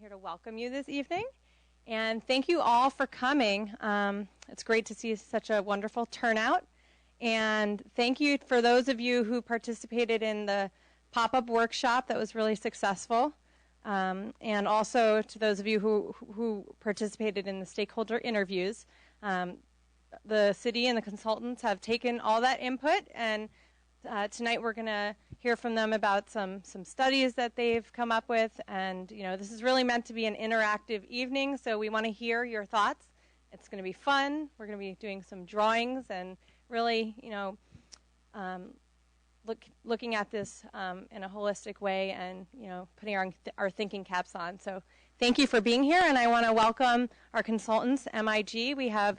here to welcome you this evening. And thank you all for coming. It's great to see such a wonderful turnout. And thank you for those of you who participated in the pop-up workshop that was really successful. And also to those of you who participated in the stakeholder interviews. The city and the consultants have taken all that input, and tonight we're going to hear from them about some studies that they've come up with. And this is really meant to be an interactive evening, so we want to hear your thoughts. It's going to be fun. We're going to be doing some drawings and really looking at this in a holistic way, and putting our thinking caps on. So thank you for being here, and I want to welcome our consultants, MIG. We have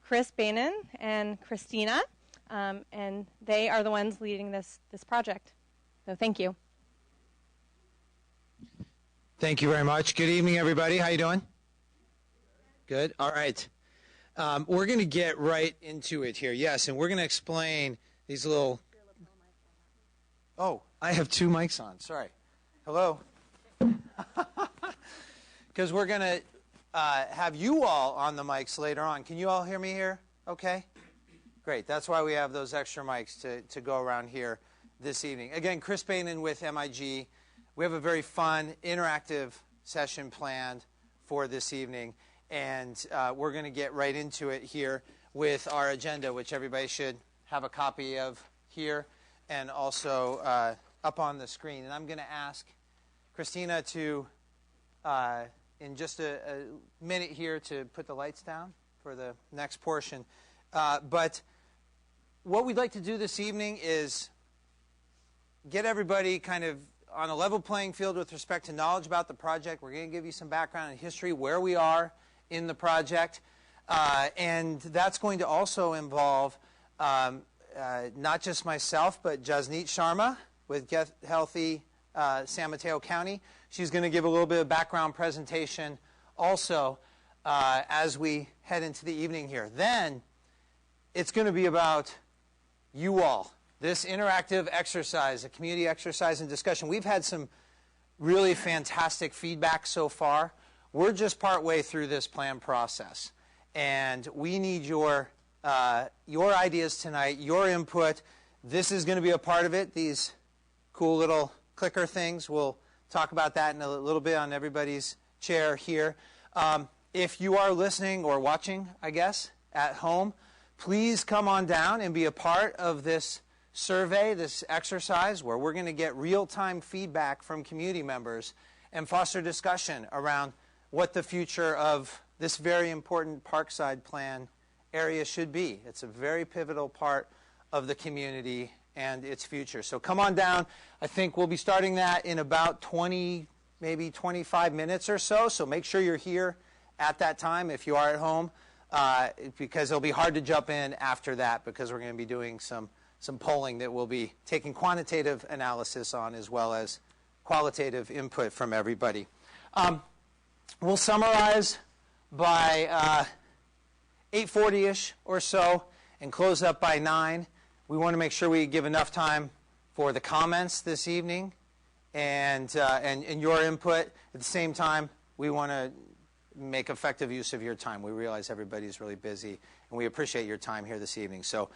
Chris Bainan and Christina, and they are the ones leading this project. So thank you. Thank you very much. Good evening, everybody. How you doing? Good. All right. We're going to get right into it here. Yes, and we're going to explain these little. Oh, I have two mics on. Sorry. Hello. Because we're going to have you all on the mics later on. Can you all hear me here? Okay. Great. That's why we have those extra mics to go around here this evening. Again, Chris Bainan with MIG. We have a very fun, interactive session planned for this evening, and we're going to get right into it here with our agenda, which everybody should have a copy of here and also up on the screen. And I'm going to ask Christina to, in just a minute here, to put the lights down for the next portion. But what we'd like to do this evening is get everybody kind of on a level playing field with respect to knowledge about the project. We're going to give you some background and history, where we are in the project. And that's going to also involve not just myself, but Jasneet Sharma with Get Healthy San Mateo County. She's going to give a little bit of background presentation also as we head into the evening here. Then it's going to be about you all. This interactive exercise, a community exercise and discussion. We've had some really fantastic feedback so far. We're just partway through this plan process, and we need your ideas tonight, your input. This is going to be a part of it. These cool little clicker things. We'll talk about that in a little bit on everybody's chair here. If you are listening or watching, I guess, at home, please come on down and be a part of this survey, this exercise, where we're going to get real-time feedback from community members and foster discussion around what the future of this very important Parkside plan area should be. It's a very pivotal part of the community and its future. So come on down. I think we'll be starting that in about 20, maybe 25 minutes or so. So make sure you're here at that time if you are at home, because it'll be hard to jump in after that, because we're going to be doing some polling that we'll be taking quantitative analysis on, as well as qualitative input from everybody. We'll summarize by 8:40-ish or so and close up by 9. We want to make sure we give enough time for the comments this evening and your input. At the same time, we want to make effective use of your time. We realize everybody's really busy, and we appreciate your time here this evening. So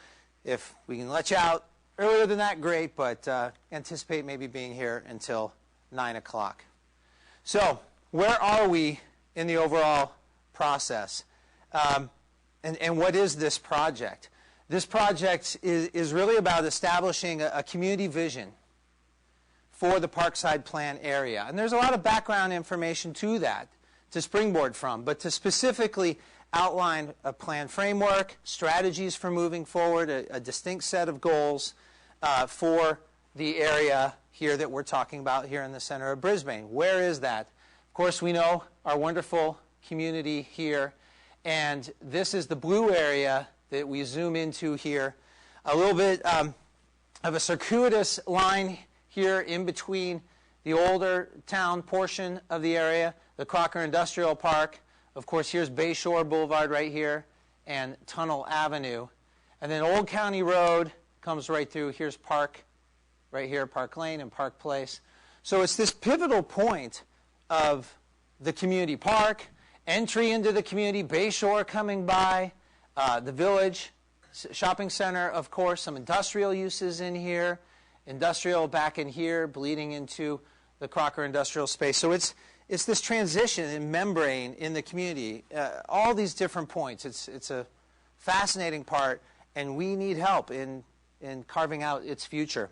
if we can let you out earlier than that, great, but anticipate maybe being here until 9 o'clock. So where are we in the overall process? And what is this project? This project is really about establishing a community vision for the Parkside Plan area. And there's a lot of background information to that to springboard from, but to specifically outline a plan framework, strategies for moving forward, a distinct set of goals for the area here that we're talking about here in the center of Brisbane. Where is that? Of course, we know our wonderful community here, and this is the blue area that we zoom into here. A little bit of a circuitous line here in between the older town portion of the area, the Crocker Industrial Park. Of course, here's Bayshore Boulevard right here and Tunnel Avenue. And then Old County Road comes right through. Here's Park, right here, Park Lane and Park Place. So it's this pivotal point of the community park, entry into the community, Bayshore coming by, the village, shopping center, of course, some industrial uses in here, industrial back in here, bleeding into the Crocker industrial space. So it's this transition in membrane in the community, all these different points. It's a fascinating part, and we need help in carving out its future.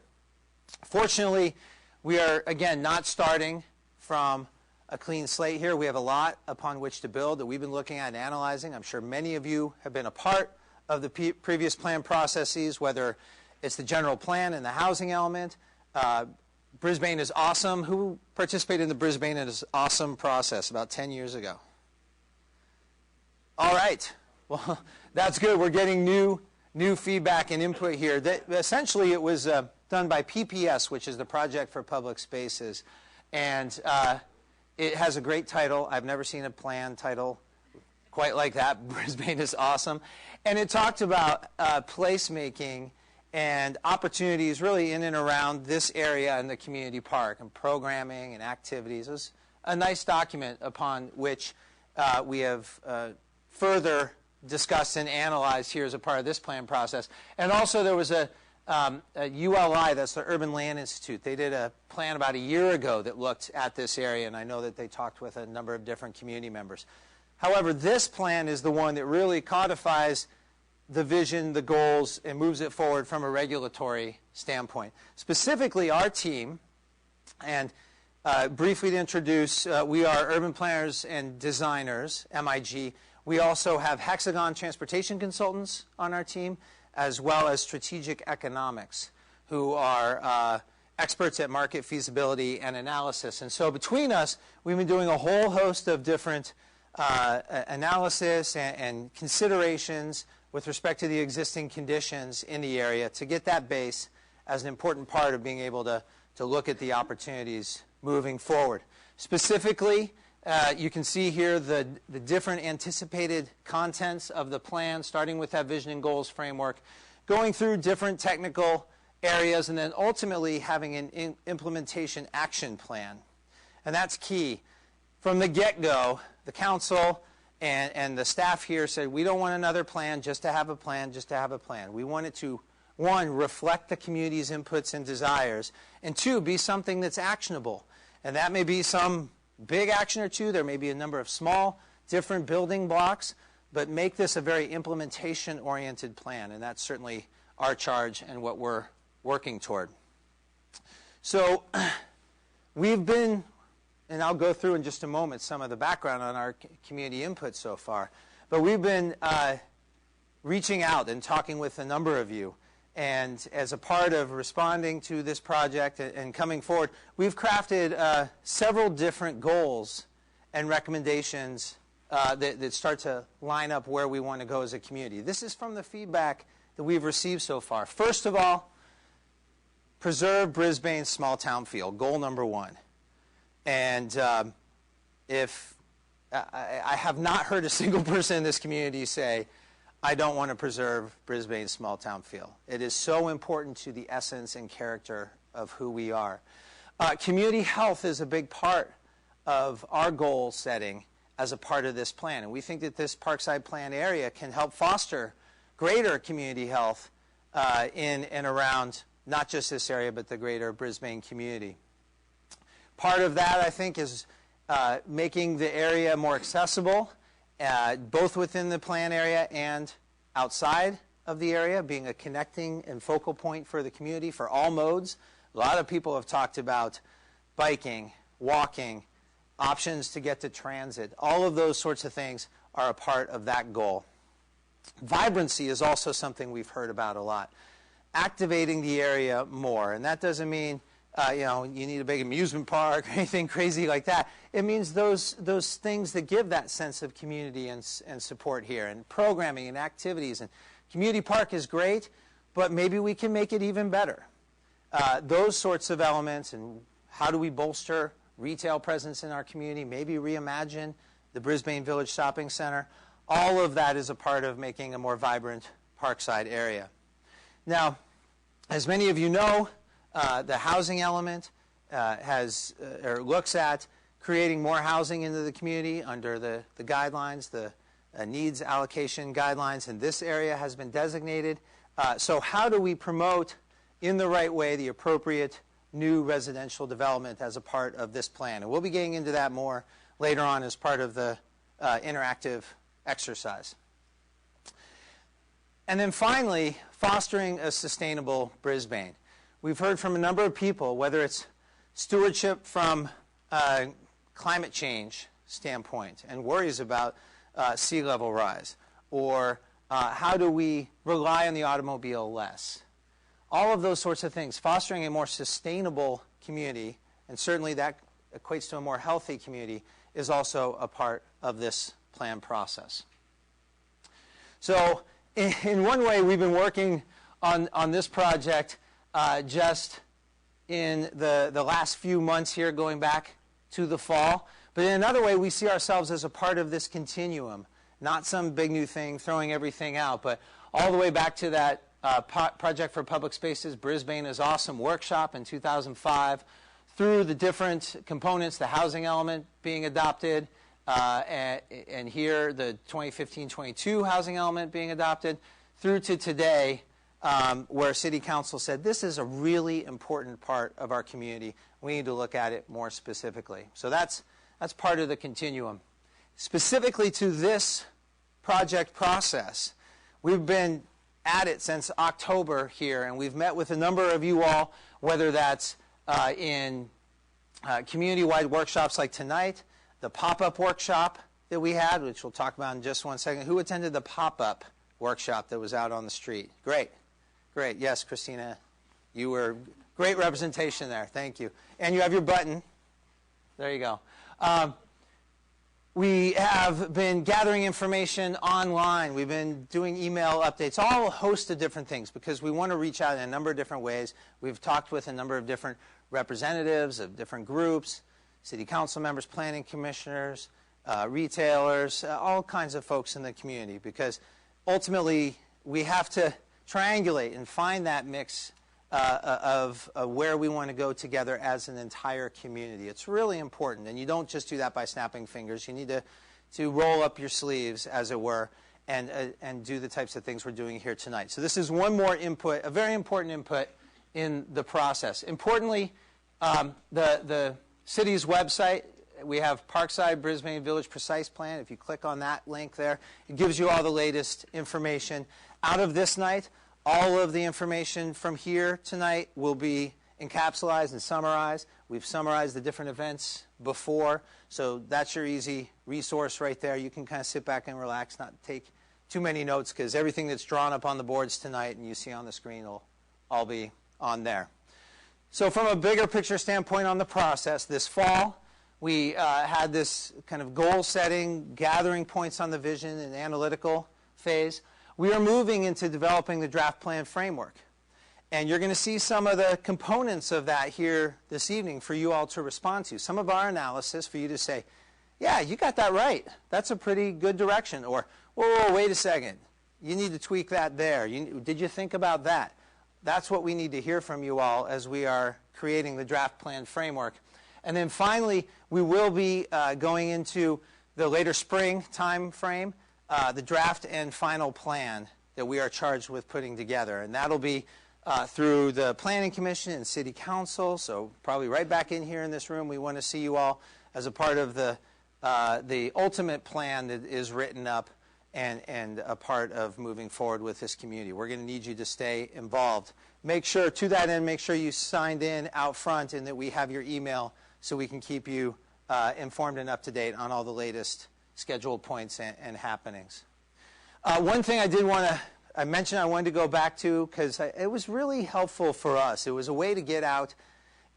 Fortunately, we are, again, not starting from a clean slate here. We have a lot upon which to build that we've been looking at and analyzing. I'm sure many of you have been a part of the previous plan processes, whether it's the general plan and the housing element. Brisbane is Awesome. Who participated in the Brisbane is Awesome process about 10 years ago? All right. Well, that's good. We're getting new feedback and input here. Essentially, it was done by PPS, which is the Project for Public Spaces. And it has a great title. I've never seen a plan title quite like that. Brisbane is Awesome. And it talked about placemaking and opportunities really in and around this area in the community park, and programming and activities. It was a nice document upon which we have further discussed and analyzed here as a part of this plan process. And also there was a ULI, that's the Urban Land Institute. They did a plan about a year ago that looked at this area, and I know that they talked with a number of different community members. However, this plan is the one that really codifies the vision, the goals, and moves it forward from a regulatory standpoint. Specifically, our team, and briefly to introduce, we are urban planners and designers, MIG. We also have Hexagon Transportation Consultants on our team, as well as Strategic Economics, who are experts at market feasibility and analysis. And so between us, we've been doing a whole host of different analysis and considerations with respect to the existing conditions in the area to get that base as an important part of being able to look at the opportunities moving forward. Specifically, you can see here the different anticipated contents of the plan, starting with that vision and goals framework, going through different technical areas, and then ultimately having an implementation action plan. And that's key. From the get-go, the council and the staff here said, we don't want another plan just to have a plan, just to have a plan. We want it to, one, reflect the community's inputs and desires, and two, be something that's actionable. And that may be some big action or two. There may be a number of small, different building blocks, but make this a very implementation-oriented plan, and that's certainly our charge and what we're working toward. So we've been, and I'll go through in just a moment some of the background on our community input so far, but we've been reaching out and talking with a number of you. And as a part of responding to this project and coming forward, we've crafted several different goals and recommendations that start to line up where we want to go as a community. This is from the feedback that we've received so far. First of all, preserve Brisbane's small town feel, goal number one. And if I have not heard a single person in this community say, I don't want to preserve Brisbane's small town feel. It is so important to the essence and character of who we are. Community health is a big part of our goal setting as a part of this plan. And we think that this Parkside plan area can help foster greater community health in and around not just this area, but the greater Brisbane community. Part of that, I think, is making the area more accessible, both within the plan area and outside of the area, being a connecting and focal point for the community for all modes. A lot of people have talked about biking, walking, options to get to transit. All of those sorts of things are a part of that goal. Vibrancy is also something we've heard about a lot. Activating the area more, and that doesn't mean you need a big amusement park or anything crazy like that. It means those things that give that sense of community and support here, and programming and activities. And community park is great, but maybe we can make it even better. Those sorts of elements, and how do we bolster retail presence in our community, maybe reimagine the Brisbane Village Shopping Center. All of that is a part of making a more vibrant Parkside area. Now, as many of you know, the housing element looks at creating more housing into the community under the guidelines, the needs allocation guidelines in this area has been designated. So how do we promote in the right way the appropriate new residential development as a part of this plan? And we'll be getting into that more later on as part of the interactive exercise. And then finally, fostering a sustainable Brisbane. We've heard from a number of people, whether it's stewardship from a climate change standpoint and worries about sea level rise, or how do we rely on the automobile less. All of those sorts of things, fostering a more sustainable community, and certainly that equates to a more healthy community, is also a part of this plan process. So in one way, we've been working on this project just in the last few months here, going back to the fall. But in another way, we see ourselves as a part of this continuum, not some big new thing, throwing everything out, but all the way back to that Project for Public Spaces, Brisbane is Awesome workshop in 2005, through the different components, the housing element being adopted, and here the 2015-22 housing element being adopted, through to today, where City Council said this is a really important part of our community. We need to look at it more specifically. So that's part of the continuum. Specifically to this project process, we've been at it since October here, and we've met with a number of you all, whether that's in community-wide workshops like tonight, the pop-up workshop that we had, which we'll talk about in just one second. Who attended the pop-up workshop that was out on the street? Great. Great. Yes, Christina, you were great representation there. Thank you. And you have your button. There you go. We have been gathering information online. We've been doing email updates, all a host of different things, because we want to reach out in a number of different ways. We've talked with a number of different representatives of different groups, city council members, planning commissioners, retailers, all kinds of folks in the community, because ultimately we have to triangulate and find that mix of where we want to go together as an entire community. It's really important, and you don't just do that by snapping fingers. You need to roll up your sleeves, as it were, and do the types of things we're doing here tonight. So this is one more input, a very important input in the process. Importantly, the city's website, we have Parkside Brisbane Village Precise Plan. If you click on that link there, it gives you all the latest information. Out of this night, all of the information from here tonight will be encapsulated and summarized. We've summarized the different events before, so that's your easy resource right there. You can kind of sit back and relax, not take too many notes, because everything that's drawn up on the boards tonight and you see on the screen will all be on there. So from a bigger picture standpoint on the process, this fall, we had this kind of goal setting, gathering points on the vision and analytical phase. We are moving into developing the draft plan framework. And you're going to see some of the components of that here this evening for you all to respond to. Some of our analysis for you to say, yeah, you got that right. That's a pretty good direction. Or, whoa, wait a second. You need to tweak that there. Did you think about that? That's what we need to hear from you all as we are creating the draft plan framework. And then finally, we will be going into the later spring time frame, the draft and final plan that we are charged with putting together. And that'll be through the Planning Commission and City Council, so probably right back in here in this room. We want to see you all as a part of the ultimate plan that is written up and a part of moving forward with this community. We're going to need you to stay involved. Make sure, to that end, make sure you signed in out front and that we have your email so we can keep you informed and up to date on all the latest scheduled points and happenings. One thing I mentioned I wanted to go back to, because it was really helpful for us. It was a way to get out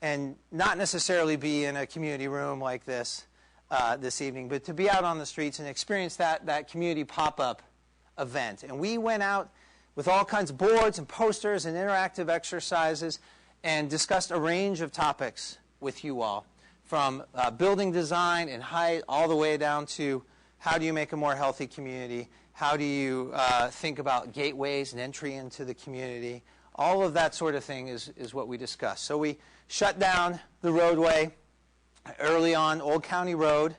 and not necessarily be in a community room like this this evening, but to be out on the streets and experience that community pop-up event. And we went out with all kinds of boards and posters and interactive exercises and discussed a range of topics with you all, from building design and height all the way down to how do you make a more healthy community, how do you think about gateways and entry into the community. All of that sort of thing is what we discussed. So we shut down the roadway early on Old County Road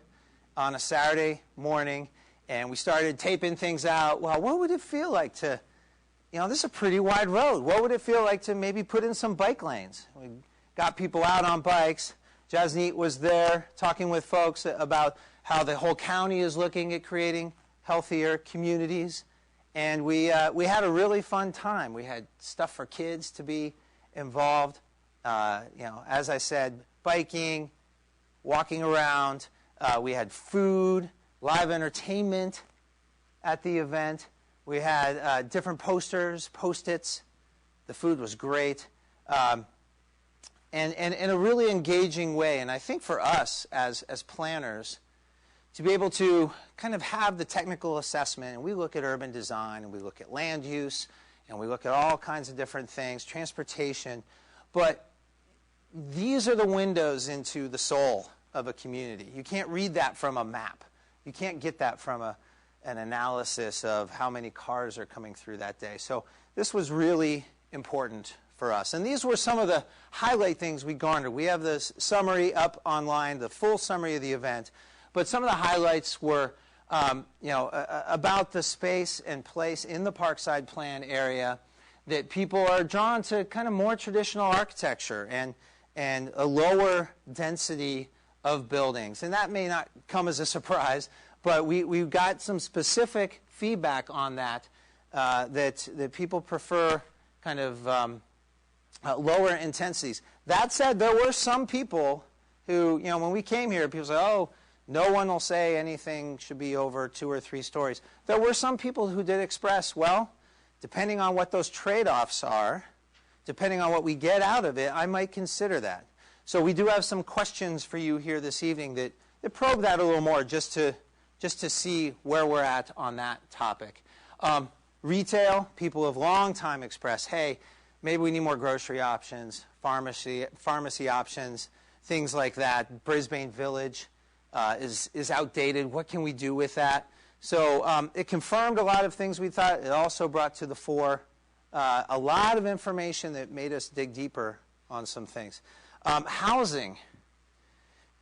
on a Saturday morning, and we started taping things out. Well, what would it feel like to, this is a pretty wide road. What would it feel like to maybe put in some bike lanes? We got people out on bikes. Jasneet was there talking with folks about how the whole county is looking at creating healthier communities. And we had a really fun time. We had stuff for kids to be involved. As I said, biking, walking around. We had food, live entertainment at the event. We had different posters, Post-its. The food was great. And in a really engaging way. And I think for us as planners, to be able to kind of have the technical assessment, and we look at urban design, and we look at land use, and we look at all kinds of different things, transportation, but these are the windows into the soul of a community. You can't read that from a map. You can't get that from an analysis of how many cars are coming through that day. So this was really important for us. And these were some of the highlight things we garnered. We have this summary up online, the full summary of the event. But some of the highlights were about the space and place in the Parkside plan area, that people are drawn to kind of more traditional architecture and a lower density of buildings. And that may not come as a surprise, but we've got some specific feedback on that, that people prefer kind of lower intensities. That said, there were some people who, when we came here, people say, oh, no one will say anything should be over 2 or 3 stories. There were some people who did express, well, depending on what those trade-offs are, depending on what we get out of it, I might consider that. So we do have some questions for you here this evening that probe that a little more, just to see where we're at on that topic. Retail, people have long time expressed, hey, maybe we need more grocery options, pharmacy options, things like that. Brisbane Village is outdated. What can we do with that? So it confirmed a lot of things we thought. It also brought to the fore a lot of information that made us dig deeper on some things. Housing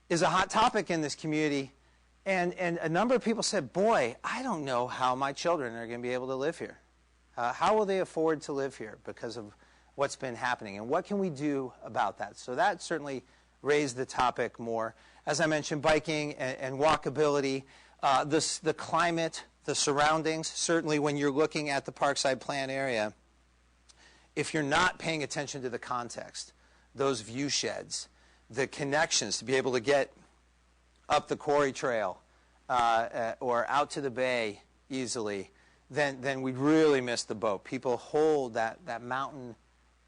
is a hot topic in this community, and a number of people said, boy, I don't know how my children are going to be able to live here. How will they afford to live here because of what's been happening, and what can we do about that? So that certainly raised the topic more. As I mentioned, biking and walkability, the climate, the surroundings. Certainly when you're looking at the Parkside plan area, if you're not paying attention to the context, those view sheds, the connections to be able to get up the quarry trail or out to the bay easily, then we really miss the boat. People hold that mountain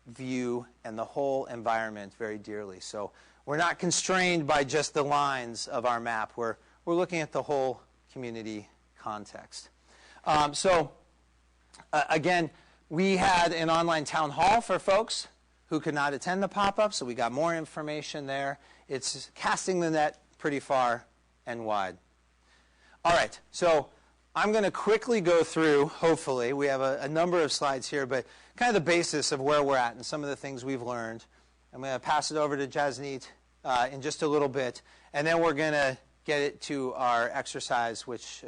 view and the whole environment very dearly. So we're not constrained by just the lines of our map. We're looking at the whole community context. Again, we had an online town hall for folks who could not attend the pop-up, so we got more information there. It's casting the net pretty far and wide. All right, so I'm going to quickly go through, hopefully, we have a number of slides here, but kind of the basis of where we're at and some of the things we've learned. I'm going to pass it over to Jasneet in just a little bit, and then we're going to get it to our exercise, which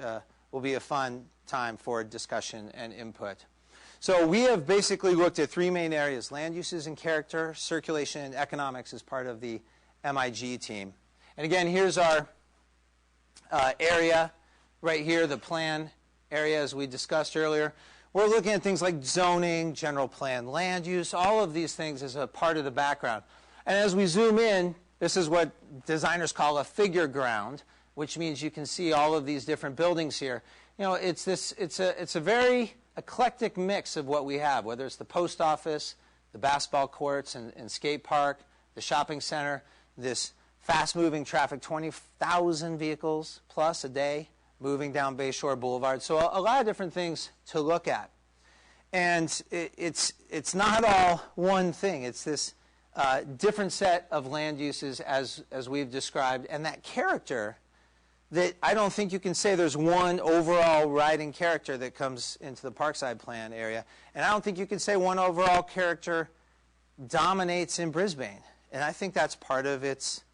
will be a fun time for discussion and input. So we have basically looked at 3 main areas: land uses and character, circulation, and economics as part of the MIG team. And again, here's our area right here, the plan area as we discussed earlier. We're looking at things like zoning, general plan land use, all of these things as a part of the background. And as we zoom in, this is what designers call a figure ground, which means you can see all of these different buildings here. It's a very eclectic mix of what we have, whether it's the post office, the basketball courts and skate park, the shopping center, this fast-moving traffic, 20,000 vehicles plus a day moving down Bayshore Boulevard. So a lot of different things to look at. And it's not all one thing. It's this different set of land uses as we've described, and that character that I don't think you can say there's one overall riding character that comes into the Parkside plan area. And I don't think you can say one overall character dominates in Brisbane. And I think that's part of its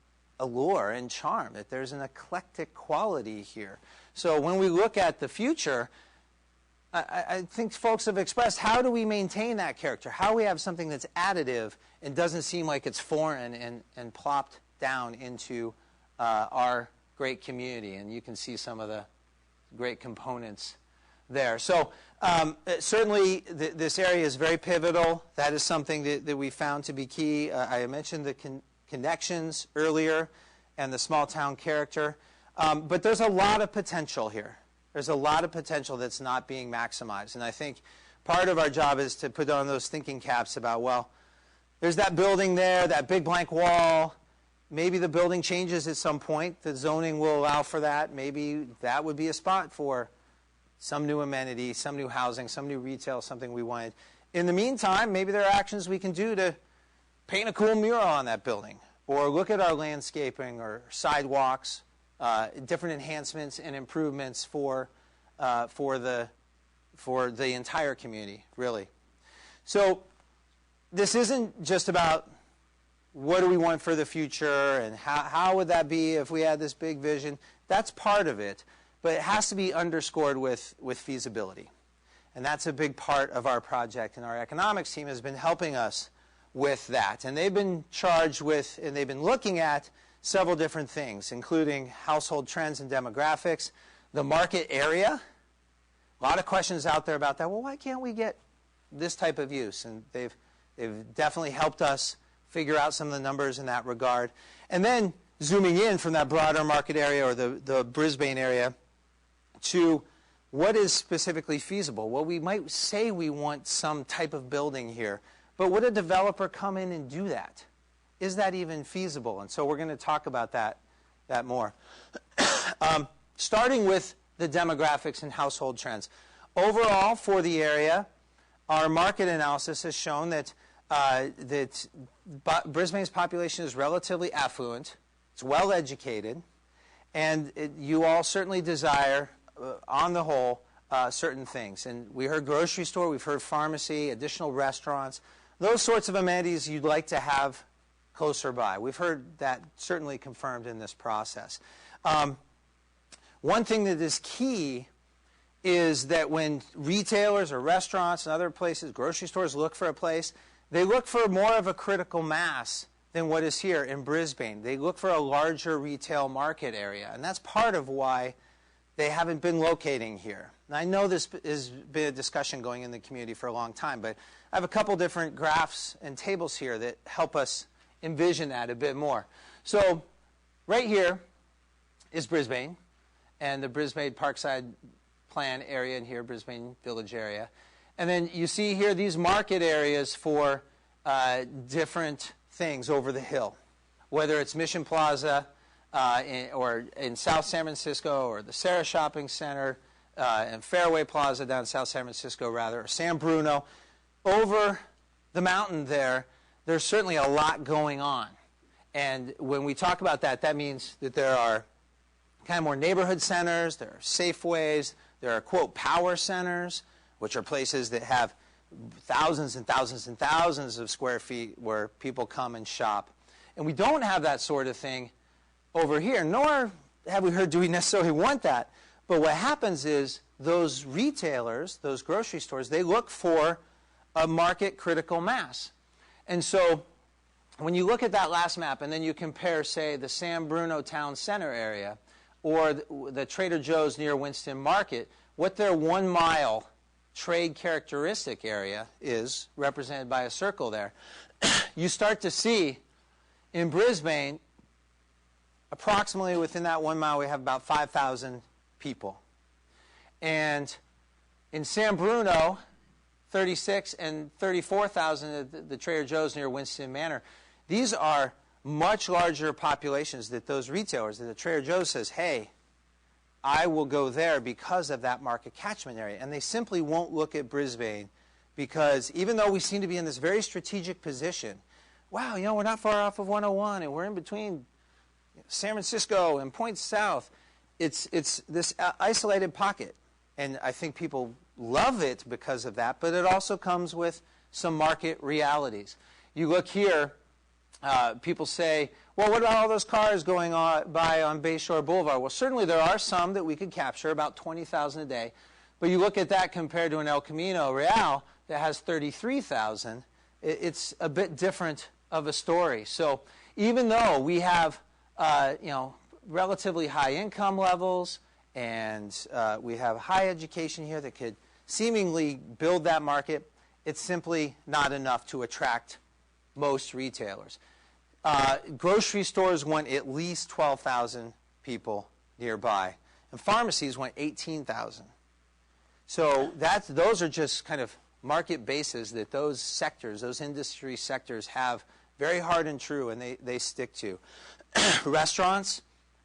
allure and charm, that there's an eclectic quality here. So when we look at the future, I think folks have expressed, how do we maintain that character? How do we have something that's additive and doesn't seem like it's foreign and plopped down into our great community? And you can see some of the great components there. So certainly this area is very pivotal. That is something that we found to be key. I mentioned the connections earlier and the small town character. But there's a lot of potential here. There's a lot of potential that's not being maximized. And I think part of our job is to put on those thinking caps about, well, there's that building there, that big blank wall. Maybe the building changes at some point. The zoning will allow for that. Maybe that would be a spot for some new amenity, some new housing, some new retail, something we wanted. In the meantime, maybe there are actions we can do to paint a cool mural on that building, or look at our landscaping or sidewalks, different enhancements and improvements for the entire community, really. So this isn't just about what do we want for the future and how would that be if we had this big vision. That's part of it, but it has to be underscored with feasibility. And that's a big part of our project, and our economics team has been helping us with that. And they've been charged with, and they've been looking at several different things, including household trends and demographics, the market area. A lot of questions out there about that. Well, why can't we get this type of use? And they've definitely helped us figure out some of the numbers in that regard. And then zooming in from that broader market area or the Brisbane area to what is specifically feasible. Well, we might say we want some type of building here, but would a developer come in and do that? Is that even feasible? And so we're going to talk about that more. Starting with the demographics and household trends. Overall, for the area, our market analysis has shown that Brisbane's population is relatively affluent, it's well educated, and you all certainly desire, on the whole, certain things. And we heard grocery store, we've heard pharmacy, additional restaurants, those sorts of amenities you'd like to have closer by. We've heard that certainly confirmed in this process. One thing that is key is that when retailers or restaurants and other places, grocery stores, look for a place, they look for more of a critical mass than what is here in Brisbane. They look for a larger retail market area, and that's part of why they haven't been locating here. And I know this has been a discussion going in the community for a long time, but I have a couple different graphs and tables here that help us envision that a bit more. So right here is Brisbane and the Brisbane Parkside plan area in here, Brisbane Village area. And then you see here these market areas for different things over the hill, whether it's Mission Plaza or in South San Francisco, or the Sarah Shopping Center and Fairway Plaza down in South San Francisco, or San Bruno. Over the mountain there, there's certainly a lot going on. And when we talk about that, that means that there are kind of more neighborhood centers, there are Safeways, there are, quote, power centers, which are places that have thousands and thousands and thousands of square feet where people come and shop. And we don't have that sort of thing over here, nor have we heard, do we necessarily want that. But what happens is those retailers, those grocery stores, they look for a market critical mass. And so when you look at that last map and then you compare, say, the San Bruno Town Center area or the Trader Joe's near Winston Market, what their 1 mile trade characteristic area is, represented by a circle there, you start to see in Brisbane, approximately within that 1 mile, we have about 5,000 people. And in San Bruno, 36 and 34,000 at the Trader Joe's near Winston Manor. These are much larger populations that those retailers, that the Trader Joe's says, hey, I will go there because of that market catchment area. And they simply won't look at Brisbane because even though we seem to be in this very strategic position, wow, you know, we're not far off of 101 and we're in between San Francisco and Point South. It's this isolated pocket. And I think people love it because of that, but it also comes with some market realities. You look here People say, well, what about all those cars going by on Bayshore Boulevard? Well, certainly there are some that we could capture, about 20,000 a day. But you look at that compared to an El Camino Real that has 33,000, it's a bit different of a story. So even though we have, relatively high income levels and we have high education here that could seemingly build that market, it's simply not enough to attract most retailers. Grocery stores want at least 12,000 people nearby, and pharmacies want 18,000. So those are just kind of market bases that those sectors, those industry sectors have very hard and true, and they stick to. Restaurants,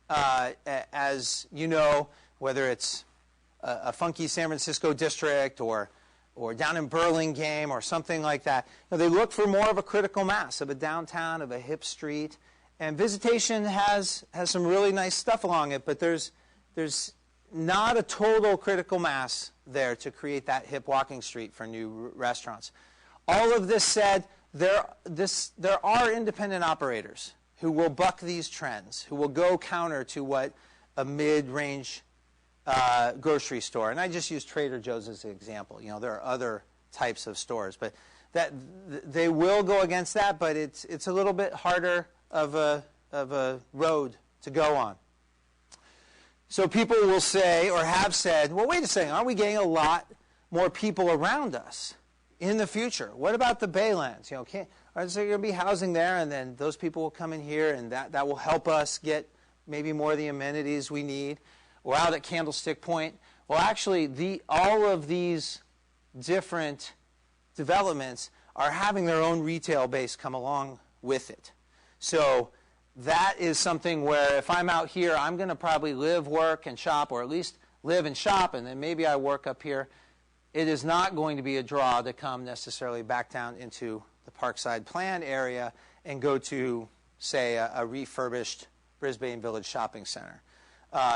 as you know, whether it's a funky San Francisco district or down in Burlingame or something like that, they look for more of a critical mass, of a downtown, of a hip street. And Visitation has some really nice stuff along it, but there's not a total critical mass there to create that hip walking street for new restaurants. All of this said, there are independent operators who will buck these trends, who will go counter to what a mid-range grocery store, and I just use Trader Joe's as an example. There are other types of stores, but they will go against that. But it's a little bit harder of a road to go on. So people will say, or have said, well, wait a second, aren't we getting a lot more people around us in the future? What about the Baylands? Are there going to be housing there, and then those people will come in here, and that will help us get maybe more of the amenities we need? Or out at Candlestick Point. Well, actually, all of these different developments are having their own retail base come along with it. So that is something where if I'm out here, I'm going to probably live, work, and shop, or at least live and shop, and then maybe I work up here. It is not going to be a draw to come necessarily back down into the Parkside Plan area and go to, say, a refurbished Brisbane Village shopping center.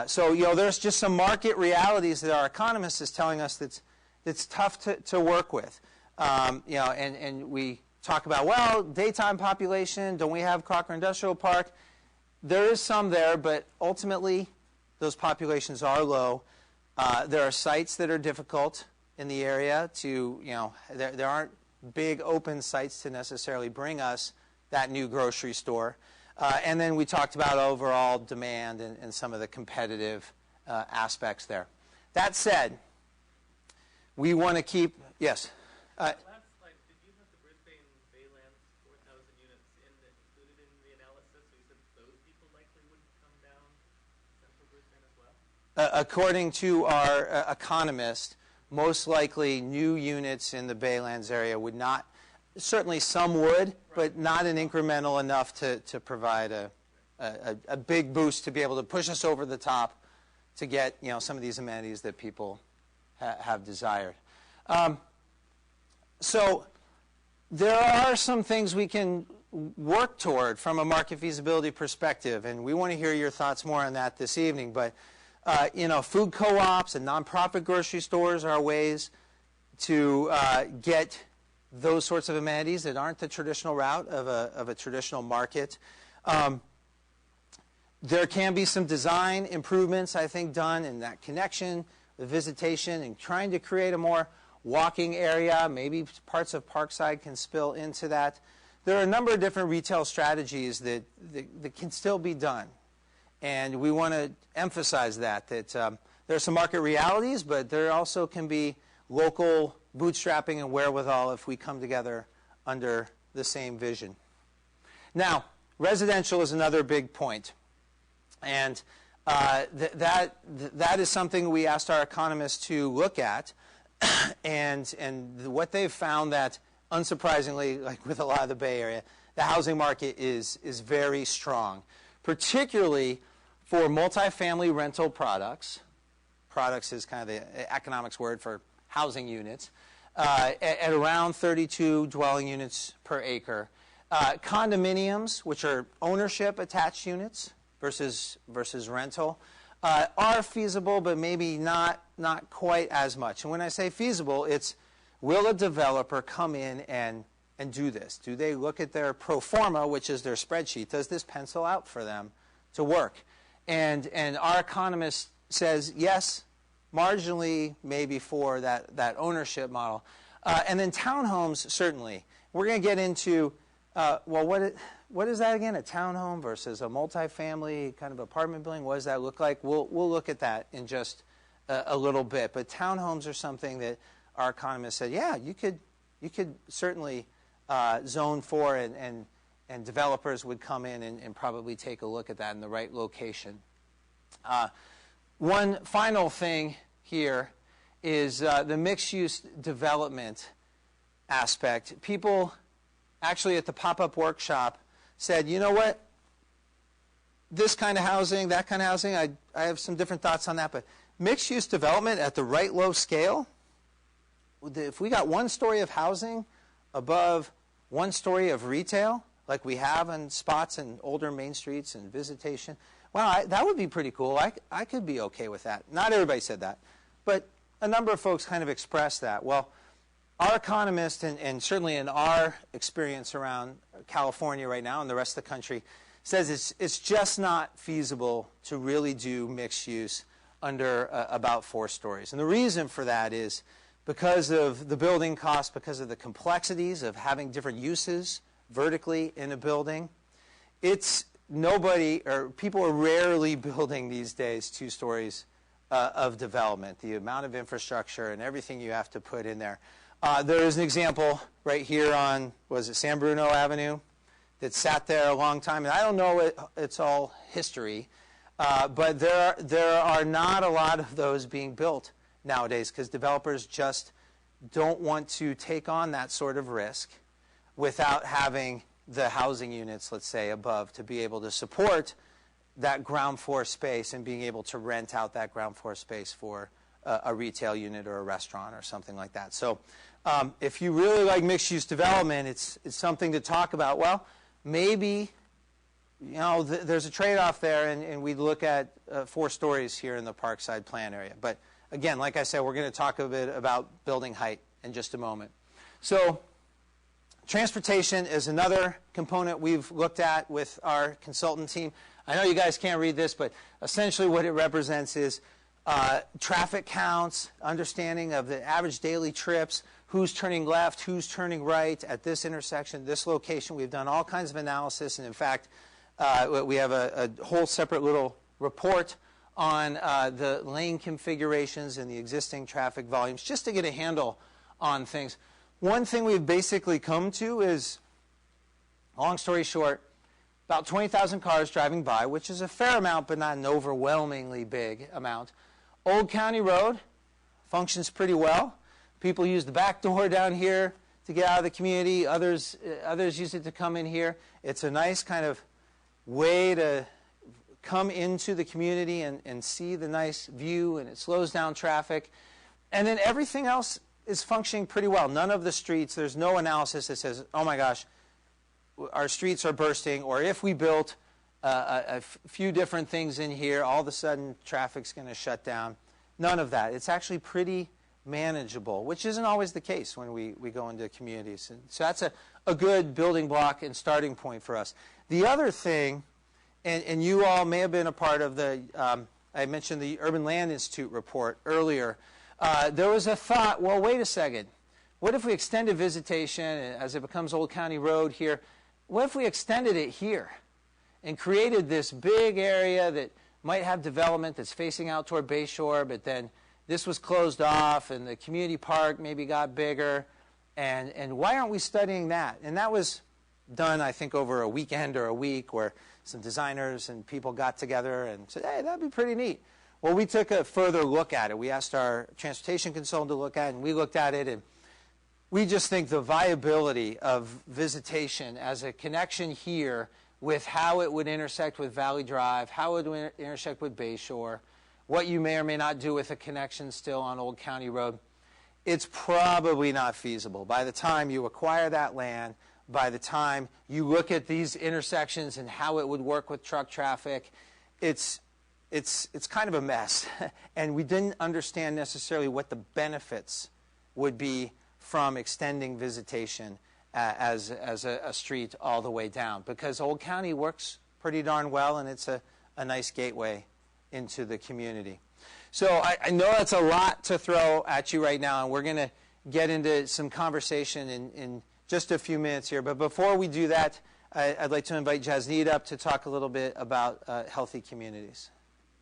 So there's just some market realities that our economist is telling us that's tough to work with. And we talk about, well, daytime population, don't we have Crocker Industrial Park? There is some there, but ultimately those populations are low. There are sites that are difficult in the area there aren't big open sites to necessarily bring us that new grocery store. And then we talked about overall demand and some of the competitive aspects there. That said, we want to keep, yes? Last slide, did you have the Brisbane Baylands 4,000 units included in the analysis? So you said those people likely wouldn't come down central Brisbane as well? According to our economist, most likely new units in the Baylands area would not. Certainly some would, but not an incremental enough to provide a big boost to be able to push us over the top to get some of these amenities that people have desired. So there are some things we can work toward from a market feasibility perspective, and we want to hear your thoughts more on that this evening. But food co-ops and nonprofit grocery stores are ways to get those sorts of amenities that aren't the traditional route of a traditional market. There can be some design improvements, I think, done in that connection, the Visitation, and trying to create a more walking area. Maybe parts of Parkside can spill into that. There are a number of different retail strategies that can still be done. And we want to emphasize that there are some market realities, but there also can be local bootstrapping and wherewithal if we come together under the same vision. Now, residential is another big point. And that is something we asked our economists to look at. And what they've found that, unsurprisingly, like with a lot of the Bay Area, the housing market is very strong, particularly for multifamily rental products. Products is kind of the economics word for housing units, at around 32 dwelling units per acre. Condominiums, which are ownership attached units versus rental, are feasible, but maybe not quite as much. And when I say feasible, it's will a developer come in and and do this? Do they look at their pro forma, which is their spreadsheet? Does this pencil out for them to work? And our economist says yes, marginally maybe for that ownership model. And then townhomes, certainly. We're going to get into, what is that again? A townhome versus a multifamily kind of apartment building? What does that look like? We'll look at that in just a little bit. But townhomes are something that our economist said, yeah, you could certainly zone for, and developers would come in and probably take a look at that in the right location. One final thing here is the mixed-use development aspect. People actually at the pop-up workshop said, you know what, this kind of housing, that kind of housing, I have some different thoughts on that, but mixed-use development at the right low scale, if we got one story of housing above one story of retail, like we have in spots in older main streets and visitation, well, that would be pretty cool. I could be okay with that. Not everybody said that, but a number of folks kind of expressed that. Well, our economist, and certainly in our experience around California right now and the rest of the country, says it's just not feasible to really do mixed use under about 4 stories. And the reason for that is because of the building costs, because of the complexities of having different uses vertically in a building. People are rarely building these days 2 stories of development. The amount of infrastructure and everything you have to put in there. There is an example right here on, San Bruno Avenue, that sat there a long time. And I don't know it's all history, but there are not a lot of those being built nowadays because developers just don't want to take on that sort of risk without having the housing units, let's say, above to be able to support that ground floor space and being able to rent out that ground floor space for a retail unit or a restaurant or something like that. So if you really like mixed-use development, it's something to talk about. Well, maybe, there's a trade-off there, and we'd look at 4 stories here in the Parkside plan area. But again, like I said, we're going to talk a bit about building height in just a moment. So transportation is another component we've looked at with our consultant team. I know you guys can't read this, but essentially what it represents is traffic counts, understanding of the average daily trips, who's turning left, who's turning right at this intersection, this location. We've done all kinds of analysis, and in fact, we have a whole separate little report on the lane configurations and the existing traffic volumes, just to get a handle on things. One thing we've basically come to is, long story short, about 20,000 cars driving by, which is a fair amount, but not an overwhelmingly big amount. Old County Road functions pretty well. People use the back door down here to get out of the community. Others use it to come in here. It's a nice kind of way to come into the community and see the nice view, and it slows down traffic. And then everything else is functioning pretty well. None of the streets, there's no analysis that says, oh my gosh, our streets are bursting, or if we built a few different things in here, all of a sudden traffic's going to shut down. None of that. It's actually pretty manageable, which isn't always the case when we go into communities. And so that's a good building block and starting point for us. The other thing, and you all may have been a part of the, I mentioned the Urban Land Institute report earlier. There was a thought, well, wait a second. What if we extended visitation as it becomes Old County Road here? What if we extended it here and created this big area that might have development that's facing out toward Bayshore, but then this was closed off and the community park maybe got bigger, and why aren't we studying that? And that was done, I think, over a weekend or a week where some designers and people got together and said, hey, that'd be pretty neat. Well, we took a further look at it. We asked our transportation consultant to look at it, and we looked at it, and we just think the viability of visitation as a connection here with how it would intersect with Valley Drive, how it would intersect with Bayshore, what you may or may not do with a connection still on Old County Road, it's probably not feasible. By the time you acquire that land, by the time you look at these intersections and how it would work with truck traffic, it's kind of a mess. And we didn't understand necessarily what the benefits would be from extending visitation as a street all the way down, because Old County works pretty darn well, and it's a nice gateway into the community. So I know that's a lot to throw at you right now, and we're going to get into some conversation in just a few minutes here. But before we do that, I'd like to invite Jasneet up to talk a little bit about healthy communities.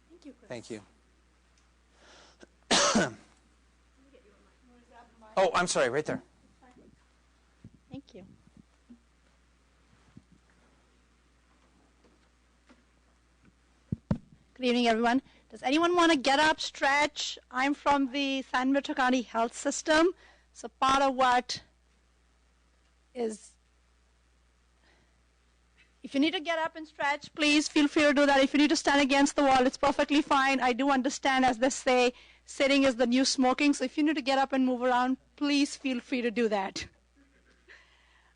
Thank you, Chris. Thank you. Oh, I'm sorry, right there. Thank you. Good evening, everyone. Does anyone want to get up, stretch? I'm from the San Mateo County Health System. So part of what is, if you need to get up and stretch, please feel free to do that. If you need to stand against the wall, it's perfectly fine. I do understand, as they say, sitting is the new smoking. So if you need to get up and move around, please feel free to do that.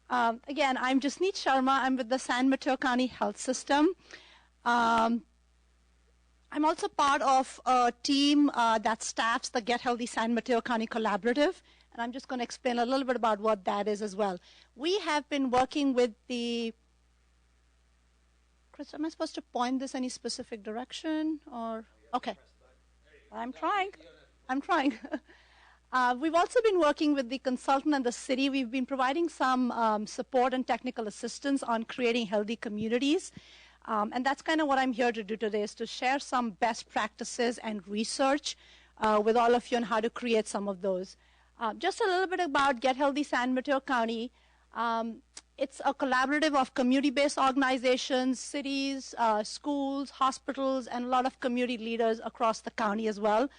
Again, I'm Jasneet Sharma. I'm with the San Mateo County Health System. I'm also part of a team that staffs the Get Healthy San Mateo County Collaborative, and I'm just going to explain a little bit about what that is as well. We have been working with the, Chris, am I supposed to point this any specific direction? Or okay, I'm trying. We've also been working with the consultant and the city. We've been providing some support and technical assistance on creating healthy communities. And that's kind of what I'm here to do today, is to share some best practices and research with all of you on how to create some of those. Just a little bit about Get Healthy San Mateo County. It's a collaborative of community-based organizations, cities, schools, hospitals, and a lot of community leaders across the county as well.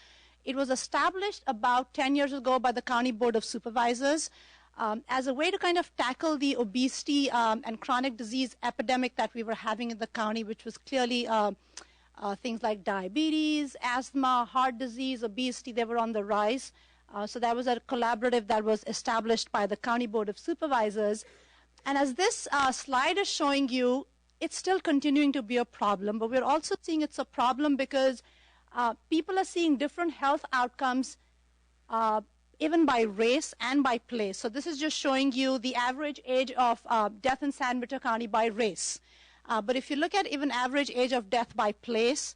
It was established about 10 years ago by the County Board of Supervisors as a way to kind of tackle the obesity and chronic disease epidemic that we were having in the county, which was clearly things like diabetes, asthma, heart disease, obesity. They were on the rise. So that was a collaborative that was established by the County Board of Supervisors. And as this slide is showing you, it's still continuing to be a problem, but we're also seeing it's a problem because people are seeing different health outcomes even by race and by place. So this is just showing you the average age of death in San Mateo County by race. But if you look at even average age of death by place,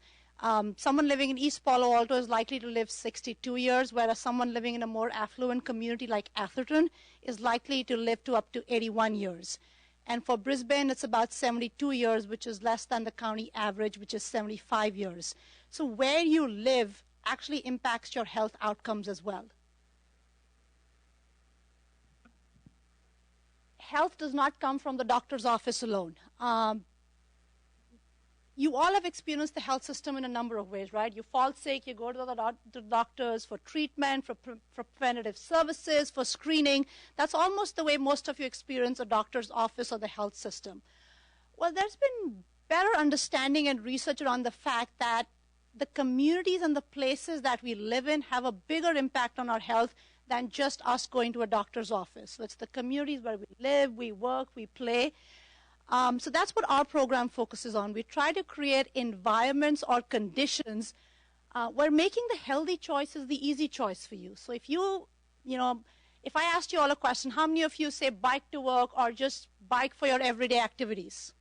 someone living in East Palo Alto is likely to live 62 years, whereas someone living in a more affluent community like Atherton is likely to live to up to 81 years. And for Brisbane, it's about 72 years, which is less than the county average, which is 75 years. So where you live actually impacts your health outcomes as well. Health does not come from the doctor's office alone. You all have experienced the health system in a number of ways, right? You fall sick, you go to the doctors for treatment, for preventative services, for screening. That's almost the way most of you experience a doctor's office or the health system. Well, there's been better understanding and research around the fact that the communities and the places that we live in have a bigger impact on our health than just us going to a doctor's office. So it's the communities where we live, we work, we play. So that's what our program focuses on. We try to create environments or conditions where making the healthy choice is the easy choice for you. So if if I asked you all a question, how many of you say bike to work or just bike for your everyday activities?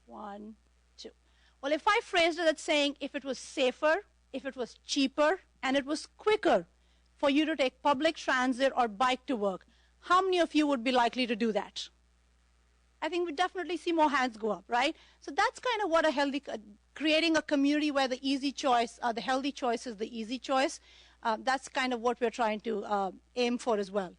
1, 2. Well, if I phrased it as saying if it was safer, if it was cheaper, and it was quicker for you to take public transit or bike to work, how many of you would be likely to do that? I think we definitely see more hands go up, right? So that's kind of what creating a community where the easy choice, the healthy choice is the easy choice. That's kind of what we're trying to aim for as well.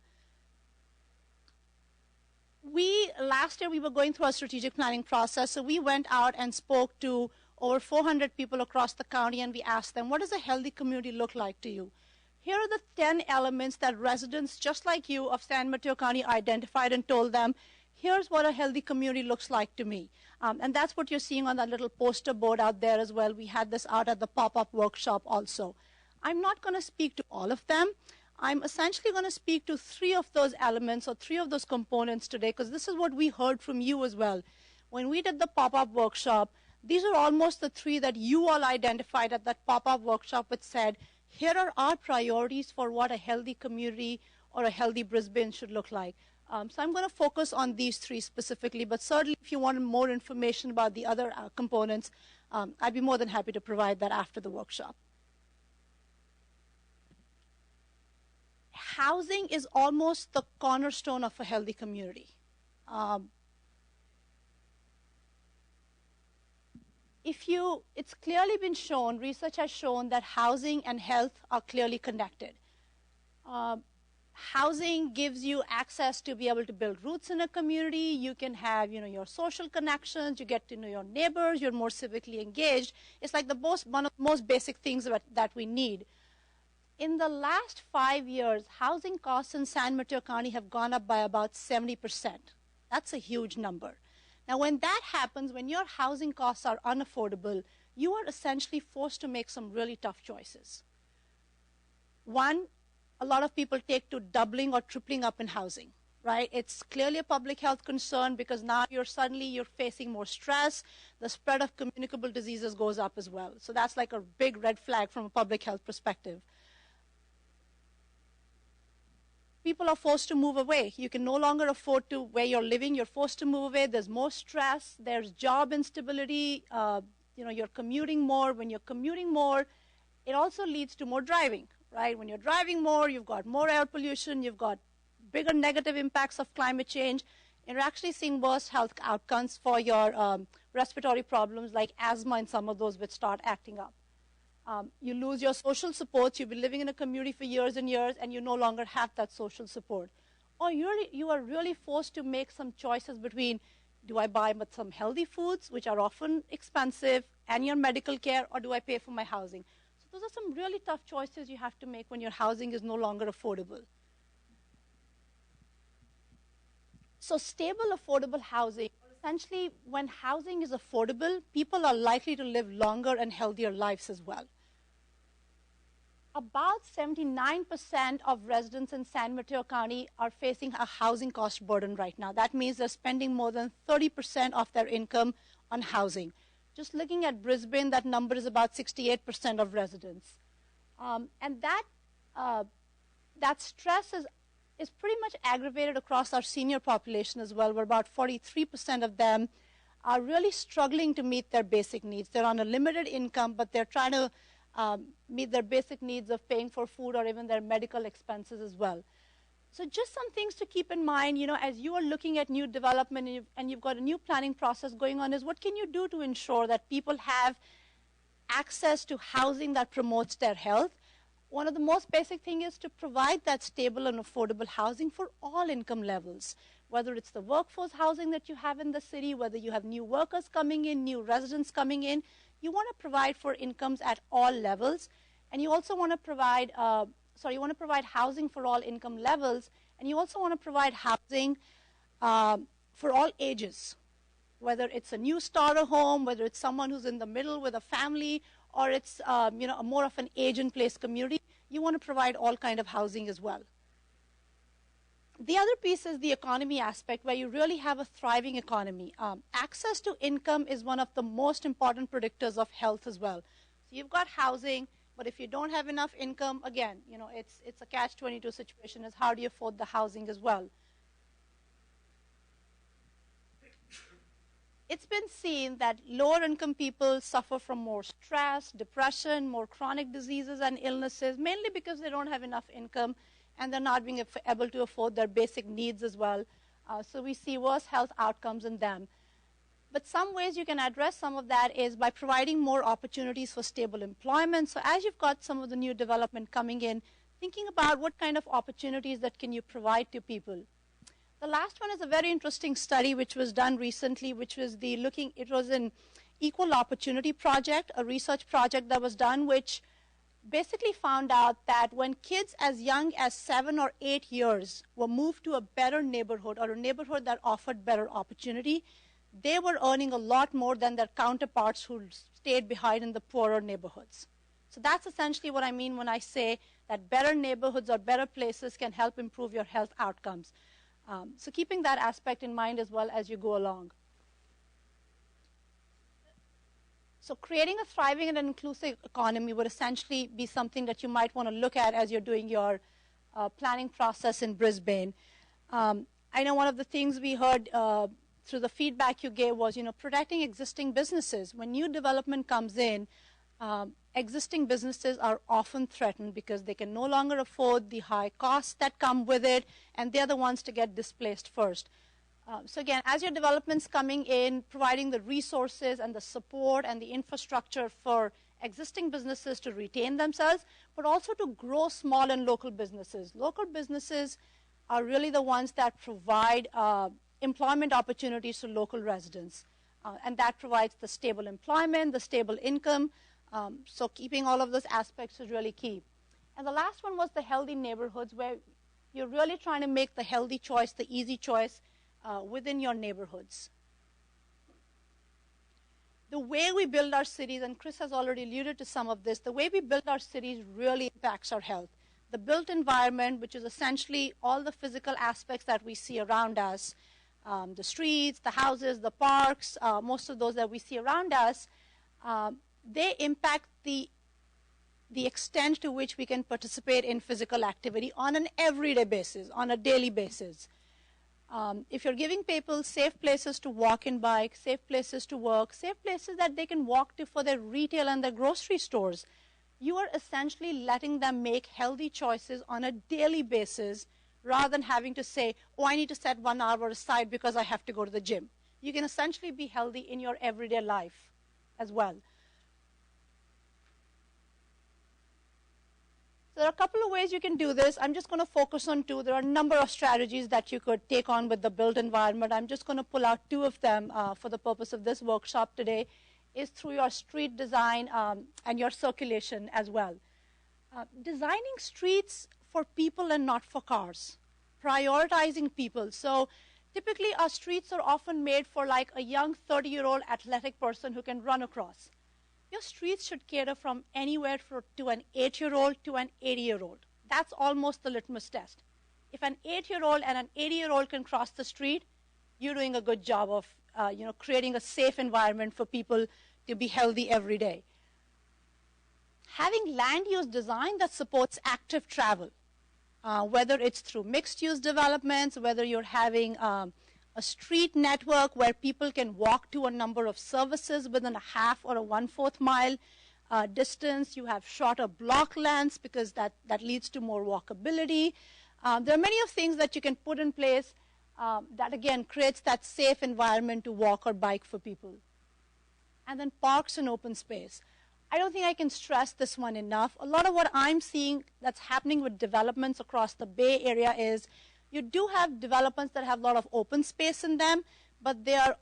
Last year we were going through our strategic planning process, so we went out and spoke to over 400 people across the county, and we asked them, what does a healthy community look like to you? Here are the 10 elements that residents just like you of San Mateo County identified and told them, here's what a healthy community looks like to me. And that's what you're seeing on that little poster board out there as well. We had this out at the pop-up workshop also. I'm not going to speak to all of them. I'm essentially going to speak to 3 of those elements or 3 of those components today, because this is what we heard from you as well. When we did the pop-up workshop, these are almost the 3 that you all identified at that pop-up workshop, which said, here are our priorities for what a healthy community or a healthy Brisbane should look like. So I'm going to focus on these three specifically, but certainly if you want more information about the other components, I'd be more than happy to provide that after the workshop. Housing is almost the cornerstone of a healthy community. It's clearly been shown, research has shown that housing and health are clearly connected. Housing gives you access to be able to build roots in a community. You can have, your social connections. You get to know your neighbors. You're more civically engaged. It's like one of the most basic things that we need. In the last 5 years, housing costs in San Mateo County have gone up by about 70%. That's a huge number. Now, when that happens, when your housing costs are unaffordable, you are essentially forced to make some really tough choices. One, a lot of people take to doubling or tripling up in housing, right? It's clearly a public health concern because now you're facing more stress. The spread of communicable diseases goes up as well. So that's like a big red flag from a public health perspective. People are forced to move away. You can no longer afford to where you're living. You're forced to move away. There's more stress. There's job instability. You're commuting more. When you're commuting more, it also leads to more driving, right? When you're driving more, you've got more air pollution. You've got bigger negative impacts of climate change. And you're actually seeing worse health outcomes for your respiratory problems like asthma and some of those which start acting up. You lose your social support. You've been living in a community for years and years, and you no longer have that social support. Or you are really forced to make some choices between, do I buy some healthy foods, which are often expensive, and your medical care, or do I pay for my housing? So those are some really tough choices you have to make when your housing is no longer affordable. So stable, affordable housing, essentially when housing is affordable, people are likely to live longer and healthier lives as well. About 79% of residents in San Mateo County are facing a housing cost burden right now. That means they're spending more than 30% of their income on housing. Just looking at Brisbane, that number is about 68% of residents. And that stress is pretty much aggravated across our senior population as well, where about 43% of them are really struggling to meet their basic needs. They're on a limited income, but they're trying to meet their basic needs of paying for food or even their medical expenses as well. So just some things to keep in mind, as you are looking at new development and you've got a new planning process going on, is what can you do to ensure that people have access to housing that promotes their health? One of the most basic things is to provide that stable and affordable housing for all income levels, whether it's the workforce housing that you have in the city, whether you have new workers coming in, new residents coming in. You want to provide for incomes at all levels, and you also want to provide housing for all income levels, and you also want to provide housing for all ages, whether it's a new starter home, whether it's someone who's in the middle with a family, or it's more of an age-in-place community. You want to provide all kind of housing as well. The other piece is the economy aspect, where you really have a thriving economy. Access to income is one of the most important predictors of health as well. So you've got housing, but if you don't have enough income, again, it's a catch-22 situation. Is how do you afford the housing as well? It's been seen that lower income people suffer from more stress, depression, more chronic diseases and illnesses, mainly because they don't have enough income and they're not being able to afford their basic needs as well. So we see worse health outcomes in them. But some ways you can address some of that is by providing more opportunities for stable employment. So as you've got some of the new development coming in, thinking about what kind of opportunities that can you provide to people. The last one is a very interesting study which was done recently, which was it was an Equal Opportunity Project, a research project that was done, which basically found out that when kids as young as 7 or 8 years were moved to a better neighborhood or a neighborhood that offered better opportunity, they were earning a lot more than their counterparts who stayed behind in the poorer neighborhoods. So that's essentially what I mean when I say that better neighborhoods or better places can help improve your health outcomes. So keeping that aspect in mind as well as you go along. So creating a thriving and an inclusive economy would essentially be something that you might want to look at as you're doing your planning process in Brisbane. I know one of the things we heard through the feedback you gave was, protecting existing businesses. When new development comes in, existing businesses are often threatened because they can no longer afford the high costs that come with it, and they're the ones to get displaced first. So again, as your development's coming in, providing the resources and the support and the infrastructure for existing businesses to retain themselves, but also to grow small and local businesses. Local businesses are really the ones that provide employment opportunities to local residents. And that provides the stable employment, the stable income. So keeping all of those aspects is really key. And the last one was the healthy neighborhoods, where you're really trying to make the healthy choice, the easy choice within your neighborhoods. The way we build our cities, and Chris has already alluded to some of this, the way we build our cities really impacts our health. The built environment, which is essentially all the physical aspects that we see around us, the streets, the houses, the parks, most of those that we see around us, they impact the extent to which we can participate in physical activity on an everyday basis, on a daily basis. If you're giving people safe places to walk and bike, safe places to work, safe places that they can walk to for their retail and their grocery stores, you are essentially letting them make healthy choices on a daily basis rather than having to say, oh, I need to set 1 hour aside because I have to go to the gym. You can essentially be healthy in your everyday life as well. So there are a couple of ways you can do this. I'm just going to focus on two. There are a number of strategies that you could take on with the built environment. I'm just going to pull out two of them for the purpose of this workshop today, is through your street design and your circulation as well. Designing streets for people and not for cars. Prioritizing people. So typically our streets are often made for like a young 30-year-old athletic person who can run across. Your streets should cater from anywhere to an 8-year-old to an 80-year-old. That's almost the litmus test. If an 8-year-old and an 80-year-old can cross the street, you're doing a good job of creating a safe environment for people to be healthy every day. Having land use design that supports active travel, whether it's through mixed-use developments, whether you're having a street network where people can walk to a number of services within a half or a 1/4 mile distance. You have shorter block lengths because that leads to more walkability. There are many of things that you can put in place that, again, creates that safe environment to walk or bike for people. And then parks and open space. I don't think I can stress this one enough. A lot of what I'm seeing that's happening with developments across the Bay Area is you do have developments that have a lot of open space in them, but they are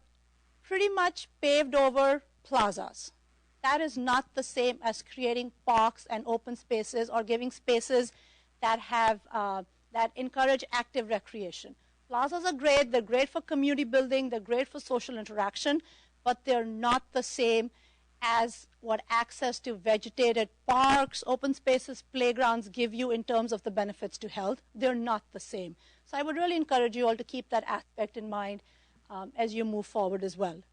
pretty much paved over plazas. That is not the same as creating parks and open spaces or giving spaces that have that encourage active recreation. Plazas are great. They're great for community building. They're great for social interaction, but they're not the same as what access to vegetated parks, open spaces, playgrounds give you in terms of the benefits to health. They're not the same. So I would really encourage you all to keep that aspect in mind as you move forward as well.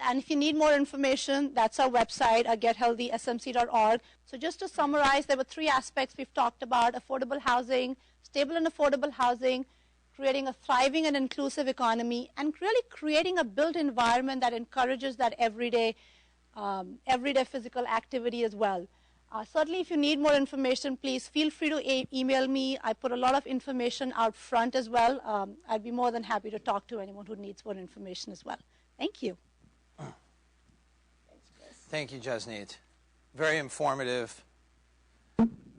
And if you need more information, that's our website, gethealthysmc.org. So just to summarize, there were three aspects we've talked about: affordable housing, stable and affordable housing, creating a thriving and inclusive economy, and really creating a built environment that encourages that everyday physical activity as well. Certainly, if you need more information, please feel free to email me. I put a lot of information out front as well. I'd be more than happy to talk to anyone who needs more information as well. Thank you. Thank you, Jasneet. Very informative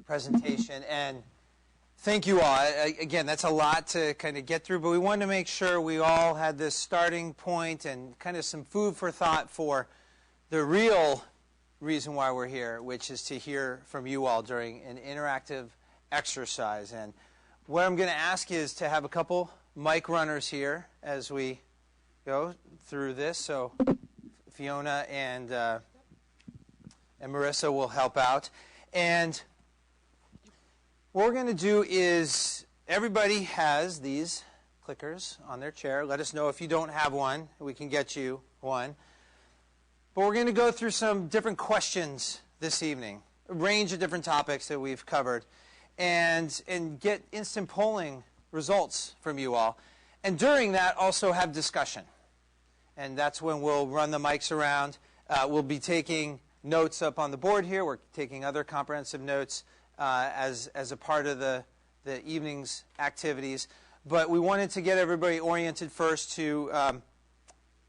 presentation. And thank you all. Again, that's a lot to kind of get through, but we wanted to make sure we all had this starting point and kind of some food for thought for the real reason why we're here, which is to hear from you all during an interactive exercise. And what I'm going to ask is to have a couple mic runners here as we go through this. So Fiona and Marissa will help out. And what we're going to do is, everybody has these clickers on their chair. Let us know if you don't have one. We can get you one. But we're going to go through some different questions this evening, a range of different topics that we've covered. and get instant polling results from you all. And during that, also have discussion. And that's when we'll run the mics around. We'll be taking notes up on the board here. We're taking other comprehensive notes as a part of the evening's activities. But we wanted to get everybody oriented first to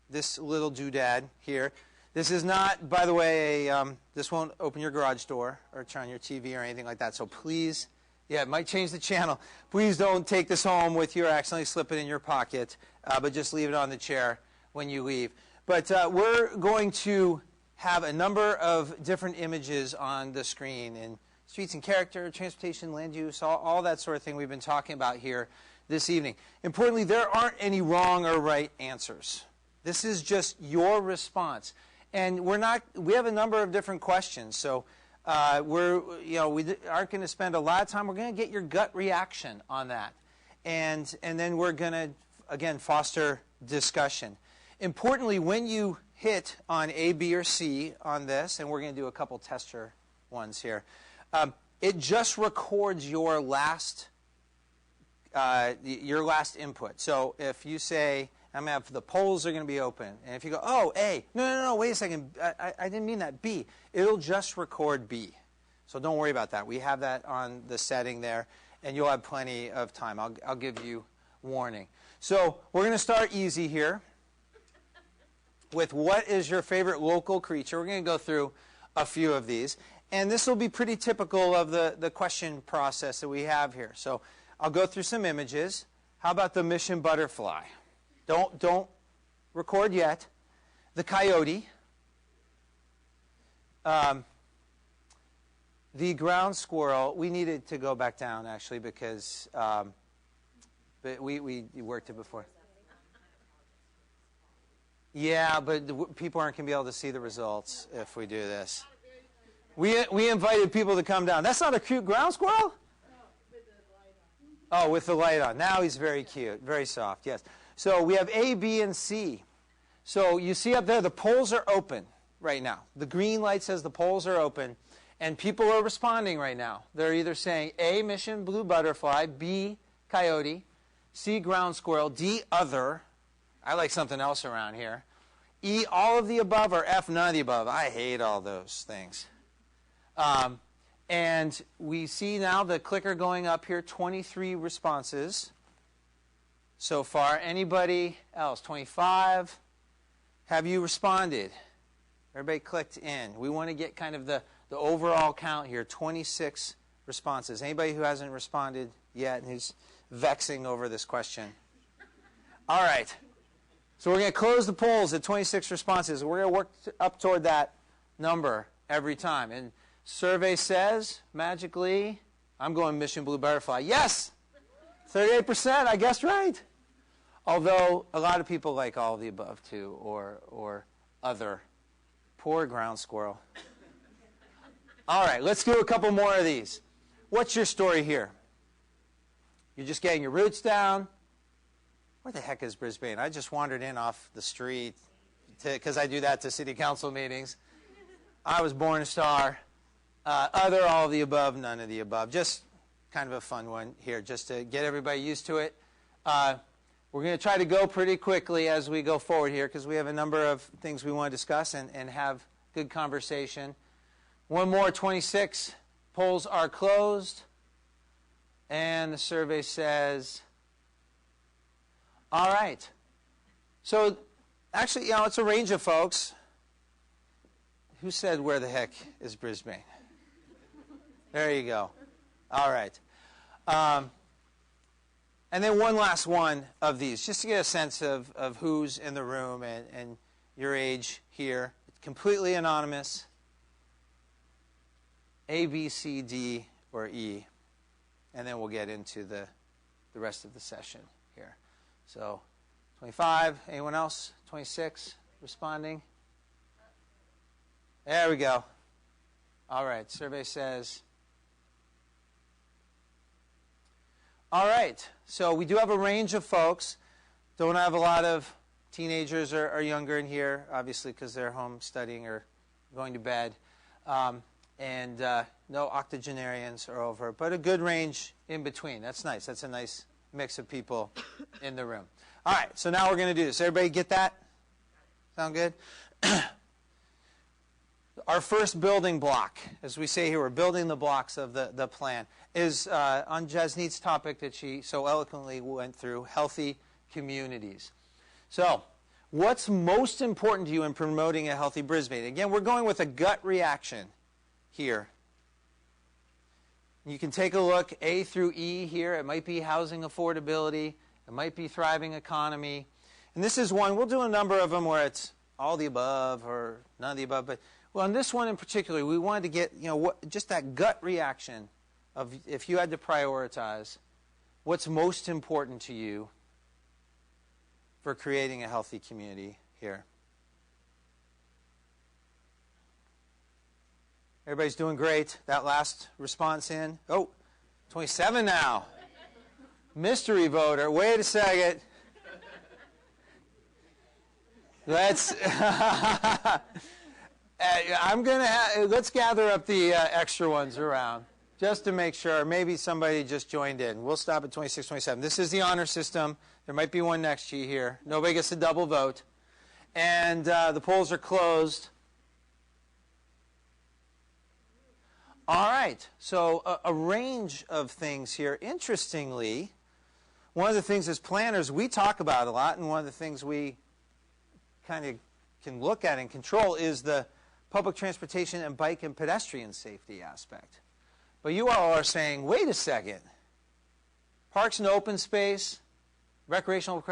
this little doodad here. This is not, by the way, this won't open your garage door or turn on your TV or anything like that. So please, yeah, it might change the channel. Please don't take this home with you or accidentally slip it in your pocket, but just leave it on the chair when you leave. But we're going to have a number of different images on the screen in streets and character, transportation, land use, all that sort of thing we've been talking about here this evening. Importantly, there aren't any wrong or right answers. This is just your response. And we have a number of different questions. So we aren't going to spend a lot of time. We're going to get your gut reaction on that. And then we're going to, again, foster discussion. Importantly, when you hit on A, B, or C on this, and we're going to do a couple tester ones here, it just records your last input. So if you say, I'm going to have the polls are going to be open, and if you go, oh, A, no, wait a second, I didn't mean that, B, it'll just record B. So don't worry about that. We have that on the setting there, and you'll have plenty of time. I'll give you warning. So we're going to start easy here with what is your favorite local creature. We're going to go through a few of these. And this will be pretty typical of the question process that we have here. So I'll go through some images. How about the mission butterfly? Don't record yet. The coyote. The ground squirrel. We needed to go back down, actually, because but we worked it before. Yeah, but people aren't going to be able to see the results if we do this. We invited people to come down. That's not a cute ground squirrel? No, with the light on. Oh, with the light on. Now he's very cute, very soft, yes. So we have A, B, and C. So you see up there, the polls are open right now. The green light says the polls are open, and people are responding right now. They're either saying A, mission blue butterfly, B, coyote, C, ground squirrel, D, other. I like something else around here. E, all of the above, or F, none of the above. I hate all those things. And we see now the clicker going up here, 23 responses so far. Anybody else? 25? Have you responded? Everybody clicked in. We want to get kind of the overall count here, 26 responses. Anybody who hasn't responded yet and who's vexing over this question? All right. So we're going to close the polls at 26 responses. We're going to work up toward that number every time. And survey says, magically, I'm going mission blue butterfly. Yes! 38%, I guessed right. Although a lot of people like all of the above, too, or other. Poor ground squirrel. All right, let's do a couple more of these. What's your story here? You're just getting your roots down. Where the heck is Brisbane? I just wandered in off the street because I do that to city council meetings. I was born a star. Other, all of the above, none of the above. Just kind of a fun one here, just to get everybody used to it. We're going to try to go pretty quickly as we go forward here because we have a number of things we want to discuss and have good conversation. One more, 26. Polls are closed. And the survey says, all right. So actually, it's a range of folks. Who said where the heck is Brisbane? There you go. All right. And then one last one of these, just to get a sense of who's in the room and your age here. Completely anonymous. A, B, C, D, or E. And then we'll get into the rest of the session here. So 25. Anyone else? 26 responding. There we go. All right. Survey says. All right. So we do have a range of folks. Don't have a lot of teenagers or younger in here, obviously, because they're home studying or going to bed. And no octogenarians are over, but a good range in between. That's nice. That's a nice mix of people in the room. All right, so now we're going to do this. Everybody get that? Sound good? Our first building block, as we say here, we're building the blocks of the plan, is on Jasneet's topic that she so eloquently went through, healthy communities. So, what's most important to you in promoting a healthy Brisbane? Again, we're going with a gut reaction here. You can take a look, A through E here. It might be housing affordability. It might be thriving economy. And this is one, we'll do a number of them where it's all the above or none of the above. But well, on this one in particular, we wanted to get, just that gut reaction of if you had to prioritize what's most important to you for creating a healthy community here. Everybody's doing great. That last response in. Oh, 27 now. Mystery voter. Wait a second. Let's let's gather up the extra ones around just to make sure. Maybe somebody just joined in. We'll stop at 26, 27. This is the honor system. There might be one next to you here. Nobody gets a double vote. And the polls are closed. All right, so a range of things here. Interestingly, one of the things as planners we talk about a lot, and one of the things we kind of can look at and control is the public transportation and bike and pedestrian safety aspect. But you all are saying, wait a second, parks and open space, recreational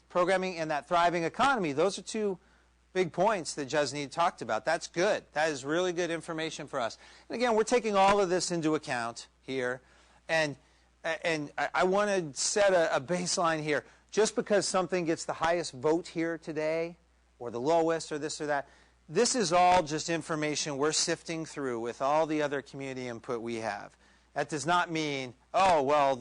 programming, and that thriving economy, those are two big points that Jasneet talked about. That's good. That is really good information for us. And again, we're taking all of this into account here. And I want to set a baseline here. Just because something gets the highest vote here today, or the lowest, or this or that, this is all just information we're sifting through with all the other community input we have. That does not mean, oh, well,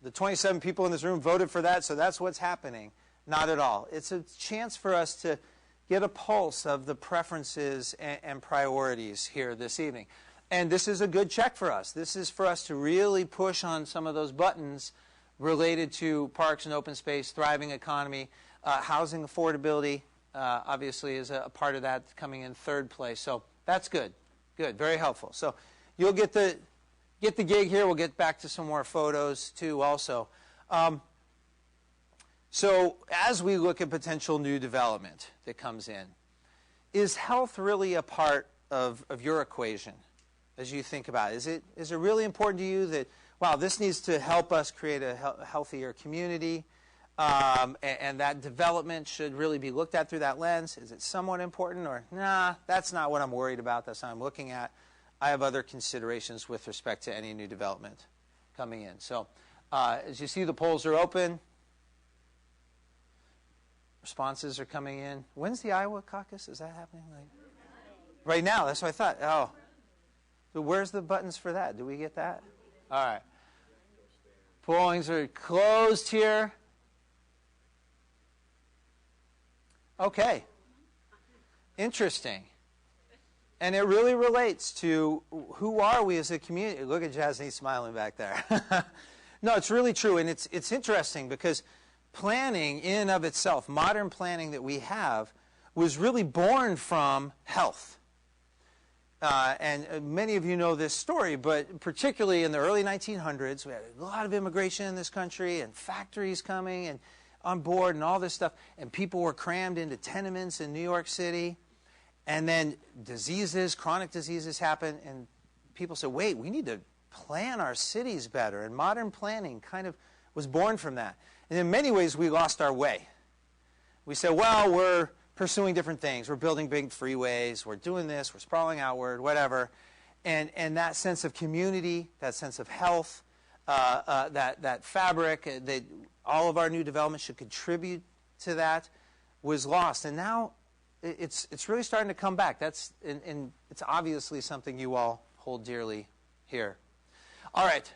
the 27 people in this room voted for that, so that's what's happening. Not at all. It's a chance for us to get a pulse of the preferences and priorities here this evening. And this is a good check for us. This is for us to really push on some of those buttons related to parks and open space, thriving economy, housing affordability, obviously is a part of that, coming in third place. So that's good. Good, very helpful. So you'll get the gig here. We'll get back to some more photos too also. So as we look at potential new development that comes in, is health really a part of your equation as you think about it? Is it really important to you that, wow, this needs to help us create a healthier community, and that development should really be looked at through that lens? Is it somewhat important, or, nah, that's not what I'm worried about, that's not what I'm looking at. I have other considerations with respect to any new development coming in. So as you see, the polls are open. Responses are coming in. When's the Iowa caucus? Is that happening? Right now, that's what I thought. Oh. So where's the buttons for that? Do we get that? All right. Pollings are closed here. Okay. Interesting. And it really relates to who are we as a community. Look at Jasneet smiling back there. No, it's really true. And it's interesting because planning in and of itself, modern planning that we have, was really born from health. And many of you know this story, but particularly in the early 1900s, we had a lot of immigration in this country and factories coming and on board and all this stuff. And people were crammed into tenements in New York City. And then diseases, chronic diseases happened. And people said, wait, we need to plan our cities better. And modern planning kind of was born from that. And in many ways, we lost our way. We said, well, we're pursuing different things. We're building big freeways. We're doing this. We're sprawling outward, whatever. And that sense of community, that sense of health, that fabric, that all of our new development should contribute to that, was lost. And now it's really starting to come back. And it's obviously something you all hold dearly here. All right.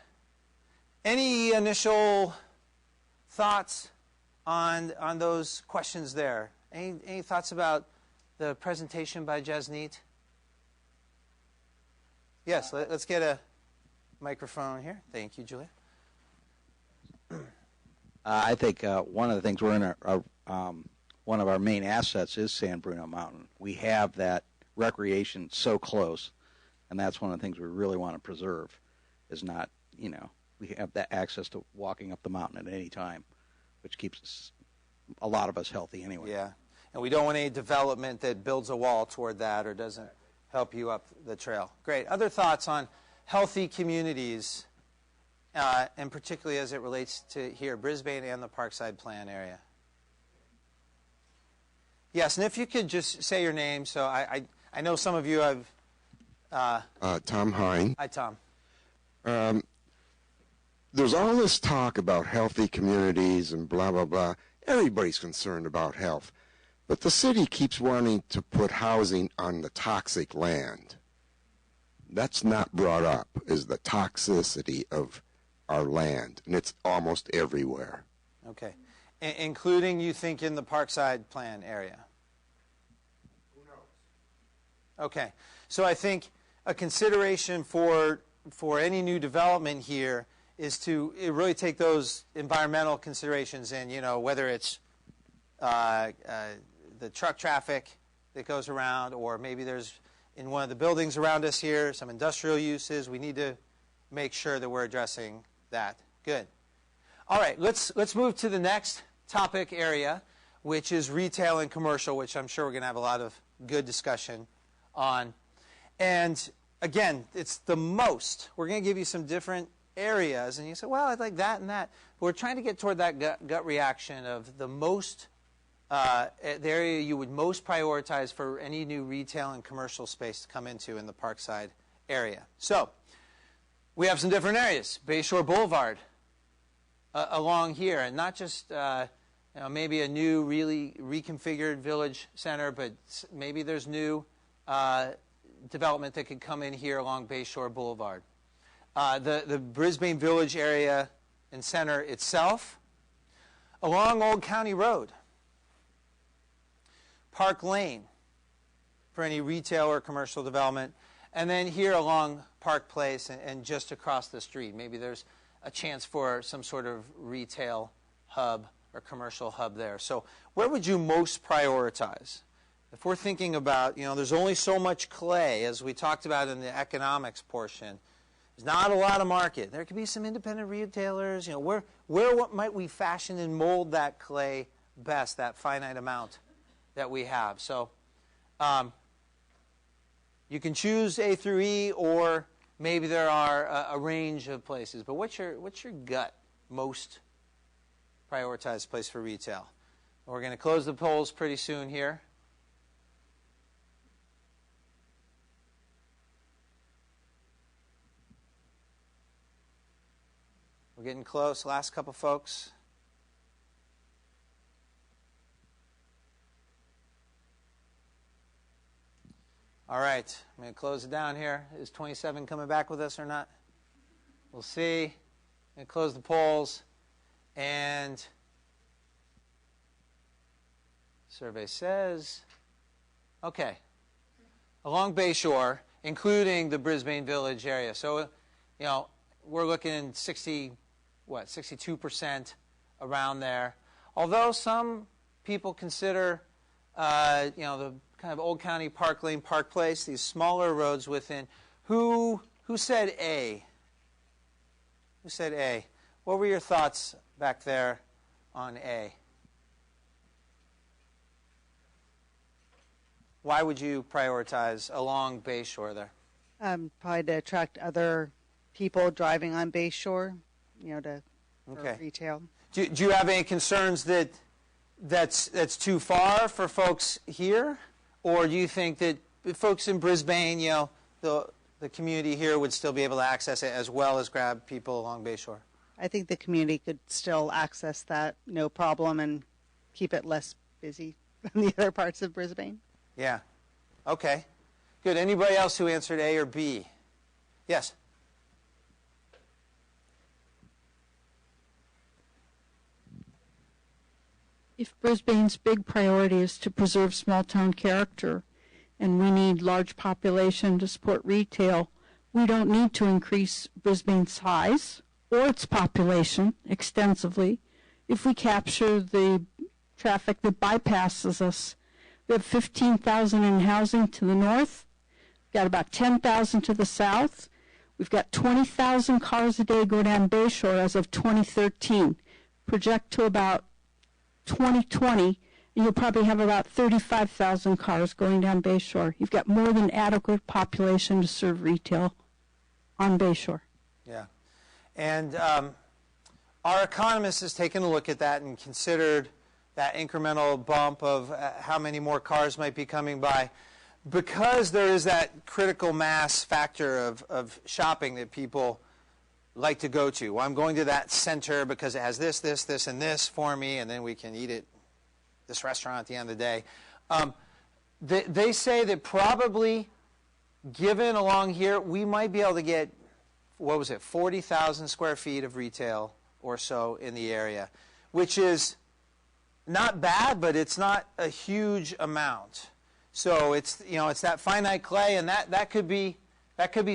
Any initial thoughts on those questions there? Any thoughts about the presentation by Jasneet? Yes, let's get a microphone here. Thank you, Julia. I think one of the things we're in one of our main assets is San Bruno Mountain. We have that recreation so close, and that's one of the things we really want to preserve. Is not, we have that access to walking up the mountain at any time, which keeps a lot of us healthy anyway. Yeah, and we don't want any development that builds a wall toward that or doesn't help you up the trail. Great. Other thoughts on healthy communities, and particularly as it relates to here, Brisbane and the Parkside Plan area? Yes, and if you could just say your name, so I know some of you have... Tom Hine. Hi, Tom. There's all this talk about healthy communities and blah, blah, blah. Everybody's concerned about health. But the city keeps wanting to put housing on the toxic land. That's not brought up, is the toxicity of our land, and it's almost everywhere. Okay. Including, you think, in the Parkside Plan area? Who knows? Okay. So I think a consideration for any new development here is to really take those environmental considerations in, whether it's the truck traffic that goes around, or maybe there's, in one of the buildings around us here, some industrial uses. We need to make sure that we're addressing that. Good. All right, let's move to the next topic area, which is retail and commercial, which I'm sure we're going to have a lot of good discussion on. And again, it's the most. We're going to give you some different areas, and you say, well, I'd like that and that. But we're trying to get toward that gut reaction of the most, the area you would most prioritize for any new retail and commercial space to come into in the Parkside area. So we have some different areas. Bayshore Boulevard along here, and not just maybe a new, really reconfigured village center, but maybe there's new development that could come in here along Bayshore Boulevard. The Brisbane Village area and center itself, along Old County Road, Park Lane for any retail or commercial development, and then here along Park Place and just across the street. Maybe there's a chance for some sort of retail hub or commercial hub there. So where would you most prioritize? If we're thinking about, there's only so much clay, as we talked about in the economics portion. There's not a lot of market. There could be some independent retailers. Where might we fashion and mold that clay best, that finite amount that we have? So you can choose A through E, or maybe there are a range of places. But what's your gut most prioritized place for retail? We're going to close the polls pretty soon here. We're getting close. Last couple folks. All right. I'm going to close it down here. Is 27 coming back with us or not? We'll see. I'm going to close the polls. And survey says, okay, along Bayshore, including the Brisbane Village area. So, we're looking 62% around there. Although some people consider, the kind of Old County Park Lane, Park Place, these smaller roads within. Who said A? Who said A? What were your thoughts back there on A? Why would you prioritize along Bayshore there? Probably to attract other people driving on Bayshore, for retail. Do you have any concerns that's too far for folks here? Or do you think that folks in Brisbane, the community here would still be able to access it as well as grab people along Bayshore? I think the community could still access that, no problem, and keep it less busy than the other parts of Brisbane. Yeah. Okay. Good. Anybody else who answered A or B? Yes. If Brisbane's big priority is to preserve small-town character, and we need large population to support retail, we don't need to increase Brisbane's size or its population extensively if we capture the traffic that bypasses us. We have 15,000 in housing to the north. We've got about 10,000 to the south. We've got 20,000 cars a day go down Bayshore as of 2013. Project to about 2020, and you'll probably have about 35,000 cars going down Bayshore. You've got more than adequate population to serve retail on Bayshore. Yeah. And our economist has taken a look at that and considered that incremental bump of how many more cars might be coming by. Because there is that critical mass factor of shopping that people like to go to. Well, I'm going to that center because it has this, this, this, and this for me, and then we can eat at this restaurant at the end of the day. They say that probably, given along here, we might be able to get, 40,000 square feet of retail or so in the area, which is not bad, but it's not a huge amount. So it's that finite clay, and that could be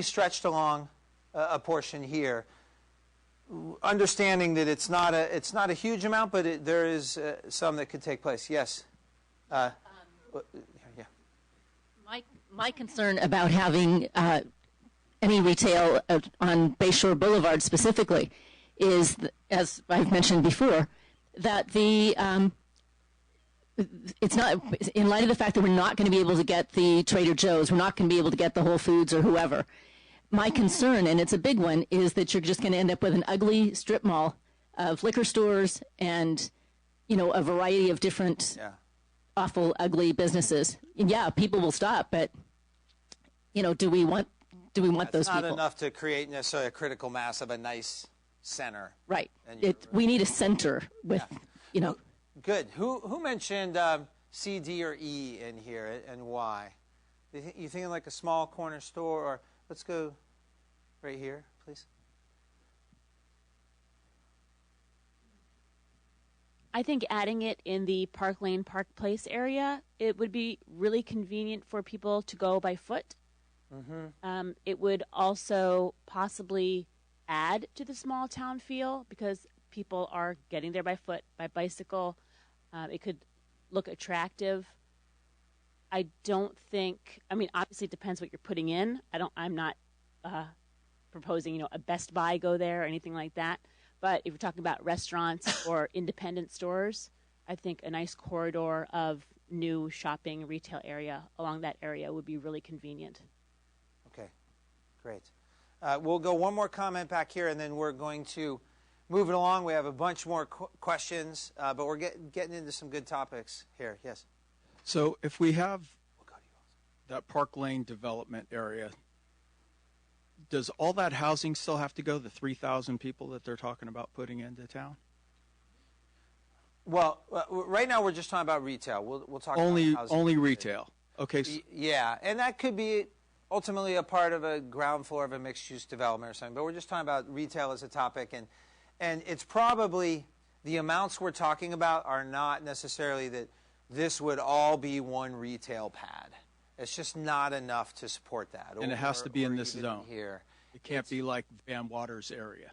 stretched along a portion here. Understanding that it's not a huge amount, but there is some that could take place. Yes. Yeah. My concern about having any retail on Bayshore Boulevard specifically is, as I've mentioned before, that it's not, in light of the fact that we're not going to be able to get the Trader Joe's, we're not going to be able to get the Whole Foods or whoever. My concern, and it's a big one, is that you're just going to end up with an ugly strip mall of liquor stores and, a variety of different awful, ugly businesses. And yeah, people will stop, but, do we want those people? It's not enough to create necessarily a critical mass of a nice center. Right. We need a center with, Good. Who mentioned C, D, or E in here, and why? You thinking like a small corner store, or let's go right here, please. I think adding it in the Park Lane, Park Place area, it would be really convenient for people to go by foot. Mm-hmm. It would also possibly add to the small town feel because people are getting there by foot, by bicycle. It could look attractive. I don't think, obviously it depends what you're putting in. I'm not proposing, a Best Buy go there or anything like that. But if we're talking about restaurants or independent stores, I think a nice corridor of new shopping retail area along that area would be really convenient. Okay, great. We'll go one more comment back here, and then we're going to move it along. We have a bunch more questions, but we're getting into some good topics here. Yes? So if we have that Park Lane development area, does all that housing still have to go, the 3,000 people that they're talking about putting into town? Well, right now we're just talking about retail. We'll talk about housing. Only retail. Okay. Yeah, and that could be ultimately a part of a ground floor of a mixed-use development or something, but we're just talking about retail as a topic, and it's probably the amounts we're talking about are not necessarily that this would all be one retail pad. It's just not enough to support that. And it has to be in this zone. Here. It can't be like Van Waters area.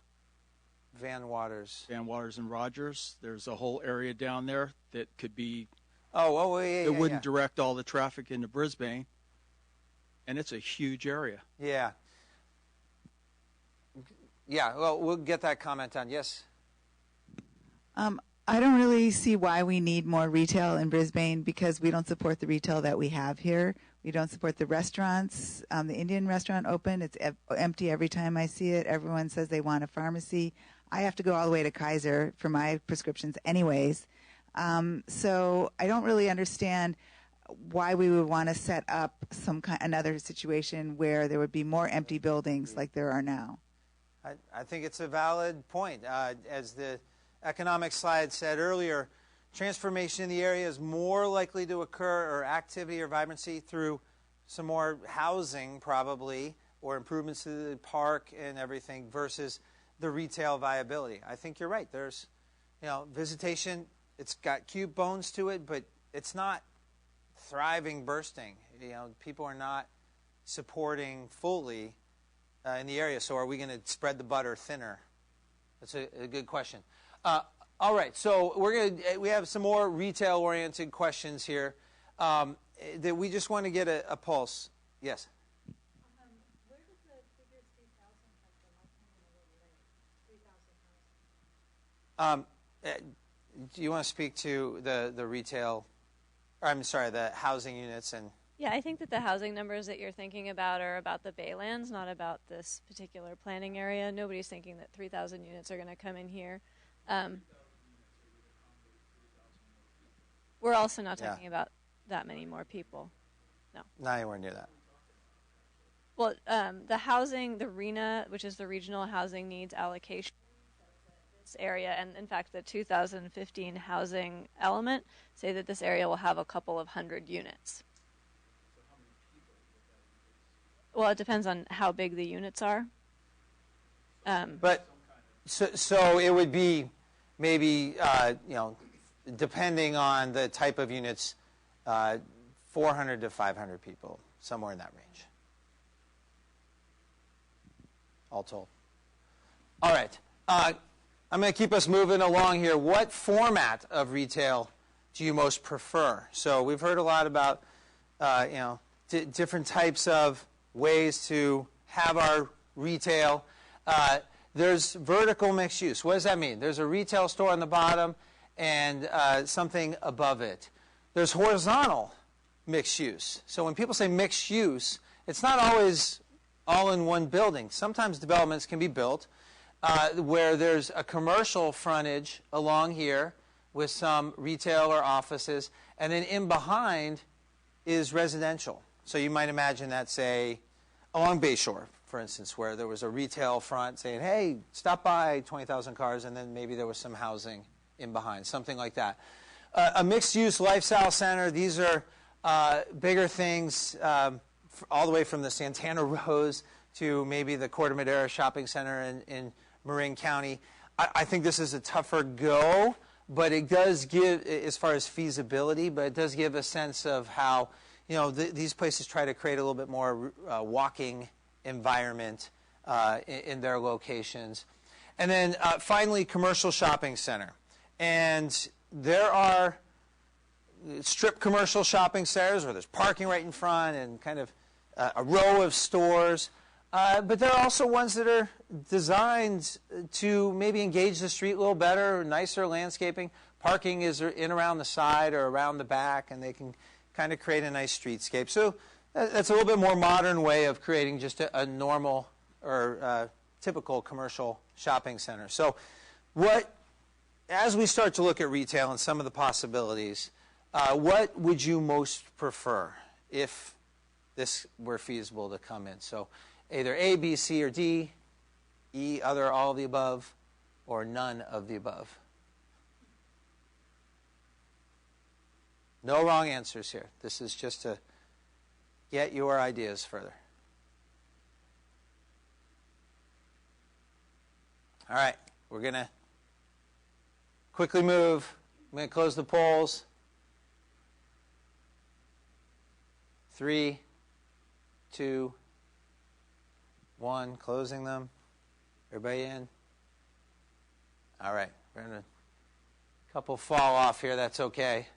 Van Waters and Rogers. There's a whole area down there that could be. Yeah. It wouldn't direct all the traffic into Brisbane, and it's a huge area. Yeah. Yeah. Well, we'll get that comment on. Yes. I don't really see why we need more retail in Brisbane because we don't support the retail that we have here. We don't support the restaurants. The Indian restaurant opened. It's empty every time I see it. Everyone says they want a pharmacy. I have to go all the way to Kaiser for my prescriptions anyways. So I don't really understand why we would want to set up another situation where there would be more empty buildings like there are now. I think it's a valid point. As the economic slide said earlier, transformation in the area is more likely to occur, or activity or vibrancy, through some more housing probably, or improvements to the park and everything, versus the retail viability. I think you're right. There's, visitation, it's got cute bones to it, but it's not thriving, bursting. People are not supporting fully in the area. So are we going to spread the butter thinner? That's a good question. All right, so we have some more retail-oriented questions here that we just want to get a pulse. Yes? Where does the figure 3,000 come from? I can't remember. 3,000 Do you want to speak to the retail, or I'm sorry, the housing units and... Yeah, I think that the housing numbers that you're thinking about are about the Baylands, not about this particular planning area. Nobody's thinking that 3,000 units are going to come in here. We're also not talking about that many more people. No. Not anywhere near that. Well, the housing, the RENA, which is the Regional Housing Needs Allocation this area, and in fact the 2015 housing element say that this area will have a couple of hundred units. Well, it depends on how big the units are. But so it would be maybe depending on the type of units, 400 to 500 people, somewhere in that range, all told. All right, I'm going to keep us moving along here. What format of retail do you most prefer? So we've heard a lot about different types of ways to have our retail. There's vertical mixed use. What does that mean? There's a retail store on the bottom and something above it. There's horizontal mixed use. So when people say mixed use, it's not always all in one building. Sometimes developments can be built where there's a commercial frontage along here with some retail or offices, and then in behind is residential. So you might imagine that, say, along Bayshore, for instance, where there was a retail front saying, hey, stop by, 20,000 cars, and then maybe there was some housing in behind, something like that. A mixed-use lifestyle center, these are bigger things, all the way from the Santana Rose to maybe the Corte Madera Shopping Center in Marin County. I think this is a tougher go, but it does give, as far as feasibility, but it does give a sense of how these places try to create a little bit more walking environment in their locations. And then finally, commercial shopping center. And there are strip commercial shopping centers where there's parking right in front and kind of a row of stores. But there are also ones that are designed to maybe engage the street a little better, nicer landscaping. Parking is in around the side or around the back, and they can kind of create a nice streetscape. So that's a little bit more modern way of creating just a normal or typical commercial shopping center. So as we start to look at retail and some of the possibilities, what would you most prefer if this were feasible to come in? So either A, B, C, or D, E, other, all of the above, or none of the above. No wrong answers here. This is just to get your ideas further. All right, we're going to quickly move. I'm going to close the polls. 3, 2, 1, closing them. Everybody in? All right, we're going to a couple fall off here. That's okay.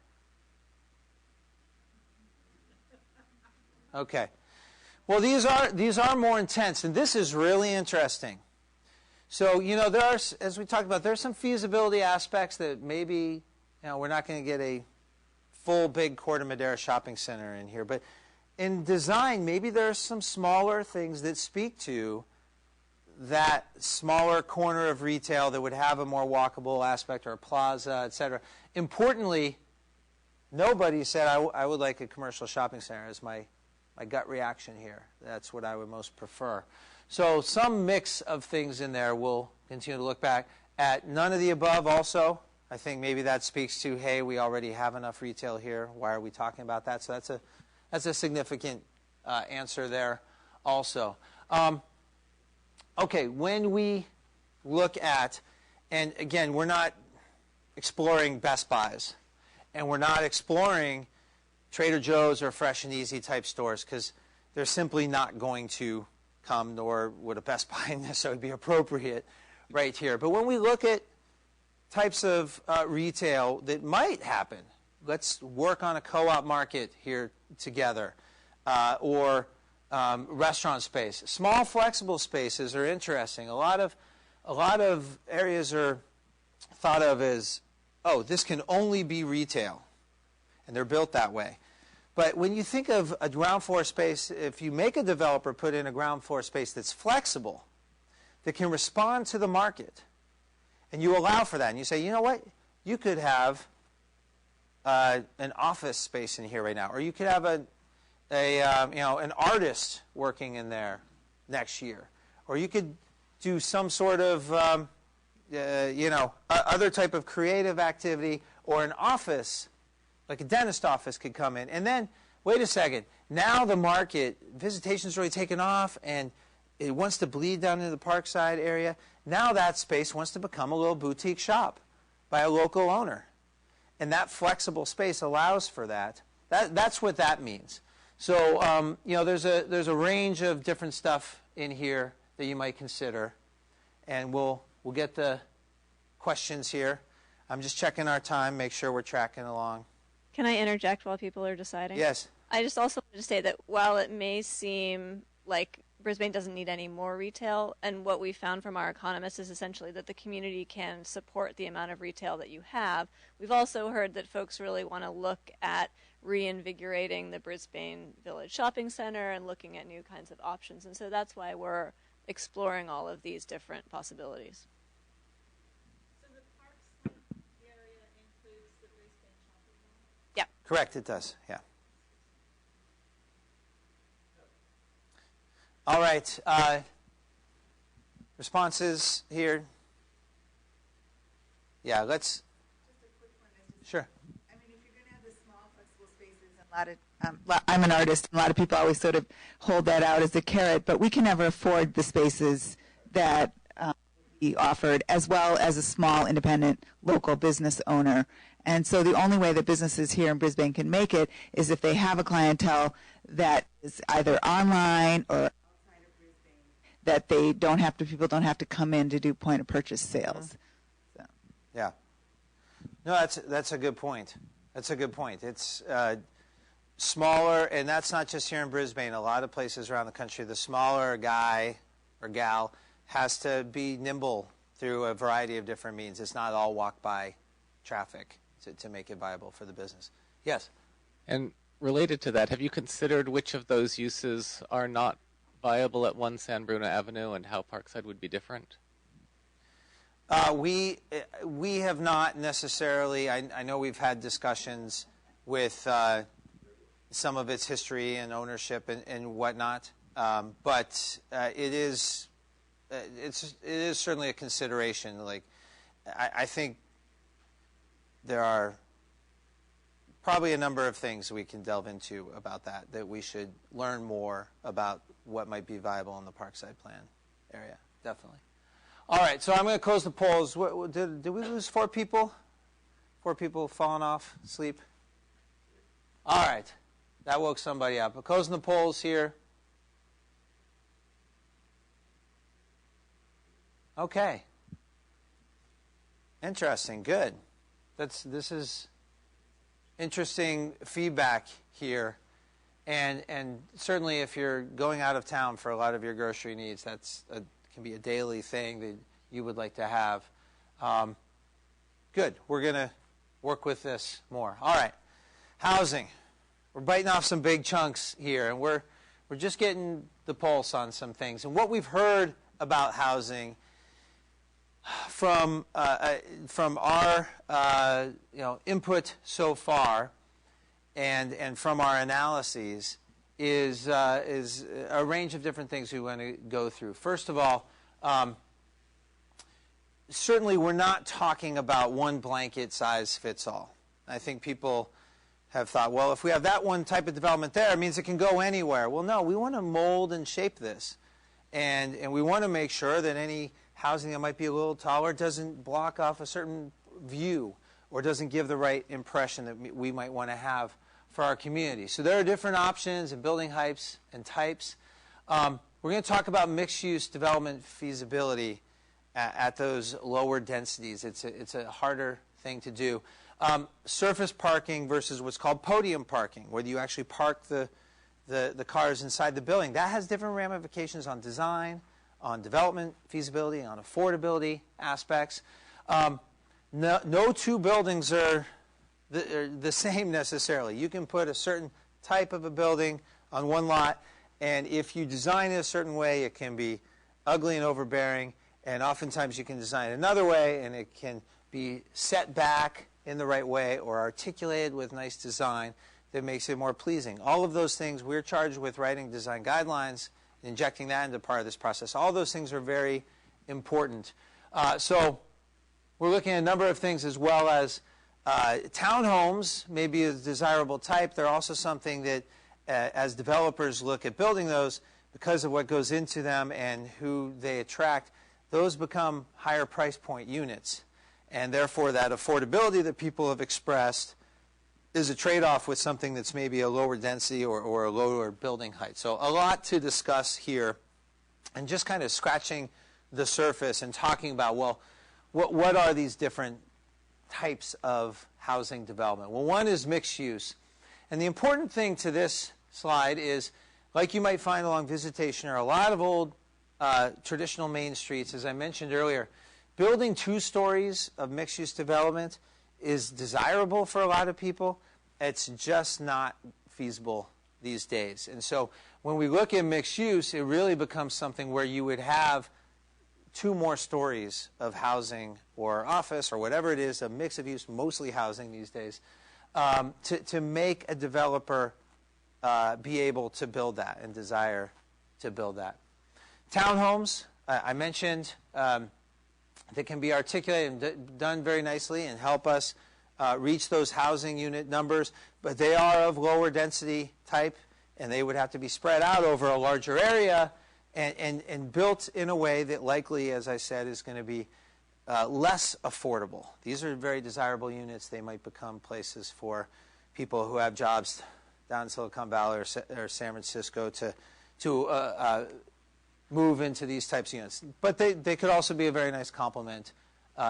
Okay. Well, these are more intense, and this is really interesting. So, there are, as we talked about, there are some feasibility aspects that maybe, we're not going to get a full big Corte Madera shopping center in here, but in design, maybe there are some smaller things that speak to that smaller corner of retail that would have a more walkable aspect, or a plaza, etc. Importantly, nobody said I would like a commercial shopping center as my gut reaction here. That's what I would most prefer. So some mix of things in there. We'll continue to look back at none of the above also. I think maybe that speaks to, hey, we already have enough retail here. Why are we talking about that? So that's a significant answer there also. Okay, when we look at, and again, we're not exploring Best Buys, and we're not exploring Trader Joe's or Fresh and Easy type stores, because they're simply not going to come, nor would a Best Buy necessarily be appropriate right here. But when we look at types of retail that might happen, let's work on a co-op market here together, or restaurant space. Small, flexible spaces are interesting. A lot of areas are thought of as, oh, this can only be retail, and they're built that way. But when you think of a ground floor space, if you make a developer put in a ground floor space that's flexible, that can respond to the market, and you allow for that, and you say, you know what, you could have an office space in here right now, or you could have an artist working in there next year, or you could do some sort of other type of creative activity, or an office, like a dentist office could come in. And then, wait a second, now the market, visitation's really taken off, and it wants to bleed down into the Parkside area. Now that space wants to become a little boutique shop by a local owner. And that flexible space allows for that. That's what that means. So, there's a range of different stuff in here that you might consider. And we'll get the questions here. I'm just checking our time, make sure we're tracking along. Can I interject while people are deciding? Yes. I just also wanted to say that while it may seem like Brisbane doesn't need any more retail, and what we found from our economists is essentially that the community can support the amount of retail that you have, we've also heard that folks really want to look at reinvigorating the Brisbane Village Shopping Center and looking at new kinds of options. And so that's why we're exploring all of these different possibilities. So the Parkside area includes the Brisbane Shopping Mall? Yeah. Correct, it does, yeah. All right, responses here. Yeah, let's. Just a quick one. Sure. I mean, if you're going to have the small, flexible spaces, and I'm an artist, and a lot of people always sort of hold that out as a carrot, but we can never afford the spaces that we offered, as well as a small, independent, local business owner. And so the only way that businesses here in Brisbane can make it is if they have a clientele that is either online or that people don't have to come in to do point of purchase sales. So. Yeah. No, that's a good point. That's a good point. It's smaller, and that's not just here in Brisbane. A lot of places around the country, the smaller guy or gal has to be nimble through a variety of different means. It's not all walk-by traffic to make it viable for the business. Yes? And related to that, have you considered which of those uses are not viable at 1 San Bruno Avenue and how Parkside would be different? We have not necessarily. I know we've had discussions with some of its history and ownership and whatnot, but it is certainly a consideration. Like, I think there are probably a number of things we can delve into about that we should learn more about what might be viable in the Parkside plan area, definitely. All right, so I'm going to close the polls. Did we lose 4 people? 4 people falling off, sleep? All right, that woke somebody up. We're closing the polls here. Okay. Interesting, good. This is interesting feedback here, and certainly if you're going out of town for a lot of your grocery needs, can be a daily thing that you would like to have. Good. We're going to work with this more. All right. Housing. We're biting off some big chunks here, and we're just getting the pulse on some things. And what we've heard about housing from our input so far, and from our analyses, is a range of different things we want to go through. First of all, certainly we're not talking about one blanket size fits all. I think people have thought, well, if we have that one type of development there, it means it can go anywhere. Well, no, we want to mold and shape this, and we want to make sure that any housing that might be a little taller doesn't block off a certain view or doesn't give the right impression that we might want to have for our community. So there are different options and building heights and types. we're going to talk about mixed-use development feasibility at those lower densities. It's a harder thing to do. Surface parking versus what's called podium parking, where you actually park the cars inside the building. That has different ramifications on design, on development feasibility, on affordability aspects. No two buildings are the same necessarily. You can put a certain type of a building on one lot, and if you design it a certain way, it can be ugly and overbearing, and oftentimes you can design it another way, and it can be set back in the right way or articulated with nice design that makes it more pleasing. All of those things, we're charged with writing design guidelines, injecting that into part of this process. All those things are very important. So we're looking at a number of things, as well as townhomes may be a desirable type. They're also something that, as developers look at building those, because of what goes into them and who they attract, those become higher price point units. And therefore, that affordability that people have expressed is a trade-off with something that's maybe a lower density or a lower building height. So a lot to discuss here, and just kind of scratching the surface and talking about, well, what are these different types of housing development? Well, one is mixed use. And the important thing to this slide is, like you might find along Visitation or a lot of old traditional main streets, as I mentioned earlier, building 2 stories of mixed-use development is desirable for a lot of people. It's just not feasible these days. And so when we look at mixed use, it really becomes something where you would have 2 more stories of housing or office or whatever it is, a mix of use, mostly housing these days, to make a developer be able to build that and desire to build that. Townhomes, I mentioned, that can be articulated and done very nicely and help us reach those housing unit numbers, but they are of lower density type, and they would have to be spread out over a larger area and built in a way that likely, as I said, is going to be less affordable. These are very desirable units. They might become places for people who have jobs down in Silicon Valley or San Francisco to move into these types of units. But they could also be a very nice complement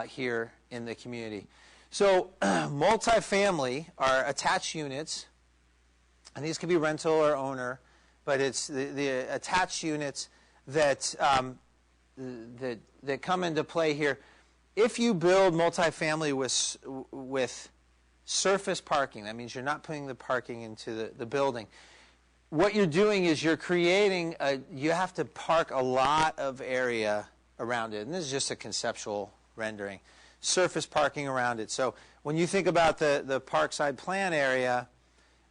here in the community. So multifamily are attached units, and these can be rental or owner, but it's the attached units that come into play here. If you build multifamily with surface parking, that means you're not putting the parking into the building. What you're doing is you're creating you have to park a lot of area around it. And this is just a conceptual rendering. Surface parking around it. So when you think about the Parkside plan area,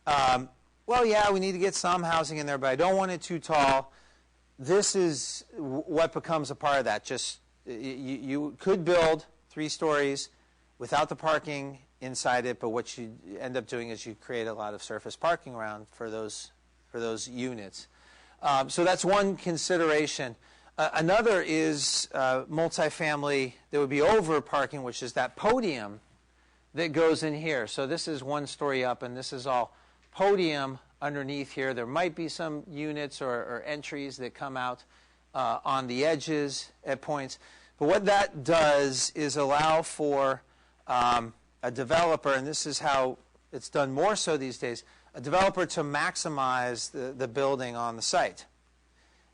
well, yeah, we need to get some housing in there, but I don't want it too tall. This is what becomes a part of that. Just you could build 3 stories without the parking inside it, but what you end up doing is you create a lot of surface parking around for those units. So that's one consideration. Another is multifamily that would be over parking, which is that podium that goes in here. So this is 1 story up, and this is all podium underneath here. There might be some units or entries that come out on the edges at points. But what that does is allow for a developer, and this is how it's done more so these days, a developer to maximize the building on the site.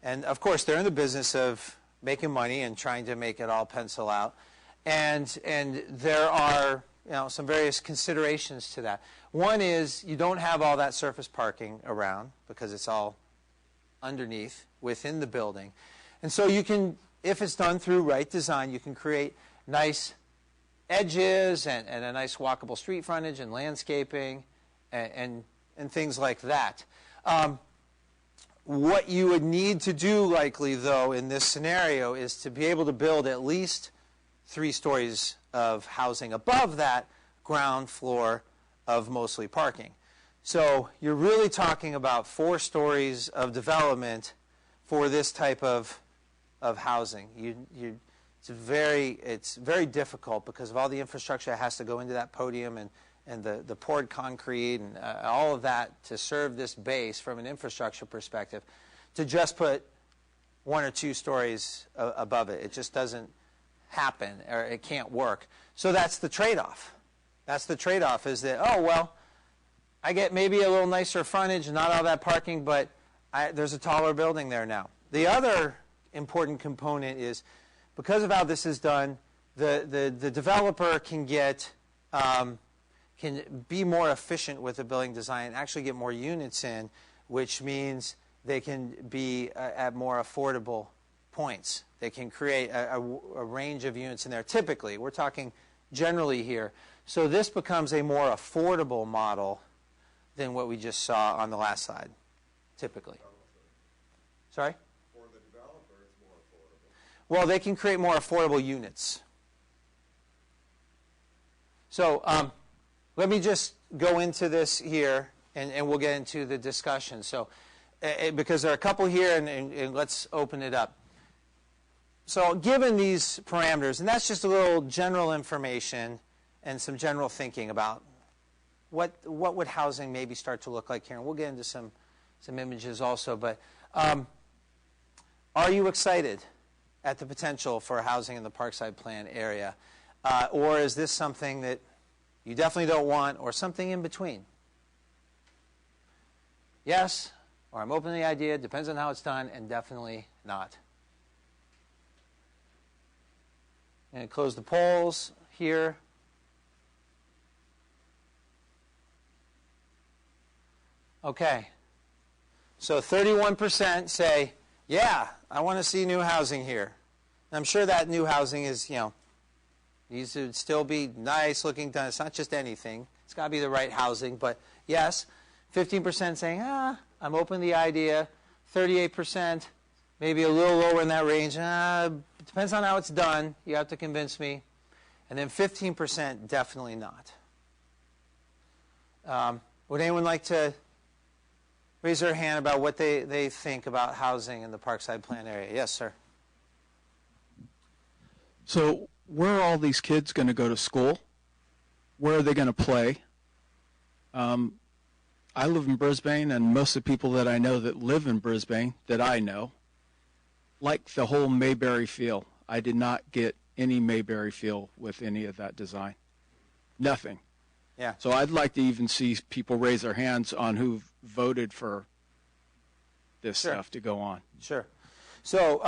And of course, they're in the business of making money and trying to make it all pencil out. And there are some various considerations to that. One is you don't have all that surface parking around because it's all underneath within the building. And so you can, if it's done through right design, you can create nice edges and a nice walkable street frontage and landscaping and things like that. What you would need to do likely, though, in this scenario is to be able to build at least 3 stories of housing above that ground floor of mostly parking. So you're really talking about 4 stories of development for this type of housing. It's very difficult because of all the infrastructure that has to go into that podium and the poured concrete and all of that to serve this base from an infrastructure perspective. To just put 1 or 2 stories above it. It just doesn't happen, or it can't work. So that's the trade-off. That's the trade-off, is that, oh, well, I get maybe a little nicer frontage, not all that parking, but there's a taller building there now. The other important component is, because of how this is done, the developer can be more efficient with the building design, actually get more units in, which means they can be at more affordable points. They can create a range of units in there. Typically, we're talking generally here. So this becomes a more affordable model than what we just saw on the last slide, typically. Sorry? For the developer, it's more affordable. Well, they can create more affordable units. So let me just go into this here, and we'll get into the discussion. So, because there are a couple here, and let's open it up. So given these parameters, and that's just a little general information and some general thinking about what would housing maybe start to look like here. And we'll get into some images also. But are you excited at the potential for housing in the Parkside Plan area? Or is this something that you definitely don't want, or something in between? Yes, or I'm open to the idea, depends on how it's done, and definitely not. And close the polls here. Okay. So 31% say, yeah, I want to see new housing here. And I'm sure that new housing is, needs to still be nice looking done. It's not just anything. It's got to be the right housing. But yes, 15% saying, I'm open to the idea. 38%, maybe a little lower in that range. Depends on how it's done. You have to convince me. And then 15%, definitely not. Would anyone like to raise their hand about what they think about housing in the Parkside Plan area? Yes, sir. So where are all these kids going to go to school? Where are they going to play? I live in Brisbane, and most of the people that I know that live in Brisbane, that I know, like the whole Mayberry feel. I did not get any Mayberry feel with any of that design. Nothing. Yeah. So I'd like to even see people raise their hands on who voted for this stuff to go on. Sure. So,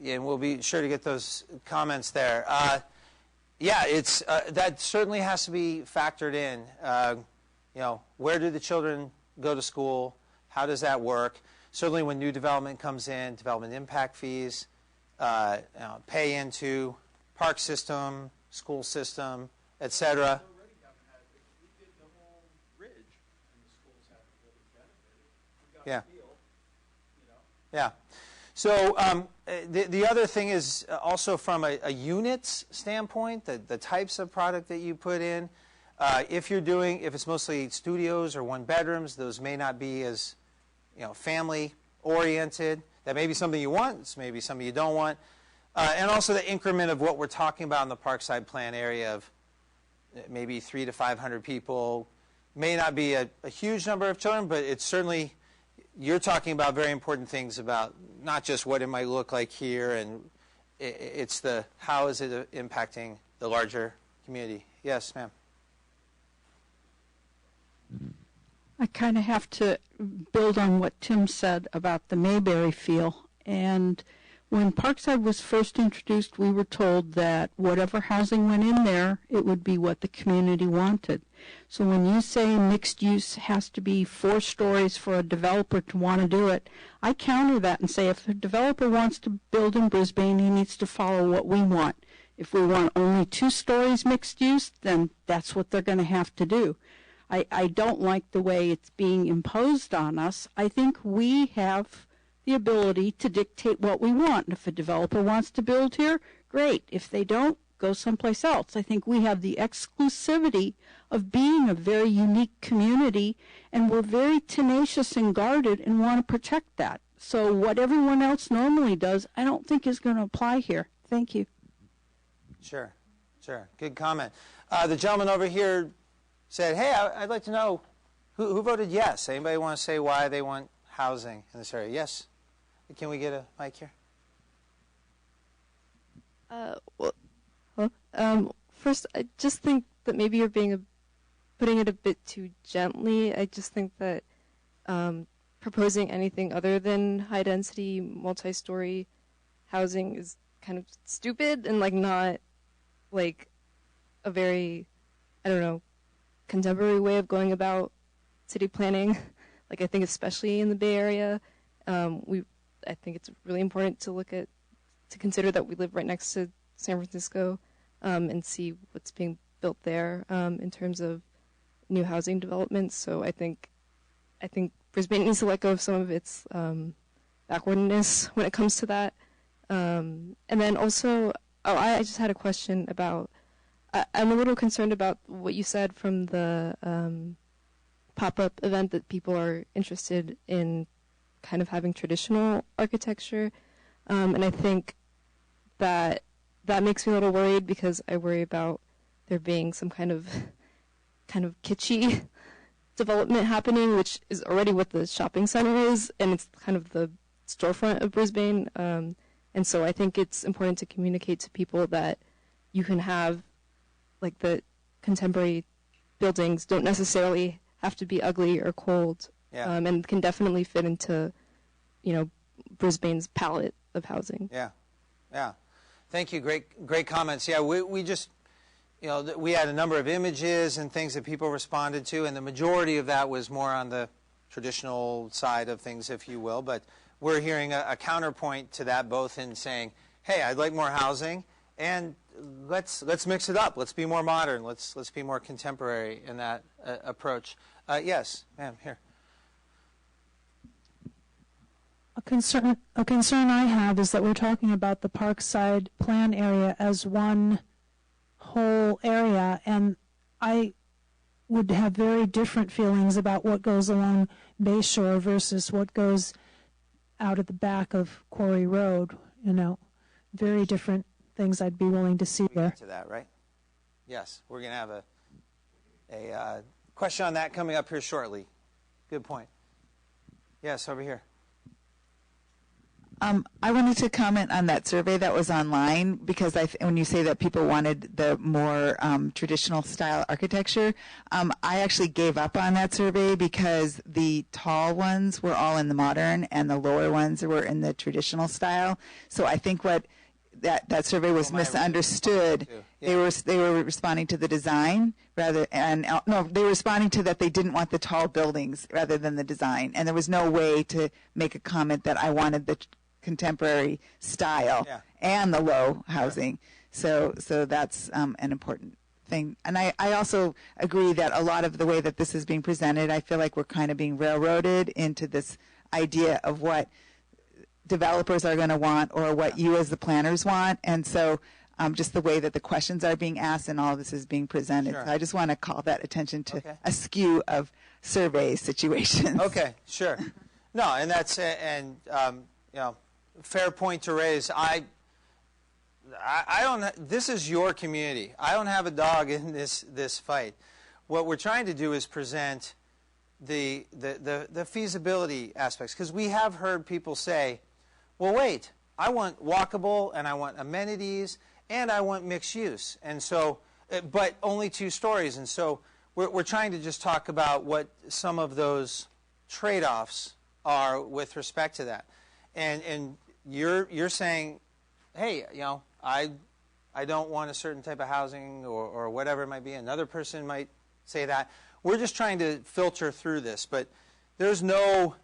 and we'll be sure to get those comments there. Yeah, it's that certainly has to be factored in. Where do the children go to school? How does that work? Certainly when new development comes in, development impact fees, pay into park system, school system, etc. Yeah. Yeah. So the other thing is also from a units standpoint, the types of product that you put in. If it's mostly studios or one bedrooms, those may not be as family oriented. That may be something you want. It's maybe something you don't want. And also the increment of what we're talking about in the Parkside Plan area of maybe 300 to 500 people may not be a huge number of children, but it's certainly, you're talking about very important things about not just what it might look like here, and it's how is it impacting the larger community. Yes, ma'am. I kind of have to build on what Tim said about the Mayberry feel. And when Parkside was first introduced, we were told that whatever housing went in there, it would be what the community wanted. So when you say mixed use has to be 4 stories for a developer to want to do it, I counter that and say if the developer wants to build in Brisbane, he needs to follow what we want. If we want only 2 stories mixed use, then that's what they're going to have to do. I don't like the way it's being imposed on us. I think we have the ability to dictate what we want. If a developer wants to build here, great. If they don't, go someplace else. I think we have the exclusivity of being a very unique community, and we're very tenacious and guarded and want to protect that. So what everyone else normally does, I don't think is going to apply here. Thank you. Sure. Good comment. The gentleman over here said, hey, I'd like to know who voted yes. Anybody want to say why they want housing in this area? Yes. Can we get a mic here? First, I just think that maybe you're putting it a bit too gently. I just think that proposing anything other than high-density, multi-story housing is kind of stupid and not a very, I don't know, contemporary way of going about city planning. I think especially in the Bay Area, I think it's really important to consider that we live right next to San Francisco, and see what's being built there in terms of new housing developments. So I think Brisbane needs to let go of some of its backwardness when it comes to that. And then also, I just had a question about. I'm a little concerned about what you said from the pop-up event, that people are interested in kind of having traditional architecture, and I think that makes me a little worried, because I worry about there being some kind of kitschy development happening, which is already what the shopping center is, and it's kind of the storefront of Brisbane. And so I think it's important to communicate to people that you can have, the contemporary buildings don't necessarily have to be ugly or cold, and can definitely fit into, Brisbane's palette of housing. Yeah. Thank you. Great comments. Yeah, we just, we had a number of images and things that people responded to, and the majority of that was more on the traditional side of things, if you will. But we're hearing a counterpoint to that, both in saying, hey, I'd like more housing, and let's mix it up. Let's be more modern. Let's be more contemporary in that approach. Yes, ma'am, here. A concern I have is that we're talking about the Parkside plan area as one whole area, and I would have very different feelings about what goes along Bayshore versus what goes out at the back of Quarry Road. Very different things I'd be willing to see there. To that, right? Yes, we're going to have a question on that coming up here shortly. Good point. Yes, over here. I wanted to comment on that survey that was online, because when you say that people wanted the more traditional style architecture, I actually gave up on that survey because the tall ones were all in the modern and the lower ones were in the traditional style. So I think what that survey was misunderstood. Yeah. They were responding to the design they were responding to that they didn't want the tall buildings rather than the design, and there was no way to make a comment that I wanted the contemporary style and the low housing. So that's an important thing. And I also agree that a lot of the way that this is being presented, I feel like we're kind of being railroaded into this idea of what developers are going to want or what you as the planners want. And so just the way that the questions are being asked and all of this is being presented. Sure. So I just want to call that attention to a skew of survey situations. Okay, sure. No, and that's fair point to raise. I don't. This is your community. I don't have a dog in this fight. What we're trying to do is present the feasibility aspects, because we have heard people say, well, wait, I want walkable and I want amenities and I want mixed use, and so, but only 2 stories. And so we're trying to just talk about what some of those trade-offs are with respect to that. And you're saying, hey, I don't want a certain type of housing or whatever it might be. Another person might say that. We're just trying to filter through this, but there's no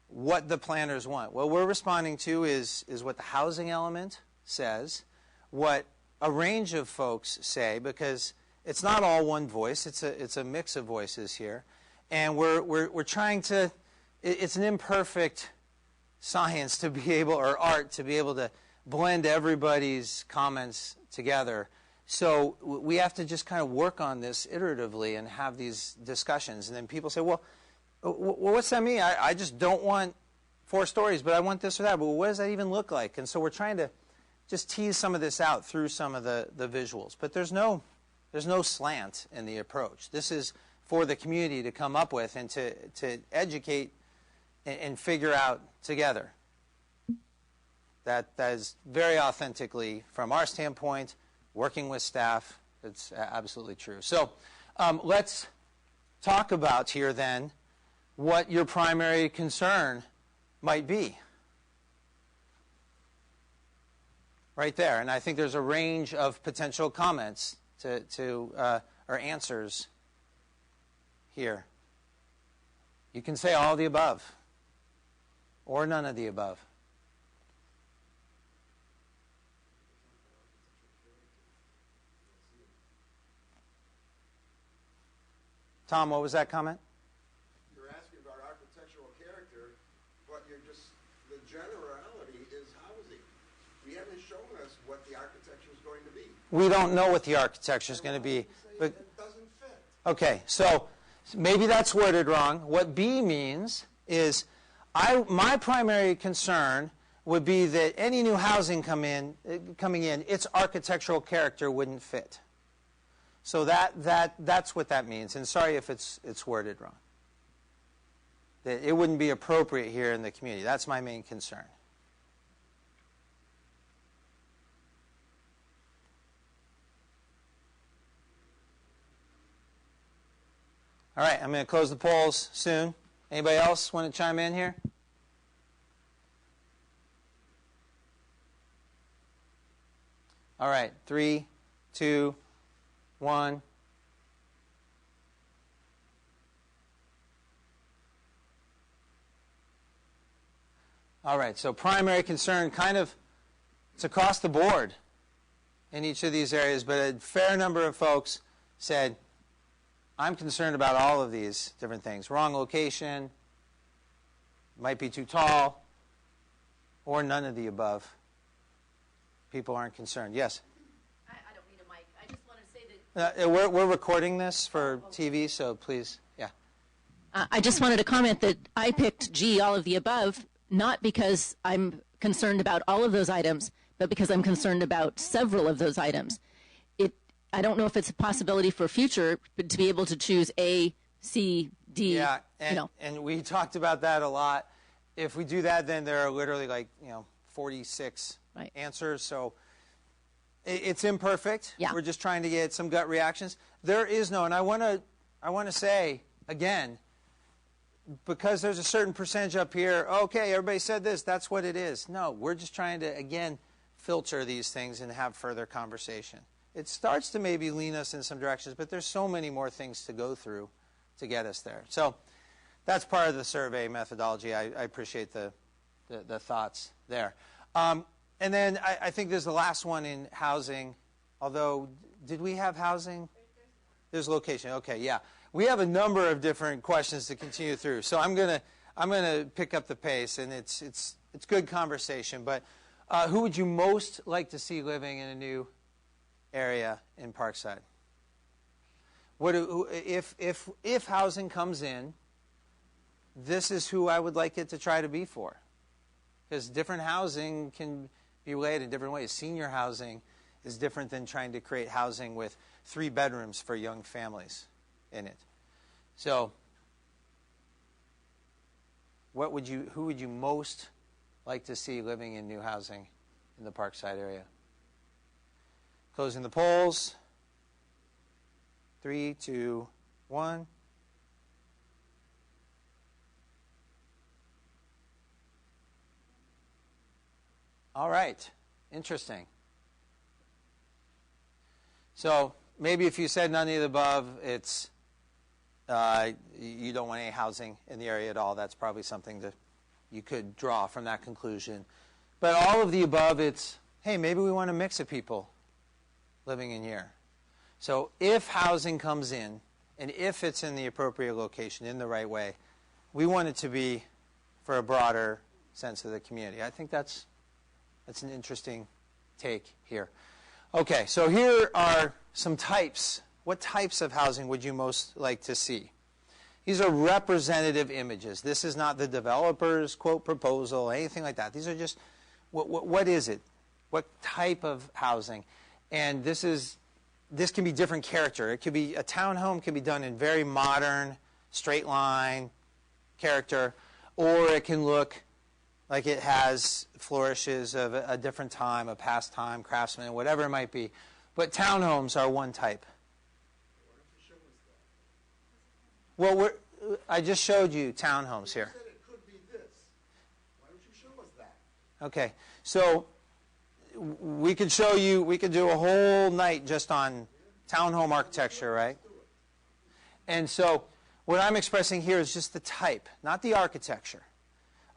what the planners want. What we're responding to is what the housing element says, what a range of folks say, because it's not all one voice. It's a mix of voices here, and we're trying to. It's an imperfect science to be able, or art to be able to blend everybody's comments together. So we have to just kind of work on this iteratively and have these discussions. And then people say, well, what's that mean? I just don't want 4 stories, but I want this or that. But what does that even look like? And so we're trying to just tease some of this out through some of the visuals. But there's no slant in the approach. This is for the community to come up with and to educate and figure out together. That is very authentically, from our standpoint, working with staff, it's absolutely true. So let's talk about here then what your primary concern might be. Right there. And I think there's a range of potential comments or answers here. You can say all of the above or none of the above. Tom, what was that comment? You're asking about architectural character, but the generality is housing. You haven't shown us what the architecture is going to be. We don't know what the architecture is going to be. But, it doesn't fit. Okay, so maybe that's worded wrong. What B means is my primary concern would be that any new housing coming in, its architectural character wouldn't fit. So that's what that means. And sorry if it's worded wrong. That it wouldn't be appropriate here in the community. That's my main concern. All right, I'm going to close the polls soon. Anybody else want to chime in here? All right, 3, 2, 1. All right, so primary concern it's across the board in each of these areas, but a fair number of folks said, I'm concerned about all of these different things. Wrong location, might be too tall, or none of the above. People aren't concerned. Yes? I don't need a mic. I just want to say that... We're recording this for TV, so please, yeah. I just wanted to comment that I picked G, all of the above, not because I'm concerned about all of those items, but because I'm concerned about several of those items. I don't know if it's a possibility for future to be able to choose A, C, D. Yeah, and we talked about that a lot. If we do that, then there are literally 46 answers. So it's imperfect. Yeah. We're just trying to get some gut reactions. There is no, and I want to say again, because there's a certain percentage up here, okay, everybody said this, that's what it is. No, we're just trying to, again, filter these things and have further conversation. It starts to maybe lean us in some directions, but there's so many more things to go through to get us there. So that's part of the survey methodology. I appreciate the thoughts there. And then I think there's the last one in housing, although, did we have housing? There's location. Okay, yeah. We have a number of different questions to continue through. So I'm gonna pick up the pace, and it's good conversation. But who would you most like to see living in a new area in Parkside? If housing comes in, this is who I would like it to try to be for. Because different housing can be related in different ways. Senior housing is different than trying to create housing with 3 bedrooms for young families in it. So who would you most like to see living in new housing in the Parkside area? Closing the polls. 3, 2, 1. All right. Interesting. So maybe if you said none of the above, it's you don't want any housing in the area at all. That's probably something that you could draw from that conclusion. But all of the above, it's, hey, maybe we want a mix of people living in here. So if housing comes in, and if it's in the appropriate location, in the right way, we want it to be for a broader sense of the community. I think that's an interesting take here. Okay, so here are some types. What types of housing would you most like to see? These are representative images. This is not the developer's quote proposal, anything like that. These are just, what is it? What type of housing? And this can be different character. It could be a townhome, can be done in very modern, straight line character, or it can look like it has flourishes of a different time, a past time, craftsman, whatever it might be. But townhomes are one type. Well, I just showed you townhomes here. You said it could be this. Why don't you show us that? Okay, so we could show you, we could do a whole night just on townhome architecture, right? And so what I'm expressing here is just the type, not the architecture.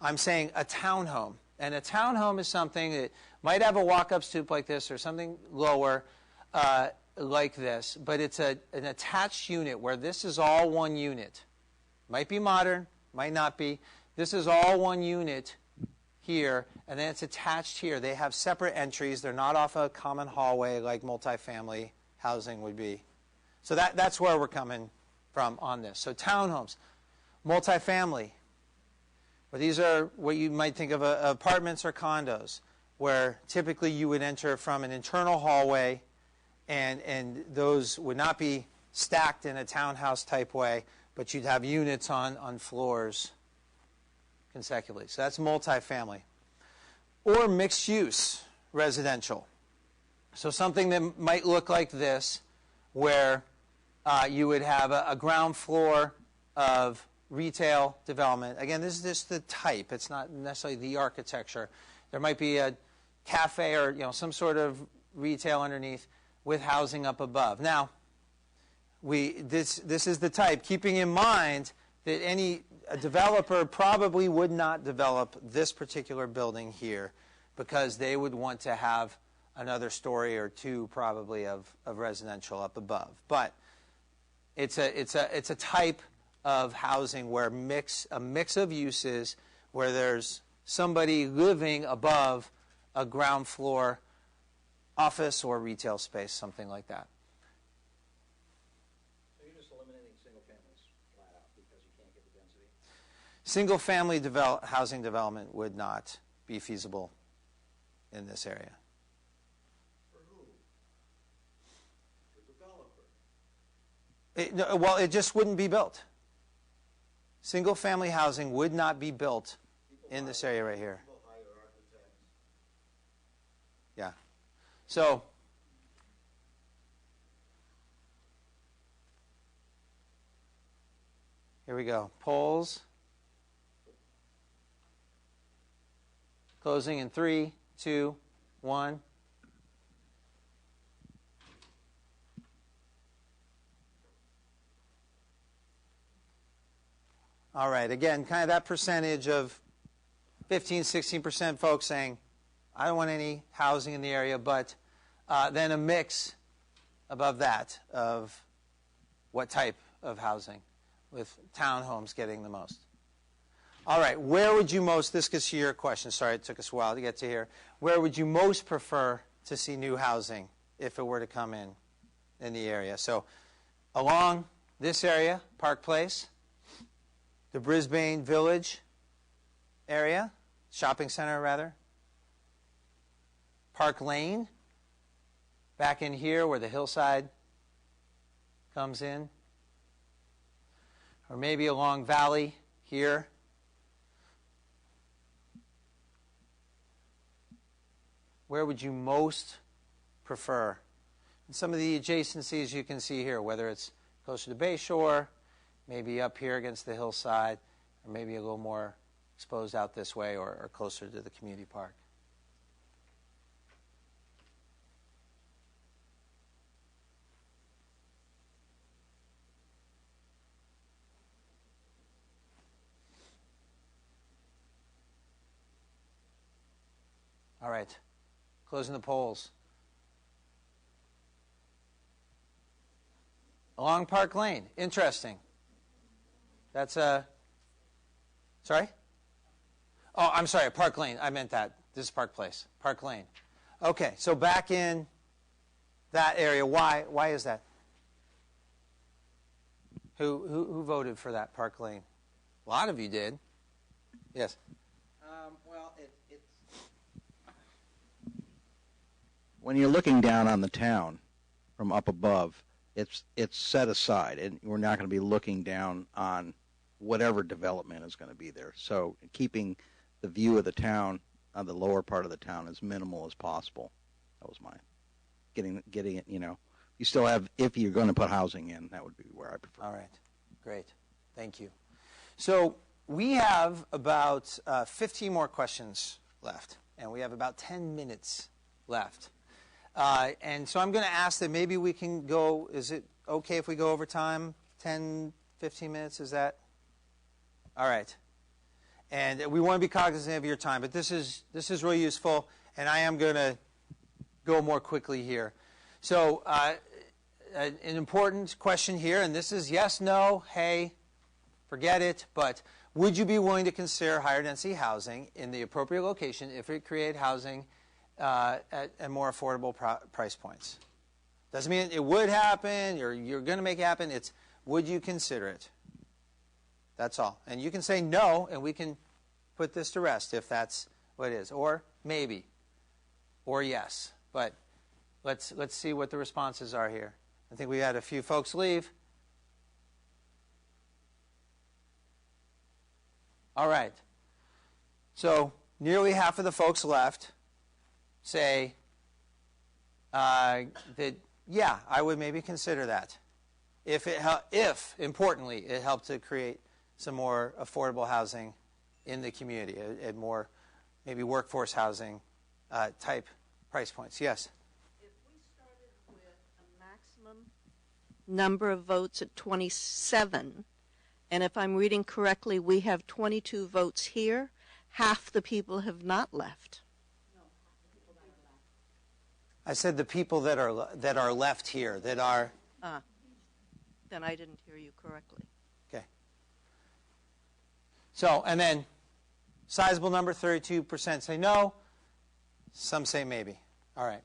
I'm saying a townhome. And a townhome is something that might have a walk-up stoop like this or something lower like this, but it's an attached unit where this is all one unit. Might be modern, might not be. This is all one unit here, and then it's attached here. They have separate entries. They're not off a common hallway like multifamily housing would be. So that's where we're coming from on this. So townhomes, multifamily, where these are what you might think of apartments or condos, where typically you would enter from an internal hallway, and those would not be stacked in a townhouse type way, but you'd have units on floors consecutively. So that's multifamily. Or mixed use residential. So something that might look like this, where you would have a ground floor of retail development. Again, this is just the type. It's not necessarily the architecture. There might be a cafe or some sort of retail underneath with housing up above. Now, this is the type, keeping in mind that a developer probably would not develop this particular building here because they would want to have another story or two probably of residential up above. But it's a type of housing where a mix of uses, where there's somebody living above a ground floor office or retail space, something like that. So you're just eliminating single families flat out because you can't get the density? Single family housing development would not be feasible in this area. For who? The developer. Well, it just wouldn't be built. Single family housing would not be built in this area right here. Yeah. So, here we go. Polls. Closing in 3, 2, 1. All right, again, kind of that percentage of 15, 16% folks saying, I don't want any housing in the area, but then a mix above that of what type of housing, with townhomes getting the most. All right, where would you most, this gets to your question, sorry it took us a while to get to here, where would you most prefer to see new housing if it were to come in the area? So along this area, Park Place, the Brisbane Village area, shopping center rather, Park Lane, back in here where the hillside comes in, or maybe along Valley here. Where would you most prefer? And some of the adjacencies you can see here, whether it's closer to Bay Shore, maybe up here against the hillside, or maybe a little more exposed out this way or closer to the community park. All right, closing the polls. Along Park Lane, interesting. That's sorry? Oh, I'm sorry, Park Lane. I meant that. This is Park Place. Park Lane. Okay, so back in that area, why is that? Who voted for that, Park Lane? A lot of you did. Yes. Well, it's when you're looking down on the town from up above, it's set aside, and we're not going to be looking down on whatever development is going to be there. So keeping the view of the town on the lower part of the town as minimal as possible. That was my getting it. You still have, if you're going to put housing in, that would be where I prefer. All right, great, thank you. So we have about 15 more questions left, and we have about 10 minutes left. And so I'm going to ask that maybe we can go, is it okay if we go over time, 10, 15 minutes, is that? All right. And we want to be cognizant of your time, but this is really useful, and I am going to go more quickly here. So an important question here, and this is yes, no, hey, forget it, but would you be willing to consider higher density housing in the appropriate location if it created housing at more affordable price points? Doesn't mean it would happen, or you're going to make it happen. It's would you consider it? That's all. And you can say no, and we can put this to rest if that's what it is. Or maybe. Or yes. But let's see what the responses are here. I think we had a few folks leave. All right. So nearly half of the folks left say that, yeah, I would maybe consider that. If importantly, it helped to create some more affordable housing in the community, at more maybe workforce housing type price points. Yes? If we started with a maximum number of votes at 27, and if I'm reading correctly, we have 22 votes here, half the people have not left. I said the people that are left here, that are... Then I didn't hear you correctly. Okay. So, and then sizable number, 32% say no. Some say maybe. All right.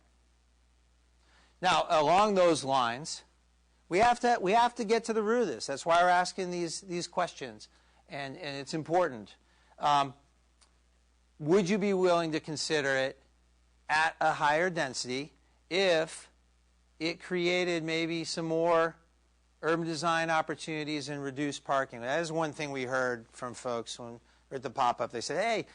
Now, along those lines, we have to get to the root of this. That's why we're asking these questions, and it's important. Would you be willing to consider it at a higher density if it created maybe some more urban design opportunities and reduced parking? That is one thing we heard from folks when we were at the pop-up. They said, hey,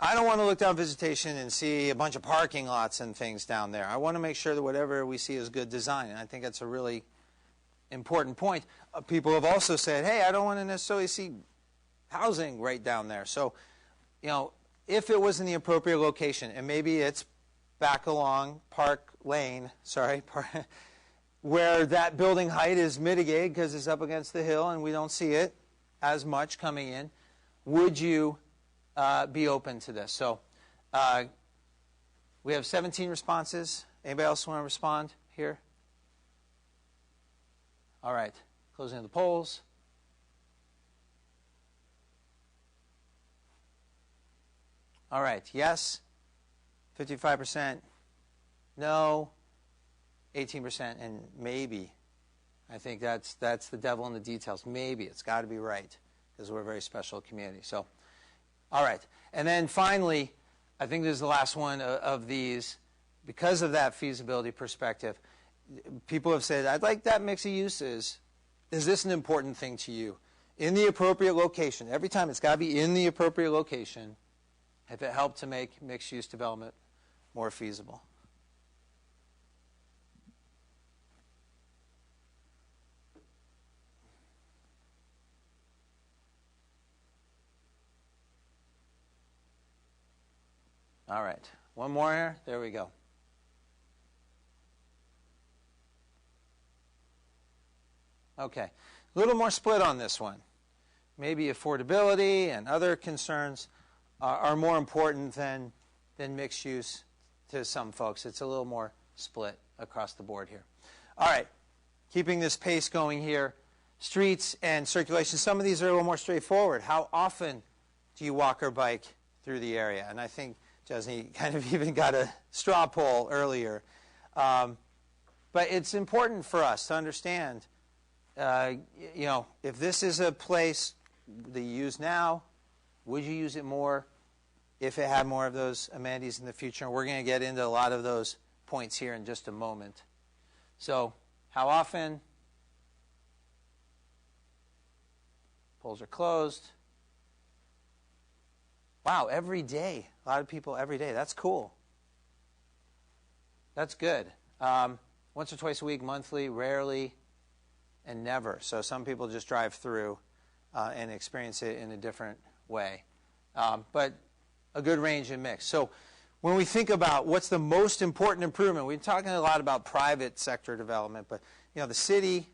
I don't want to look down Visitation and see a bunch of parking lots and things down there. I want to make sure that whatever we see is good design. And I think that's a really important point. People have also said, hey, I don't want to necessarily see housing right down there. So, if it was in the appropriate location, and maybe it's back along Park Lane, where that building height is mitigated because it's up against the hill and we don't see it as much coming in, would you be open to this? So we have 17 responses. Anybody else want to respond here? All right. Closing of the polls. All right. Yes, 55%. No, 18%, and maybe. I think that's the devil in the details. Maybe. It's got to be right because we're a very special community. So, all right. And then finally, I think this is the last one of these. Because of that feasibility perspective, people have said, I'd like that mix of uses. Is this an important thing to you? In the appropriate location. Every time it's got to be in the appropriate location if it helped to make mixed-use development more feasible. All right. One more here. There we go. Okay. A little more split on this one. Maybe affordability and other concerns are more important than mixed use to some folks. It's a little more split across the board here. All right. Keeping this pace going here. Streets and circulation. Some of these are a little more straightforward. How often do you walk or bike through the area? And I think Jesney kind of even got a straw poll earlier. But it's important for us to understand, if this is a place that you use now, would you use it more if it had more of those amenities in the future? And we're going to get into a lot of those points here in just a moment. So, how often? Polls are closed. Wow, every day. A lot of people every day. That's cool. That's good. Once or twice a week, monthly, rarely, and never. So some people just drive through and experience it in a different way. But a good range and mix. So when we think about what's the most important improvement, we've been talking a lot about private sector development, but the city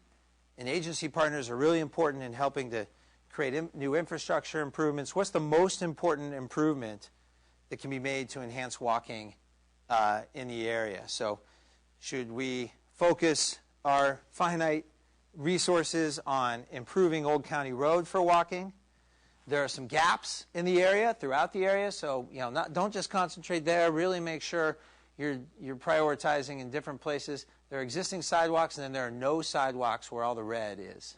and agency partners are really important in helping to create new infrastructure improvements. What's the most important improvement that can be made to enhance walking in the area? So should we focus our finite resources on improving Old County Road for walking? There are some gaps in the area, throughout the area, so don't just concentrate there. Really make sure you're prioritizing in different places. There are existing sidewalks, and then there are no sidewalks where all the red is.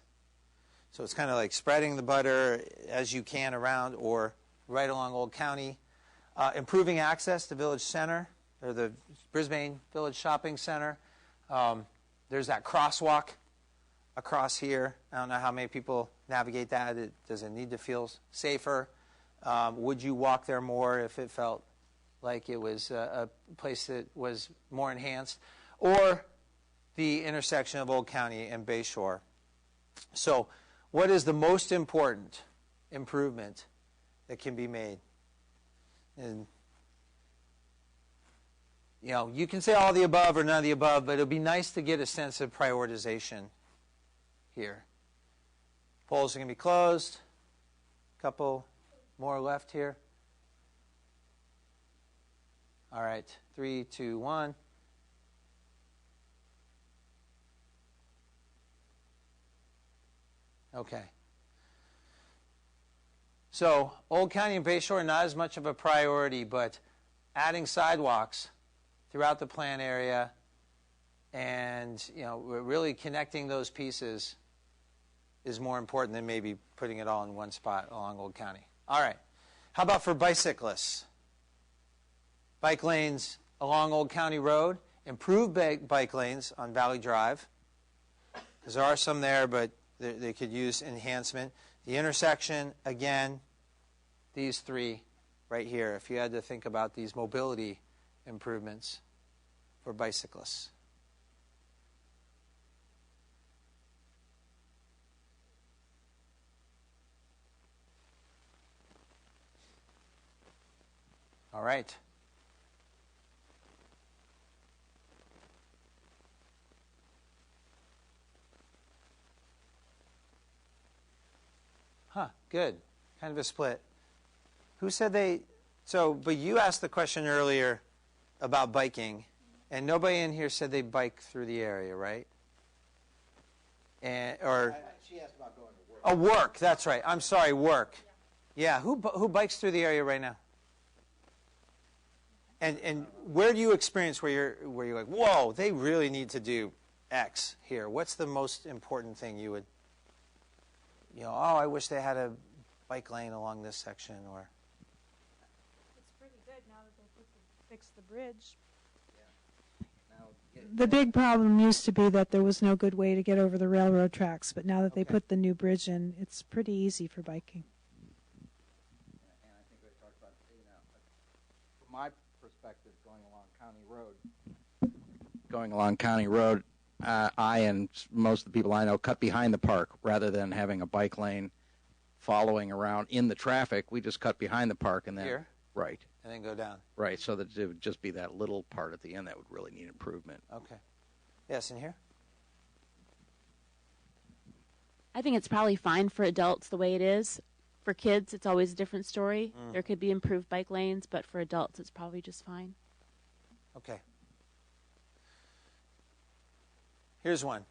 So it's kind of like spreading the butter as you can around or right along Old County. Improving access to Village Center, or the Brisbane Village Shopping Center. There's that crosswalk across here. I don't know how many people navigate that. Does it need to feel safer? Would you walk there more if it felt like it was a place that was more enhanced? Or the intersection of Old County and Bayshore. So what is the most important improvement that can be made? And you can say all the above or none of the above, but it would be nice to get a sense of prioritization here. Polls are going to be closed. A couple more left here. All right, 3, 2, 1. Okay. So Old County and Bayshore, not as much of a priority, but adding sidewalks throughout the plan area and really connecting those pieces is more important than maybe putting it all in one spot along Old County. All right. How about for bicyclists? Bike lanes along Old County Road, improve bike lanes on Valley Drive, because there are some there, but they could use enhancement. The intersection, again, these three right here, if you had to think about these mobility improvements for bicyclists. All right. Huh, good. Kind of a split. Who said they... but you asked the question earlier about biking, and nobody in here said they bike through the area, right? She asked about going to work. Oh, work, that's right. I'm sorry, work. Yeah, who bikes through the area right now? And where do you experience where you're like, whoa, they really need to do X here? What's the most important thing you would... I wish they had a bike lane along this section, or... It's pretty good now that they fixed the bridge. The big problem used to be that there was no good way to get over the railroad tracks, but now that they put the new bridge in, it's pretty easy for biking. And I think we talked about, from my perspective, going along County Road, I and most of the people I know cut behind the park rather than having a bike lane following around in the traffic. We just cut behind the park and then here, right, and then go down. Right, so that it would just be that little part at the end that would really need improvement. Okay. Yes, in here. I think it's probably fine for adults the way it is. For kids, it's always a different story. There could be improved bike lanes, but for adults, it's probably just fine. Okay. Here's one.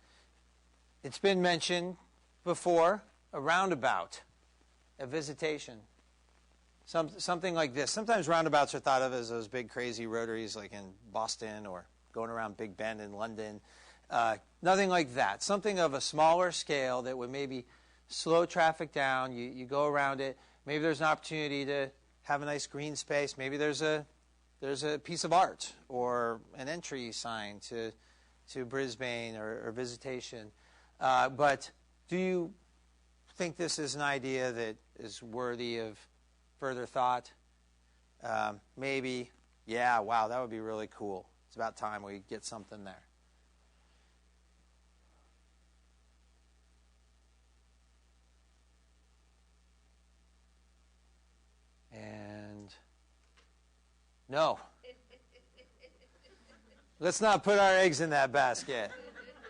It's been mentioned before, a roundabout, a visitation. Something like this. Sometimes roundabouts are thought of as those big crazy rotaries like in Boston or going around Big Ben in London. Nothing like that. Something of a smaller scale that would maybe slow traffic down. You go around it. Maybe there's an opportunity to have a nice green space. Maybe there's a piece of art or an entry sign to Brisbane or visitation. But do you think this is an idea that is worthy of further thought? Maybe, yeah, wow, that would be really cool. It's about time we get something there. And no. Let's not put our eggs in that basket.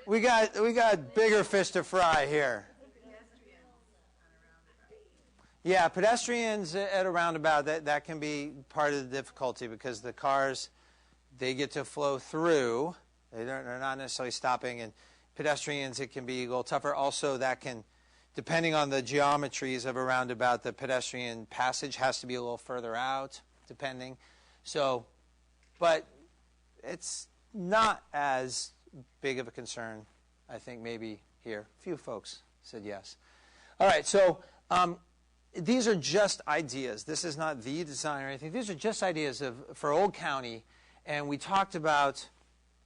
We got bigger fish to fry here. Yeah, pedestrians at a roundabout, that can be part of the difficulty because the cars, they get to flow through. They're not necessarily stopping. And pedestrians, it can be a little tougher. Also, that can, depending on the geometries of a roundabout, the pedestrian passage has to be a little further out, depending. So, but it's not as big of a concern, I think, maybe here. A few folks said yes. All right, so these are just ideas. This is not the design or anything. These are just ideas for Old County. And we talked about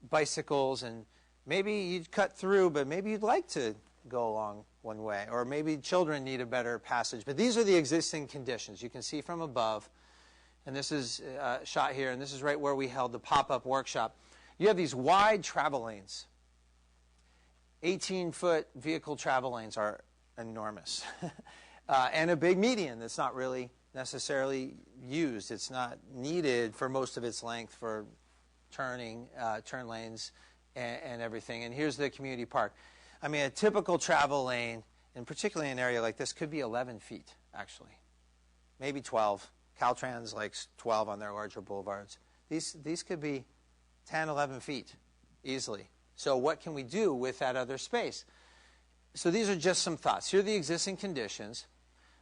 bicycles, and maybe you'd cut through, but maybe you'd like to go along one way. Or maybe children need a better passage. But these are the existing conditions. You can see from above. And this is shot here. And this is right where we held the pop-up workshop. You have these wide travel lanes. 18-foot vehicle travel lanes are enormous. And a big median that's not really necessarily used. It's not needed for most of its length for turn lanes and everything. And here's the community park. I mean, a typical travel lane, and particularly in an area like this, could be 11 feet, actually. Maybe 12. Caltrans likes 12 on their larger boulevards. These could be 10, 11 feet easily. So what can we do with that other space? So these are just some thoughts. Here are the existing conditions.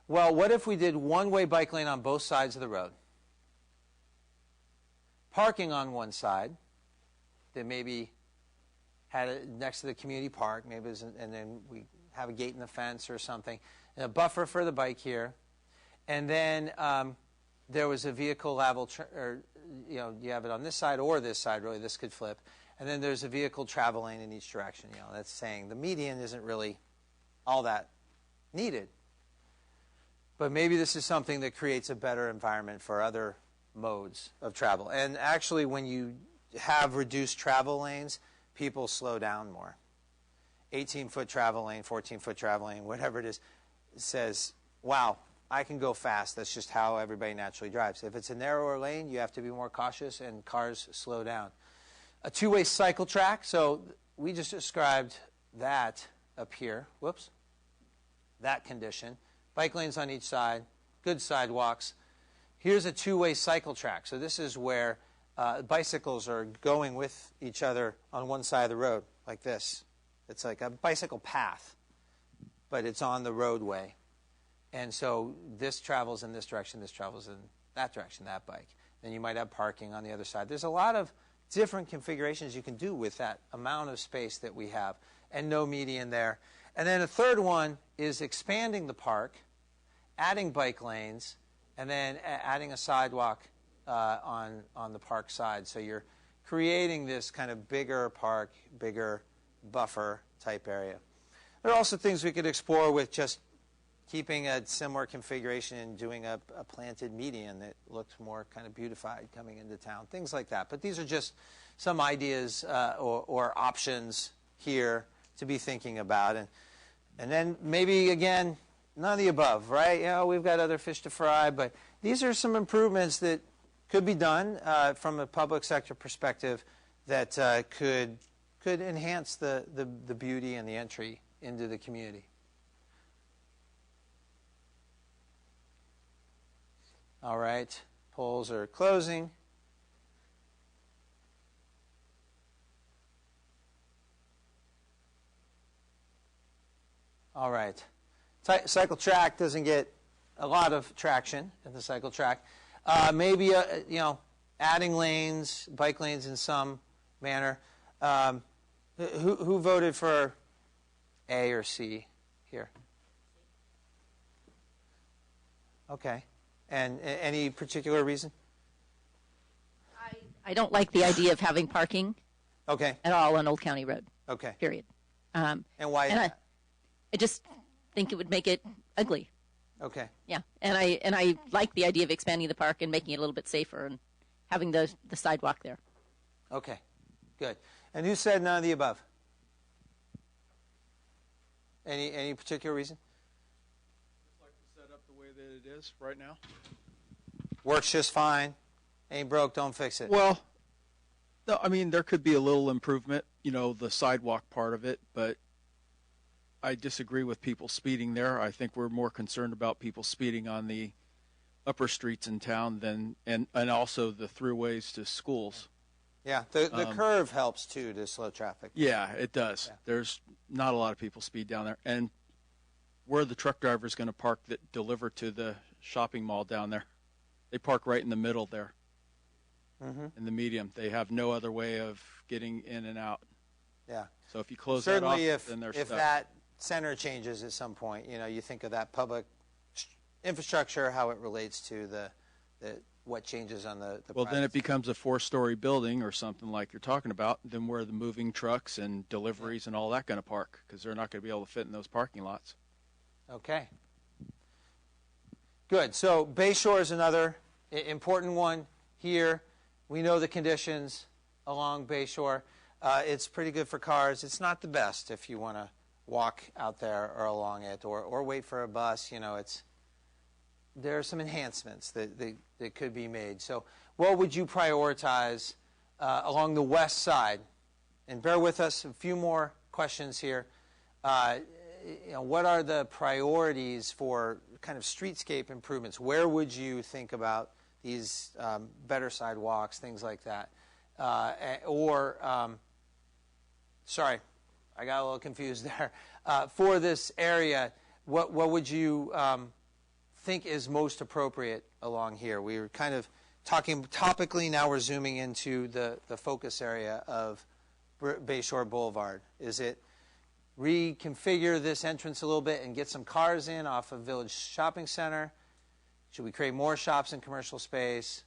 Well, what if we did one-way bike lane on both sides of the road? Parking on one side that maybe had it next to the community park, maybe, and then we have a gate in the fence or something, and a buffer for the bike here, and then there was a vehicle level, or you have it on this side or this side. Really, this could flip, and then there's a vehicle travel lane in each direction. That's saying the median isn't really all that needed. But maybe this is something that creates a better environment for other modes of travel. And actually, when you have reduced travel lanes, people slow down more. 18-foot travel lane, 14-foot travel lane, whatever it is, says, wow, I can go fast. That's just how everybody naturally drives. If it's a narrower lane, you have to be more cautious, and cars slow down. A two-way cycle track. So we just described that up here. Whoops. That condition. Bike lanes on each side, good sidewalks. Here's a two-way cycle track. So this is where bicycles are going with each other on one side of the road, like this. It's like a bicycle path, but it's on the roadway. And so this travels in this direction, this travels in that direction, that bike. Then you might have parking on the other side. There's a lot of different configurations you can do with that amount of space that we have, and no median there. And then a third one is expanding the park, adding bike lanes, and then adding a sidewalk on the park side. So you're creating this kind of bigger park, bigger buffer type area. There are also things we could explore with just keeping a similar configuration and doing a planted median that looks more kind of beautified coming into town, things like that. But these are just some ideas or options here to be thinking about. And then maybe, again, none of the above, right? We've got other fish to fry, but these are some improvements that could be done from a public sector perspective that could enhance the beauty and the entry into the community. All right, polls are closing. All right. Cycle track doesn't get a lot of traction at the cycle track. Maybe adding lanes, bike lanes in some manner. Who voted for A or C here? Okay. And any particular reason? I don't like the idea of having parking. Okay. At all on Old County Road. Okay. Period. And why is that? I just think it would make it ugly. Okay. Yeah, and I like the idea of expanding the park and making it a little bit safer and having the sidewalk there. Okay, good. And who said none of the above? Any particular reason? Just like to set up the way that it is right now. Works just fine. Ain't broke, don't fix it. Well, no, I mean, there could be a little improvement, the sidewalk part of it, but I disagree with people speeding there. I think we're more concerned about people speeding on the upper streets in town and also the throughways to schools. Yeah, the curve helps too to slow traffic. Yeah, it does. Yeah. There's not a lot of people speed down there. And where are the truck drivers going to park that deliver to the shopping mall down there? They park right in the middle there, in the medium. They have no other way of getting in and out. Yeah. So if you close certainly that off, then they're if stuck. that center changes at some point, you think of that public infrastructure, how it relates to the what changes on the well, then it becomes a 4-story building or something like you're talking about. Then where are the moving trucks and deliveries and all that going to park? Because they're not going to be able to fit in those parking lots. Okay. Good. So Bayshore is another important one here. We know the conditions along Bayshore. It's pretty good for cars. It's not the best if you want to walk out there or along it or wait for a bus. There are some enhancements that could be made. So what would you prioritize along the west side? And bear with us, a few more questions here. What are the priorities for kind of streetscape improvements? Where would you think about these better sidewalks, things like that? Sorry, I got a little confused there. For this area, what would you think is most appropriate along here? We were kind of talking topically, now we're zooming into the focus area of Bayshore Boulevard. Is it reconfigure this entrance a little bit and get some cars in off of Village Shopping Center? Should we create more shops and commercial space?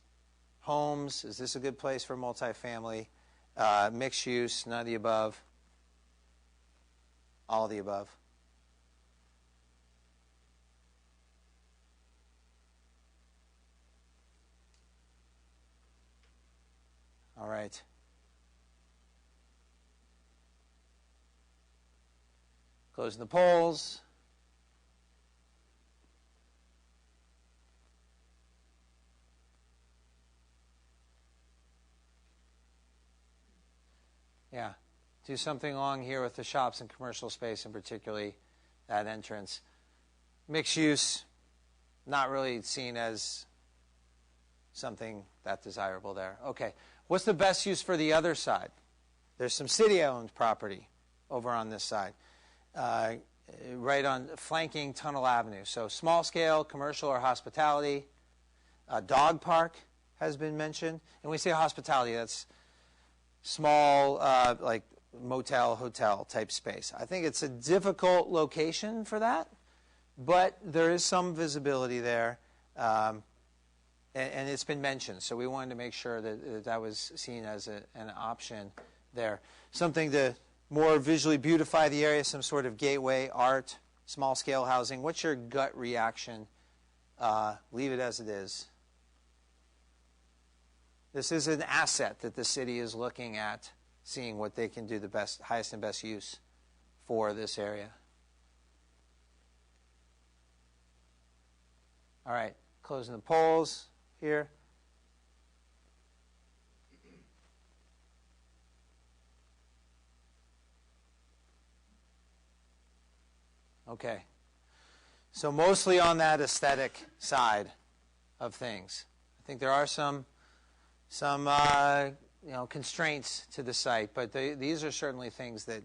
Homes, is this a good place for multifamily? Mixed use, none of the above? All of the above? All right. Closing the polls. Yeah. Do something along here with the shops and commercial space, and particularly that entrance. Mixed use, not really seen as something that desirable there. Okay. What's the best use for the other side? There's some city-owned property over on this side, right on flanking Tunnel Avenue. So small-scale, commercial or hospitality. Dog park has been mentioned. And when we say hospitality, that's small, like motel, hotel type space. I think it's a difficult location for that, but there is some visibility there. And it's been mentioned, so we wanted to make sure that was seen as an option there. Something to more visually beautify the area, some sort of gateway, art, small-scale housing. What's your gut reaction? Leave it as it is. This is an asset that the city is looking at, seeing what they can do the best, highest and best use for this area. All right, closing the polls here. Okay. So mostly on that aesthetic side of things. I think there are some constraints to the site, but these are certainly things that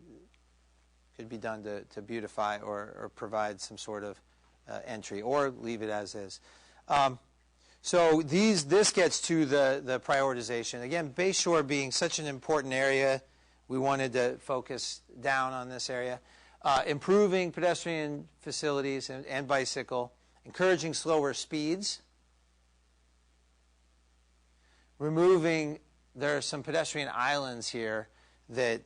could be done to beautify or provide some sort of entry, or leave it as is. So this gets to the prioritization. Again, Bayshore being such an important area, we wanted to focus down on this area. Improving pedestrian facilities and bicycle, encouraging slower speeds, there are some pedestrian islands here that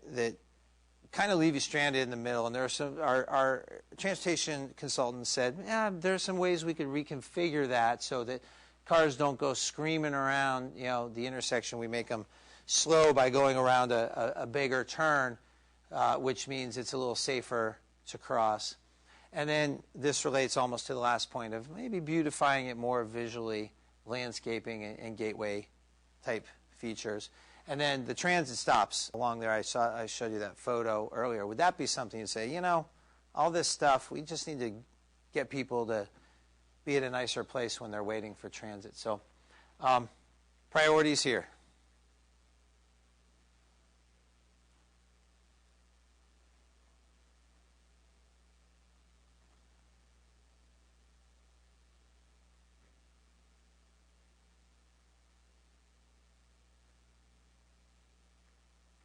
kind of leave you stranded in the middle. And there are some, our transportation consultant said, yeah, there's some ways we could reconfigure that so that cars don't go screaming around, the intersection. We make them slow by going around a bigger turn, which means it's a little safer to cross. And then this relates almost to the last point of maybe beautifying it more visually, landscaping and gateway type features. And then the transit stops along there. I showed you that photo earlier. Would that be something you'd say, all this stuff, we just need to get people to be at a nicer place when they're waiting for transit. So priorities here.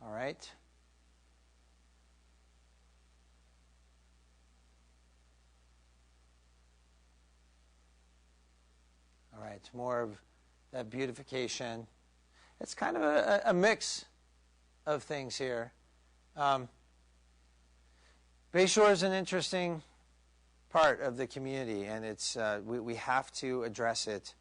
All right. All right, more of that beautification. It's kind of a mix of things here. Bayshore is an interesting part of the community, and it's we have to address it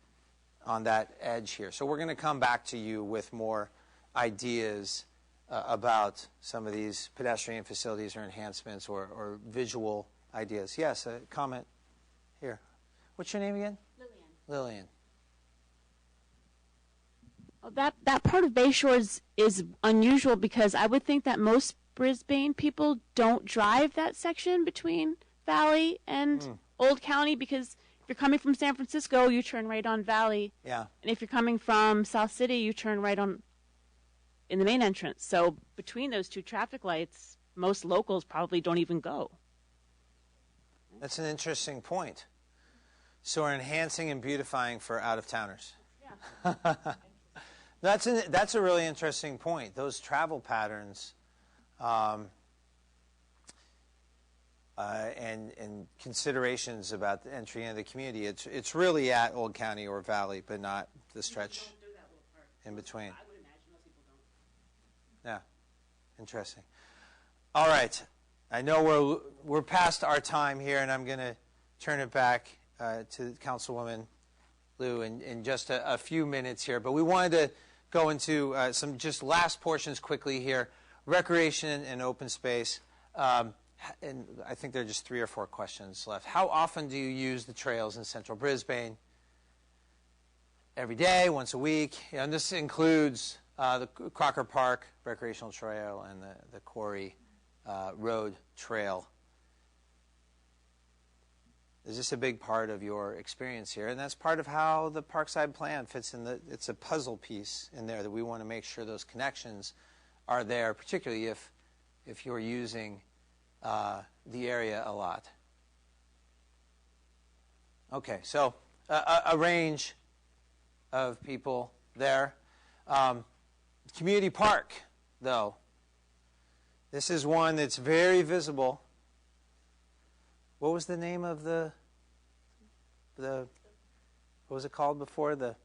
on that edge here. So we're going to come back to you with more ideas about some of these pedestrian facilities or enhancements or visual ideas. Yes, a comment here. What's your name again? Lillian. Well, that part of Bayshore is unusual because I would think that most Brisbane people don't drive that section between Valley and Old County, because if you're coming from San Francisco, you turn right on Valley. Yeah. And if you're coming from South City, you turn right on in the main entrance. So between those two traffic lights, most locals probably don't even go. That's an interesting point. So we're enhancing and beautifying for out-of-towners. Yeah. That's a really interesting point. Those travel patterns and considerations about the entry into the community. It's really at Old County or Valley, but not the stretch in between. Yeah, interesting. All right, I know we're past our time here, and I'm going to turn it back to Councilwoman Liu in just a few minutes here. But we wanted to go into some just last portions quickly here. Recreation and open space. And I think there are just 3 or 4 questions left. How often do you use the trails in central Brisbane? Every day, once a week. And this includes the Crocker Park Recreational Trail and the Quarry Road Trail. Is this a big part of your experience here? And that's part of how the Parkside plan fits in. It's a puzzle piece in there that we want to make sure those connections are there, particularly if you're using the area a lot. Okay, so a range of people there. Community park, though. This is one that's very visible. What was the name of the what was it called before? The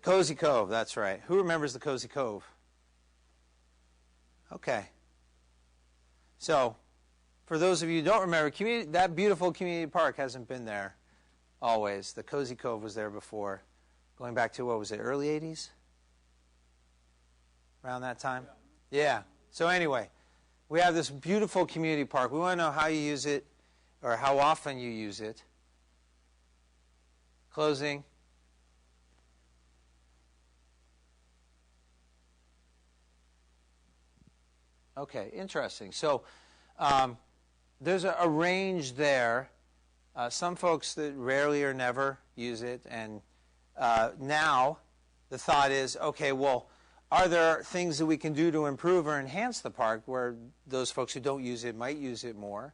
Cozy Cove, that's right. Who remembers the Cozy Cove? Okay. So, for those of you who don't remember, that beautiful community park hasn't been there always. The Cozy Cove was there before. Going back to, what was it, early 80s? Around that time? Yeah. So anyway, we have this beautiful community park. We want to know how you use it or how often you use it. Closing. Okay, interesting. So there's a range there. Some folks that rarely or never use it. And now the thought is, okay, well, are there things that we can do to improve or enhance the park where those folks who don't use it might use it more?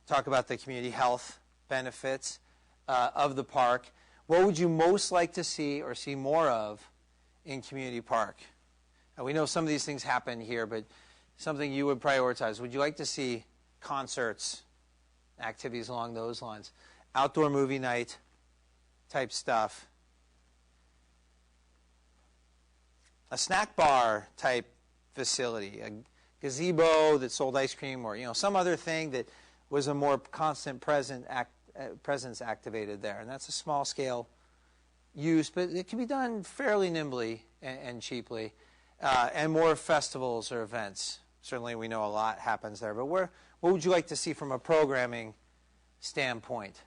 Talk about the community health benefits of the park. What would you most like to see or see more of in community park? And we know some of these things happen here, but something you would prioritize. Would you like to see concerts, activities along those lines? Outdoor movie night type stuff? A snack bar type facility, a gazebo that sold ice cream, or some other thing that was a more constant presence activated there. And that's a small scale use, but it can be done fairly nimbly and cheaply. And more festivals or events. Certainly we know a lot happens there. But what would you like to see from a programming standpoint?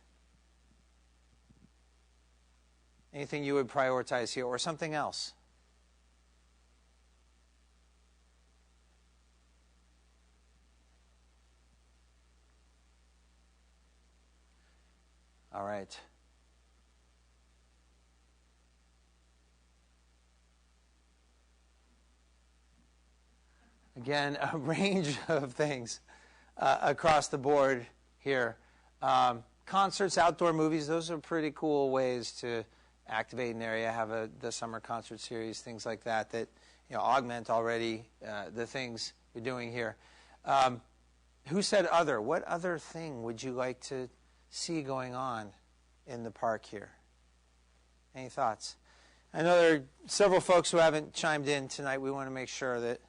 Anything you would prioritize here, or something else? All right. Again, a range of things across the board here. Concerts, outdoor movies, those are pretty cool ways to activate an area, have the summer concert series, things like that augment already the things you're doing here. Who said other? What other thing would you like to see going on in the park here? Any thoughts? I know there are several folks who haven't chimed in tonight. We want to make sure that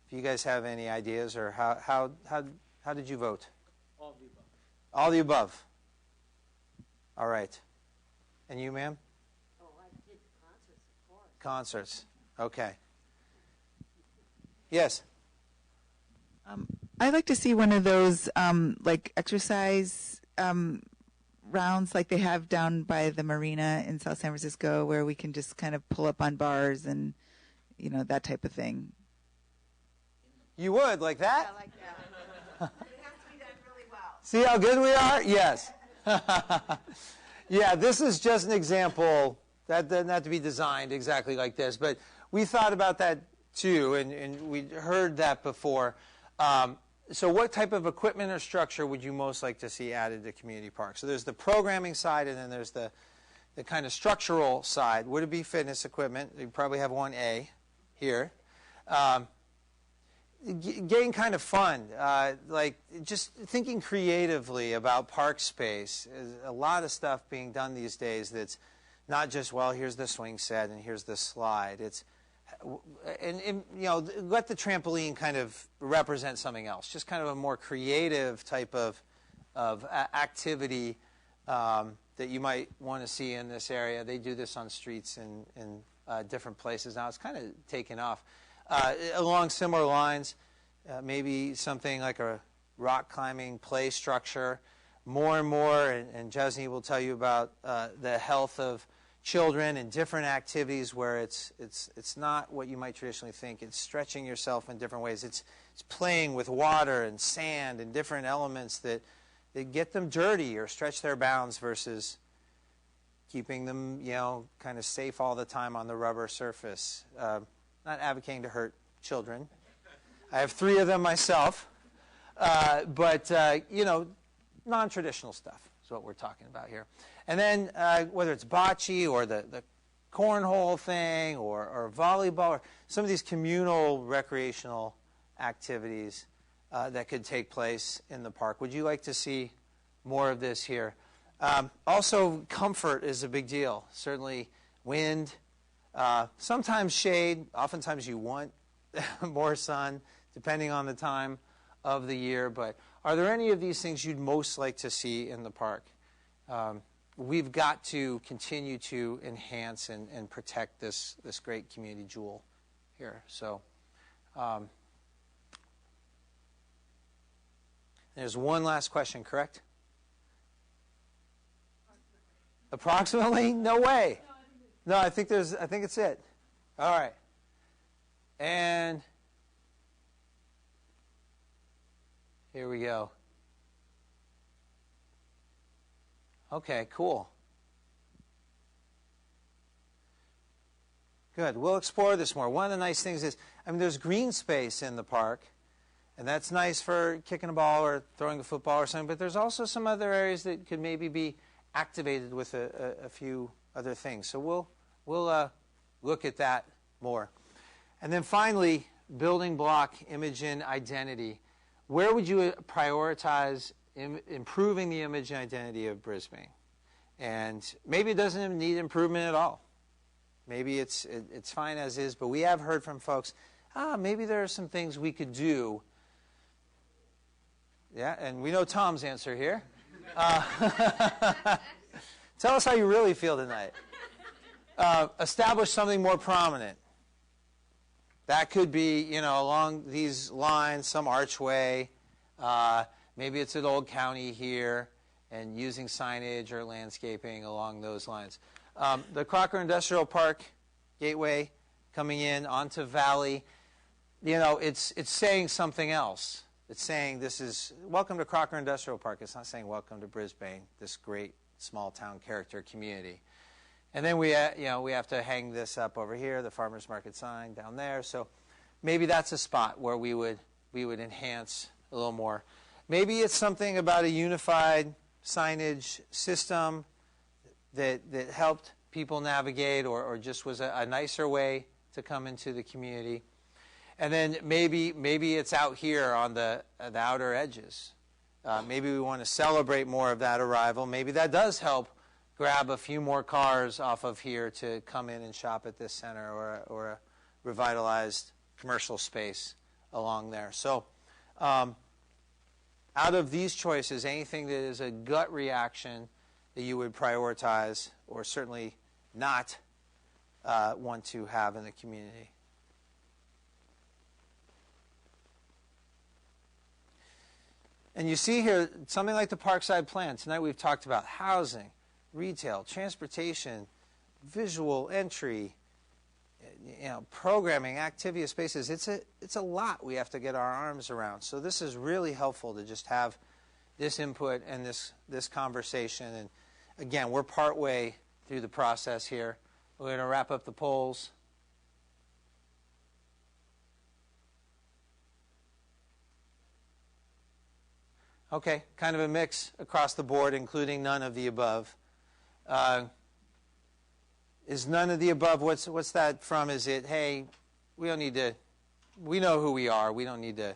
if you guys have any ideas, or how did you vote? All of the above. All the above. All right. And you, ma'am? Oh, I did concerts, of course. Concerts. Okay. Yes. I'd like to see one of those like exercise rounds like they have down by the marina in South San Francisco, where we can just kind of pull up on bars and that type of thing. You would like that? Yeah, like that. But it has to be done really well. See how good we are? Yes. Yeah, this is just an example. That doesn't have to be designed exactly like this, but we thought about that too, and we heard that before. So what type of equipment or structure would you most like to see added to community parks? So there's the programming side, and then there's the kind of structural side. Would it be fitness equipment? You probably have 1A here. Getting kind of fun, like just thinking creatively about park space. There's a lot of stuff being done these days that's not just, well, here's the swing set and here's the slide. It's and let the trampoline kind of represent something else. Just kind of a more creative type of activity that you might want to see in this area. They do this on streets in different places now. It's kind of taken off. Along similar lines, maybe something like a rock climbing play structure. More and more, and Jesney will tell you about the health of children and different activities where it's not what you might traditionally think. It's stretching yourself in different ways. It's playing with water and sand and different elements that get them dirty or stretch their bounds versus keeping them, kind of safe all the time on the rubber surface. Not advocating to hurt children. I have 3 of them myself. But non-traditional stuff is what we're talking about here. And then whether it's bocce or the cornhole thing or volleyball or some of these communal recreational activities that could take place in the park. Would you like to see more of this here? Also, comfort is a big deal. Certainly wind, sometimes shade. Oftentimes you want more sun, depending on the time of the year. But are there any of these things you'd most like to see in the park? We've got to continue to enhance and protect this great community jewel here. So there's one last question, correct? Approximately? No way. No, I think it's it. All right. And here we go. Okay, cool. Good. We'll explore this more. One of the nice things is, there's green space in the park, and that's nice for kicking a ball or throwing a football or something, but there's also some other areas that could maybe be activated with a few other things. So we'll look at that more. And then finally, building block image and identity. Where would you prioritize improving the image and identity of Brisbane? And maybe it doesn't even need improvement at all. Maybe it's fine as is, but we have heard from folks maybe there are some things we could do. Yeah, and we know Tom's answer here. Tell us how you really feel tonight. Establish something more prominent. That could be, along these lines, some archway. Maybe it's at Old County here, and using signage or landscaping along those lines. The Crocker Industrial Park gateway coming in onto Valley, it's saying something else. It's saying this is welcome to Crocker Industrial Park. It's not saying welcome to Brisbane, this great small town character community. And then we have to hang this up over here, the farmers market sign down there. So maybe that's a spot where we would enhance a little more. Maybe it's something about a unified signage system that helped people navigate, or just was a nicer way to come into the community. And then maybe it's out here on the outer edges. Maybe we want to celebrate more of that arrival. Maybe that does help grab a few more cars off of here to come in and shop at this center, or a revitalized commercial space along there. So out of these choices, anything that is a gut reaction that you would prioritize or certainly not want to have in the community? And you see here something like the Parkside plan. Tonight we've talked about housing, retail, transportation, visual entry, programming, activity spaces. It's a lot we have to get our arms around. So this is really helpful to just have this input and this conversation. And again, we're partway through the process here. We're going to wrap up the polls. Okay, kind of a mix across the board, including none of the above. Is none of the above, what's that from? Is it, hey, we don't need to, we know who we are. We don't need to,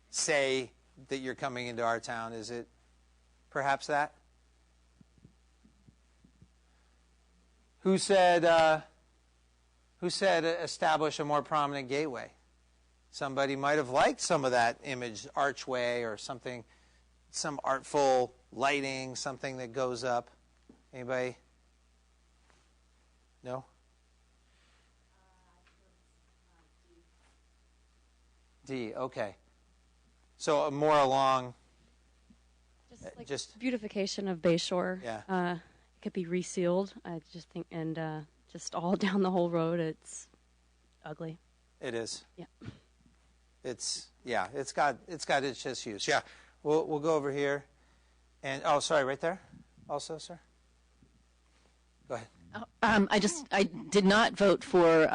say that you're coming into our town. Is it perhaps that? Who said establish a more prominent gateway? Somebody might have liked some of that image, archway or something, some artful lighting, something that goes up. Anybody? No? D, okay. So more along... Just beautification of Bayshore. Yeah. It could be resealed, I just think, and just all down the whole road, it's ugly. It is. Yeah. It's got its issues. Yeah, we'll go over here, and sorry, right there, also, sir. Go ahead. I did not vote for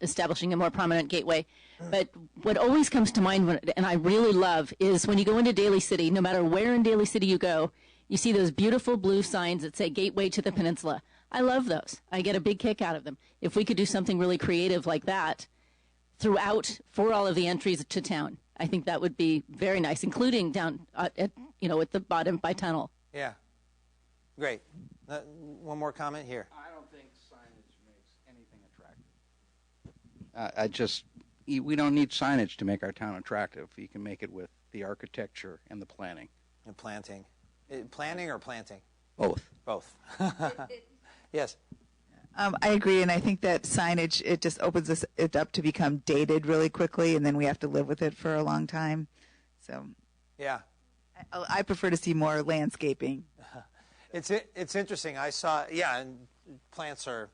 establishing a more prominent gateway, but what always comes to mind, and I really love, is when you go into Daly City. No matter where in Daly City you go, you see those beautiful blue signs that say "Gateway to the Peninsula." I love those. I get a big kick out of them. If we could do something really creative like that throughout for all of the entries to town, I think that would be very nice, including down at the bottom by Tunnel. Yeah, great. One more comment here. I don't think signage makes anything attractive. We don't need signage to make our town attractive. You can make it with the architecture and the planning. And planting. Planning or planting? Both. Both. Yes. I agree, and I think that signage, it just opens it up to become dated really quickly, and then we have to live with it for a long time. So, yeah, I prefer to see more landscaping. It's interesting. I saw, and plants are,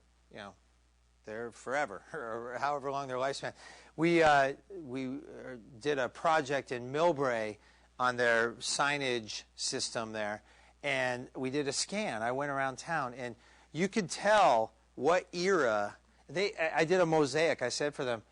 they're forever, or however long their lifespan. We did a project in Millbrae on their signage system there, and we did a scan. I went around town, and you could tell what era. I did a mosaic. I said for them,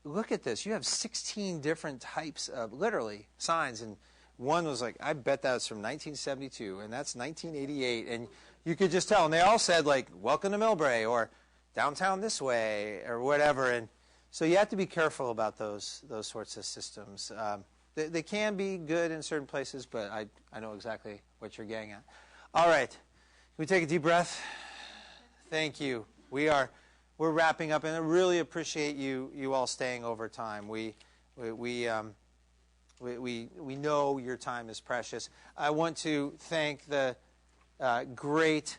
look at this. You have 16 different types of, literally, signs. And one was like, I bet that's from 1972, and that's 1988. And you could just tell. And they all said, like, welcome to Millbrae, or downtown this way, or whatever. And so you have to be careful about those sorts of systems. They can be good in certain places, but I know exactly what you're getting at. All right. Can we take a deep breath? Thank you. We are we're wrapping up, and I really appreciate you all staying over time. We know your time is precious. I want to thank the great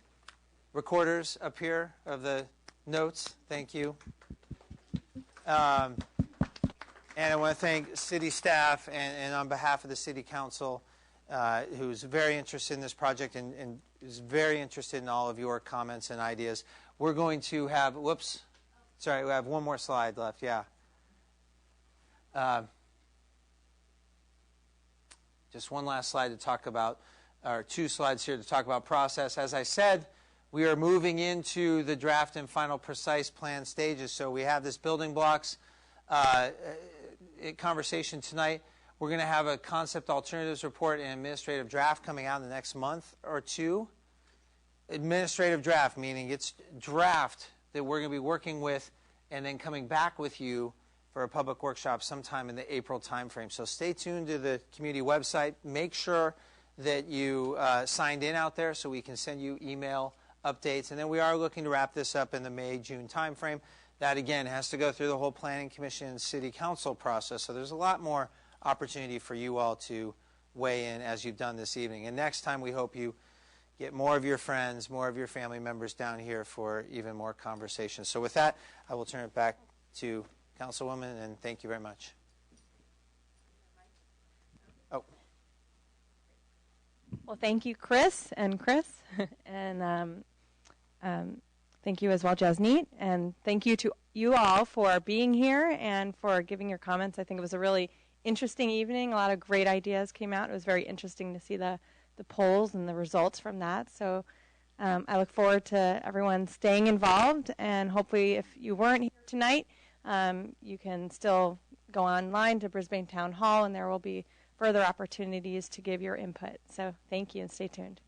recorders up here of the notes. Thank you. And I want to thank city staff and on behalf of the city council, who's very interested in this project and is very interested in all of your comments and ideas. We're going to have, we have one more slide left, yeah. Just one last slide to talk about, or 2 slides here to talk about process. As I said, we are moving into the draft and final precise plan stages. So we have this building blocks conversation tonight. We're going to have a concept alternatives report and administrative draft coming out in the next month or 2. Administrative draft, meaning it's draft that we're going to be working with and then coming back with you for a public workshop sometime in the April timeframe. So stay tuned to the community website. Make sure that you signed in out there so we can send you email updates. And then we are looking to wrap this up in the May-June timeframe. That, again, has to go through the whole Planning Commission and City Council process. So there's a lot more opportunity for you all to weigh in as you've done this evening. And next time we hope you get more of your friends, more of your family members down here for even more conversations. So with that, I will turn it back to Councilwoman, and thank you very much. Oh. Well, thank you, Chris, and thank you as well, Jasneet, and thank you to you all for being here and for giving your comments. I think it was a really interesting evening. A lot of great ideas came out. It was very interesting to see the polls and the results from that. So I look forward to everyone staying involved, and hopefully if you weren't here tonight, you can still go online to Brisbane Town Hall, and there will be further opportunities to give your input. So thank you, and stay tuned.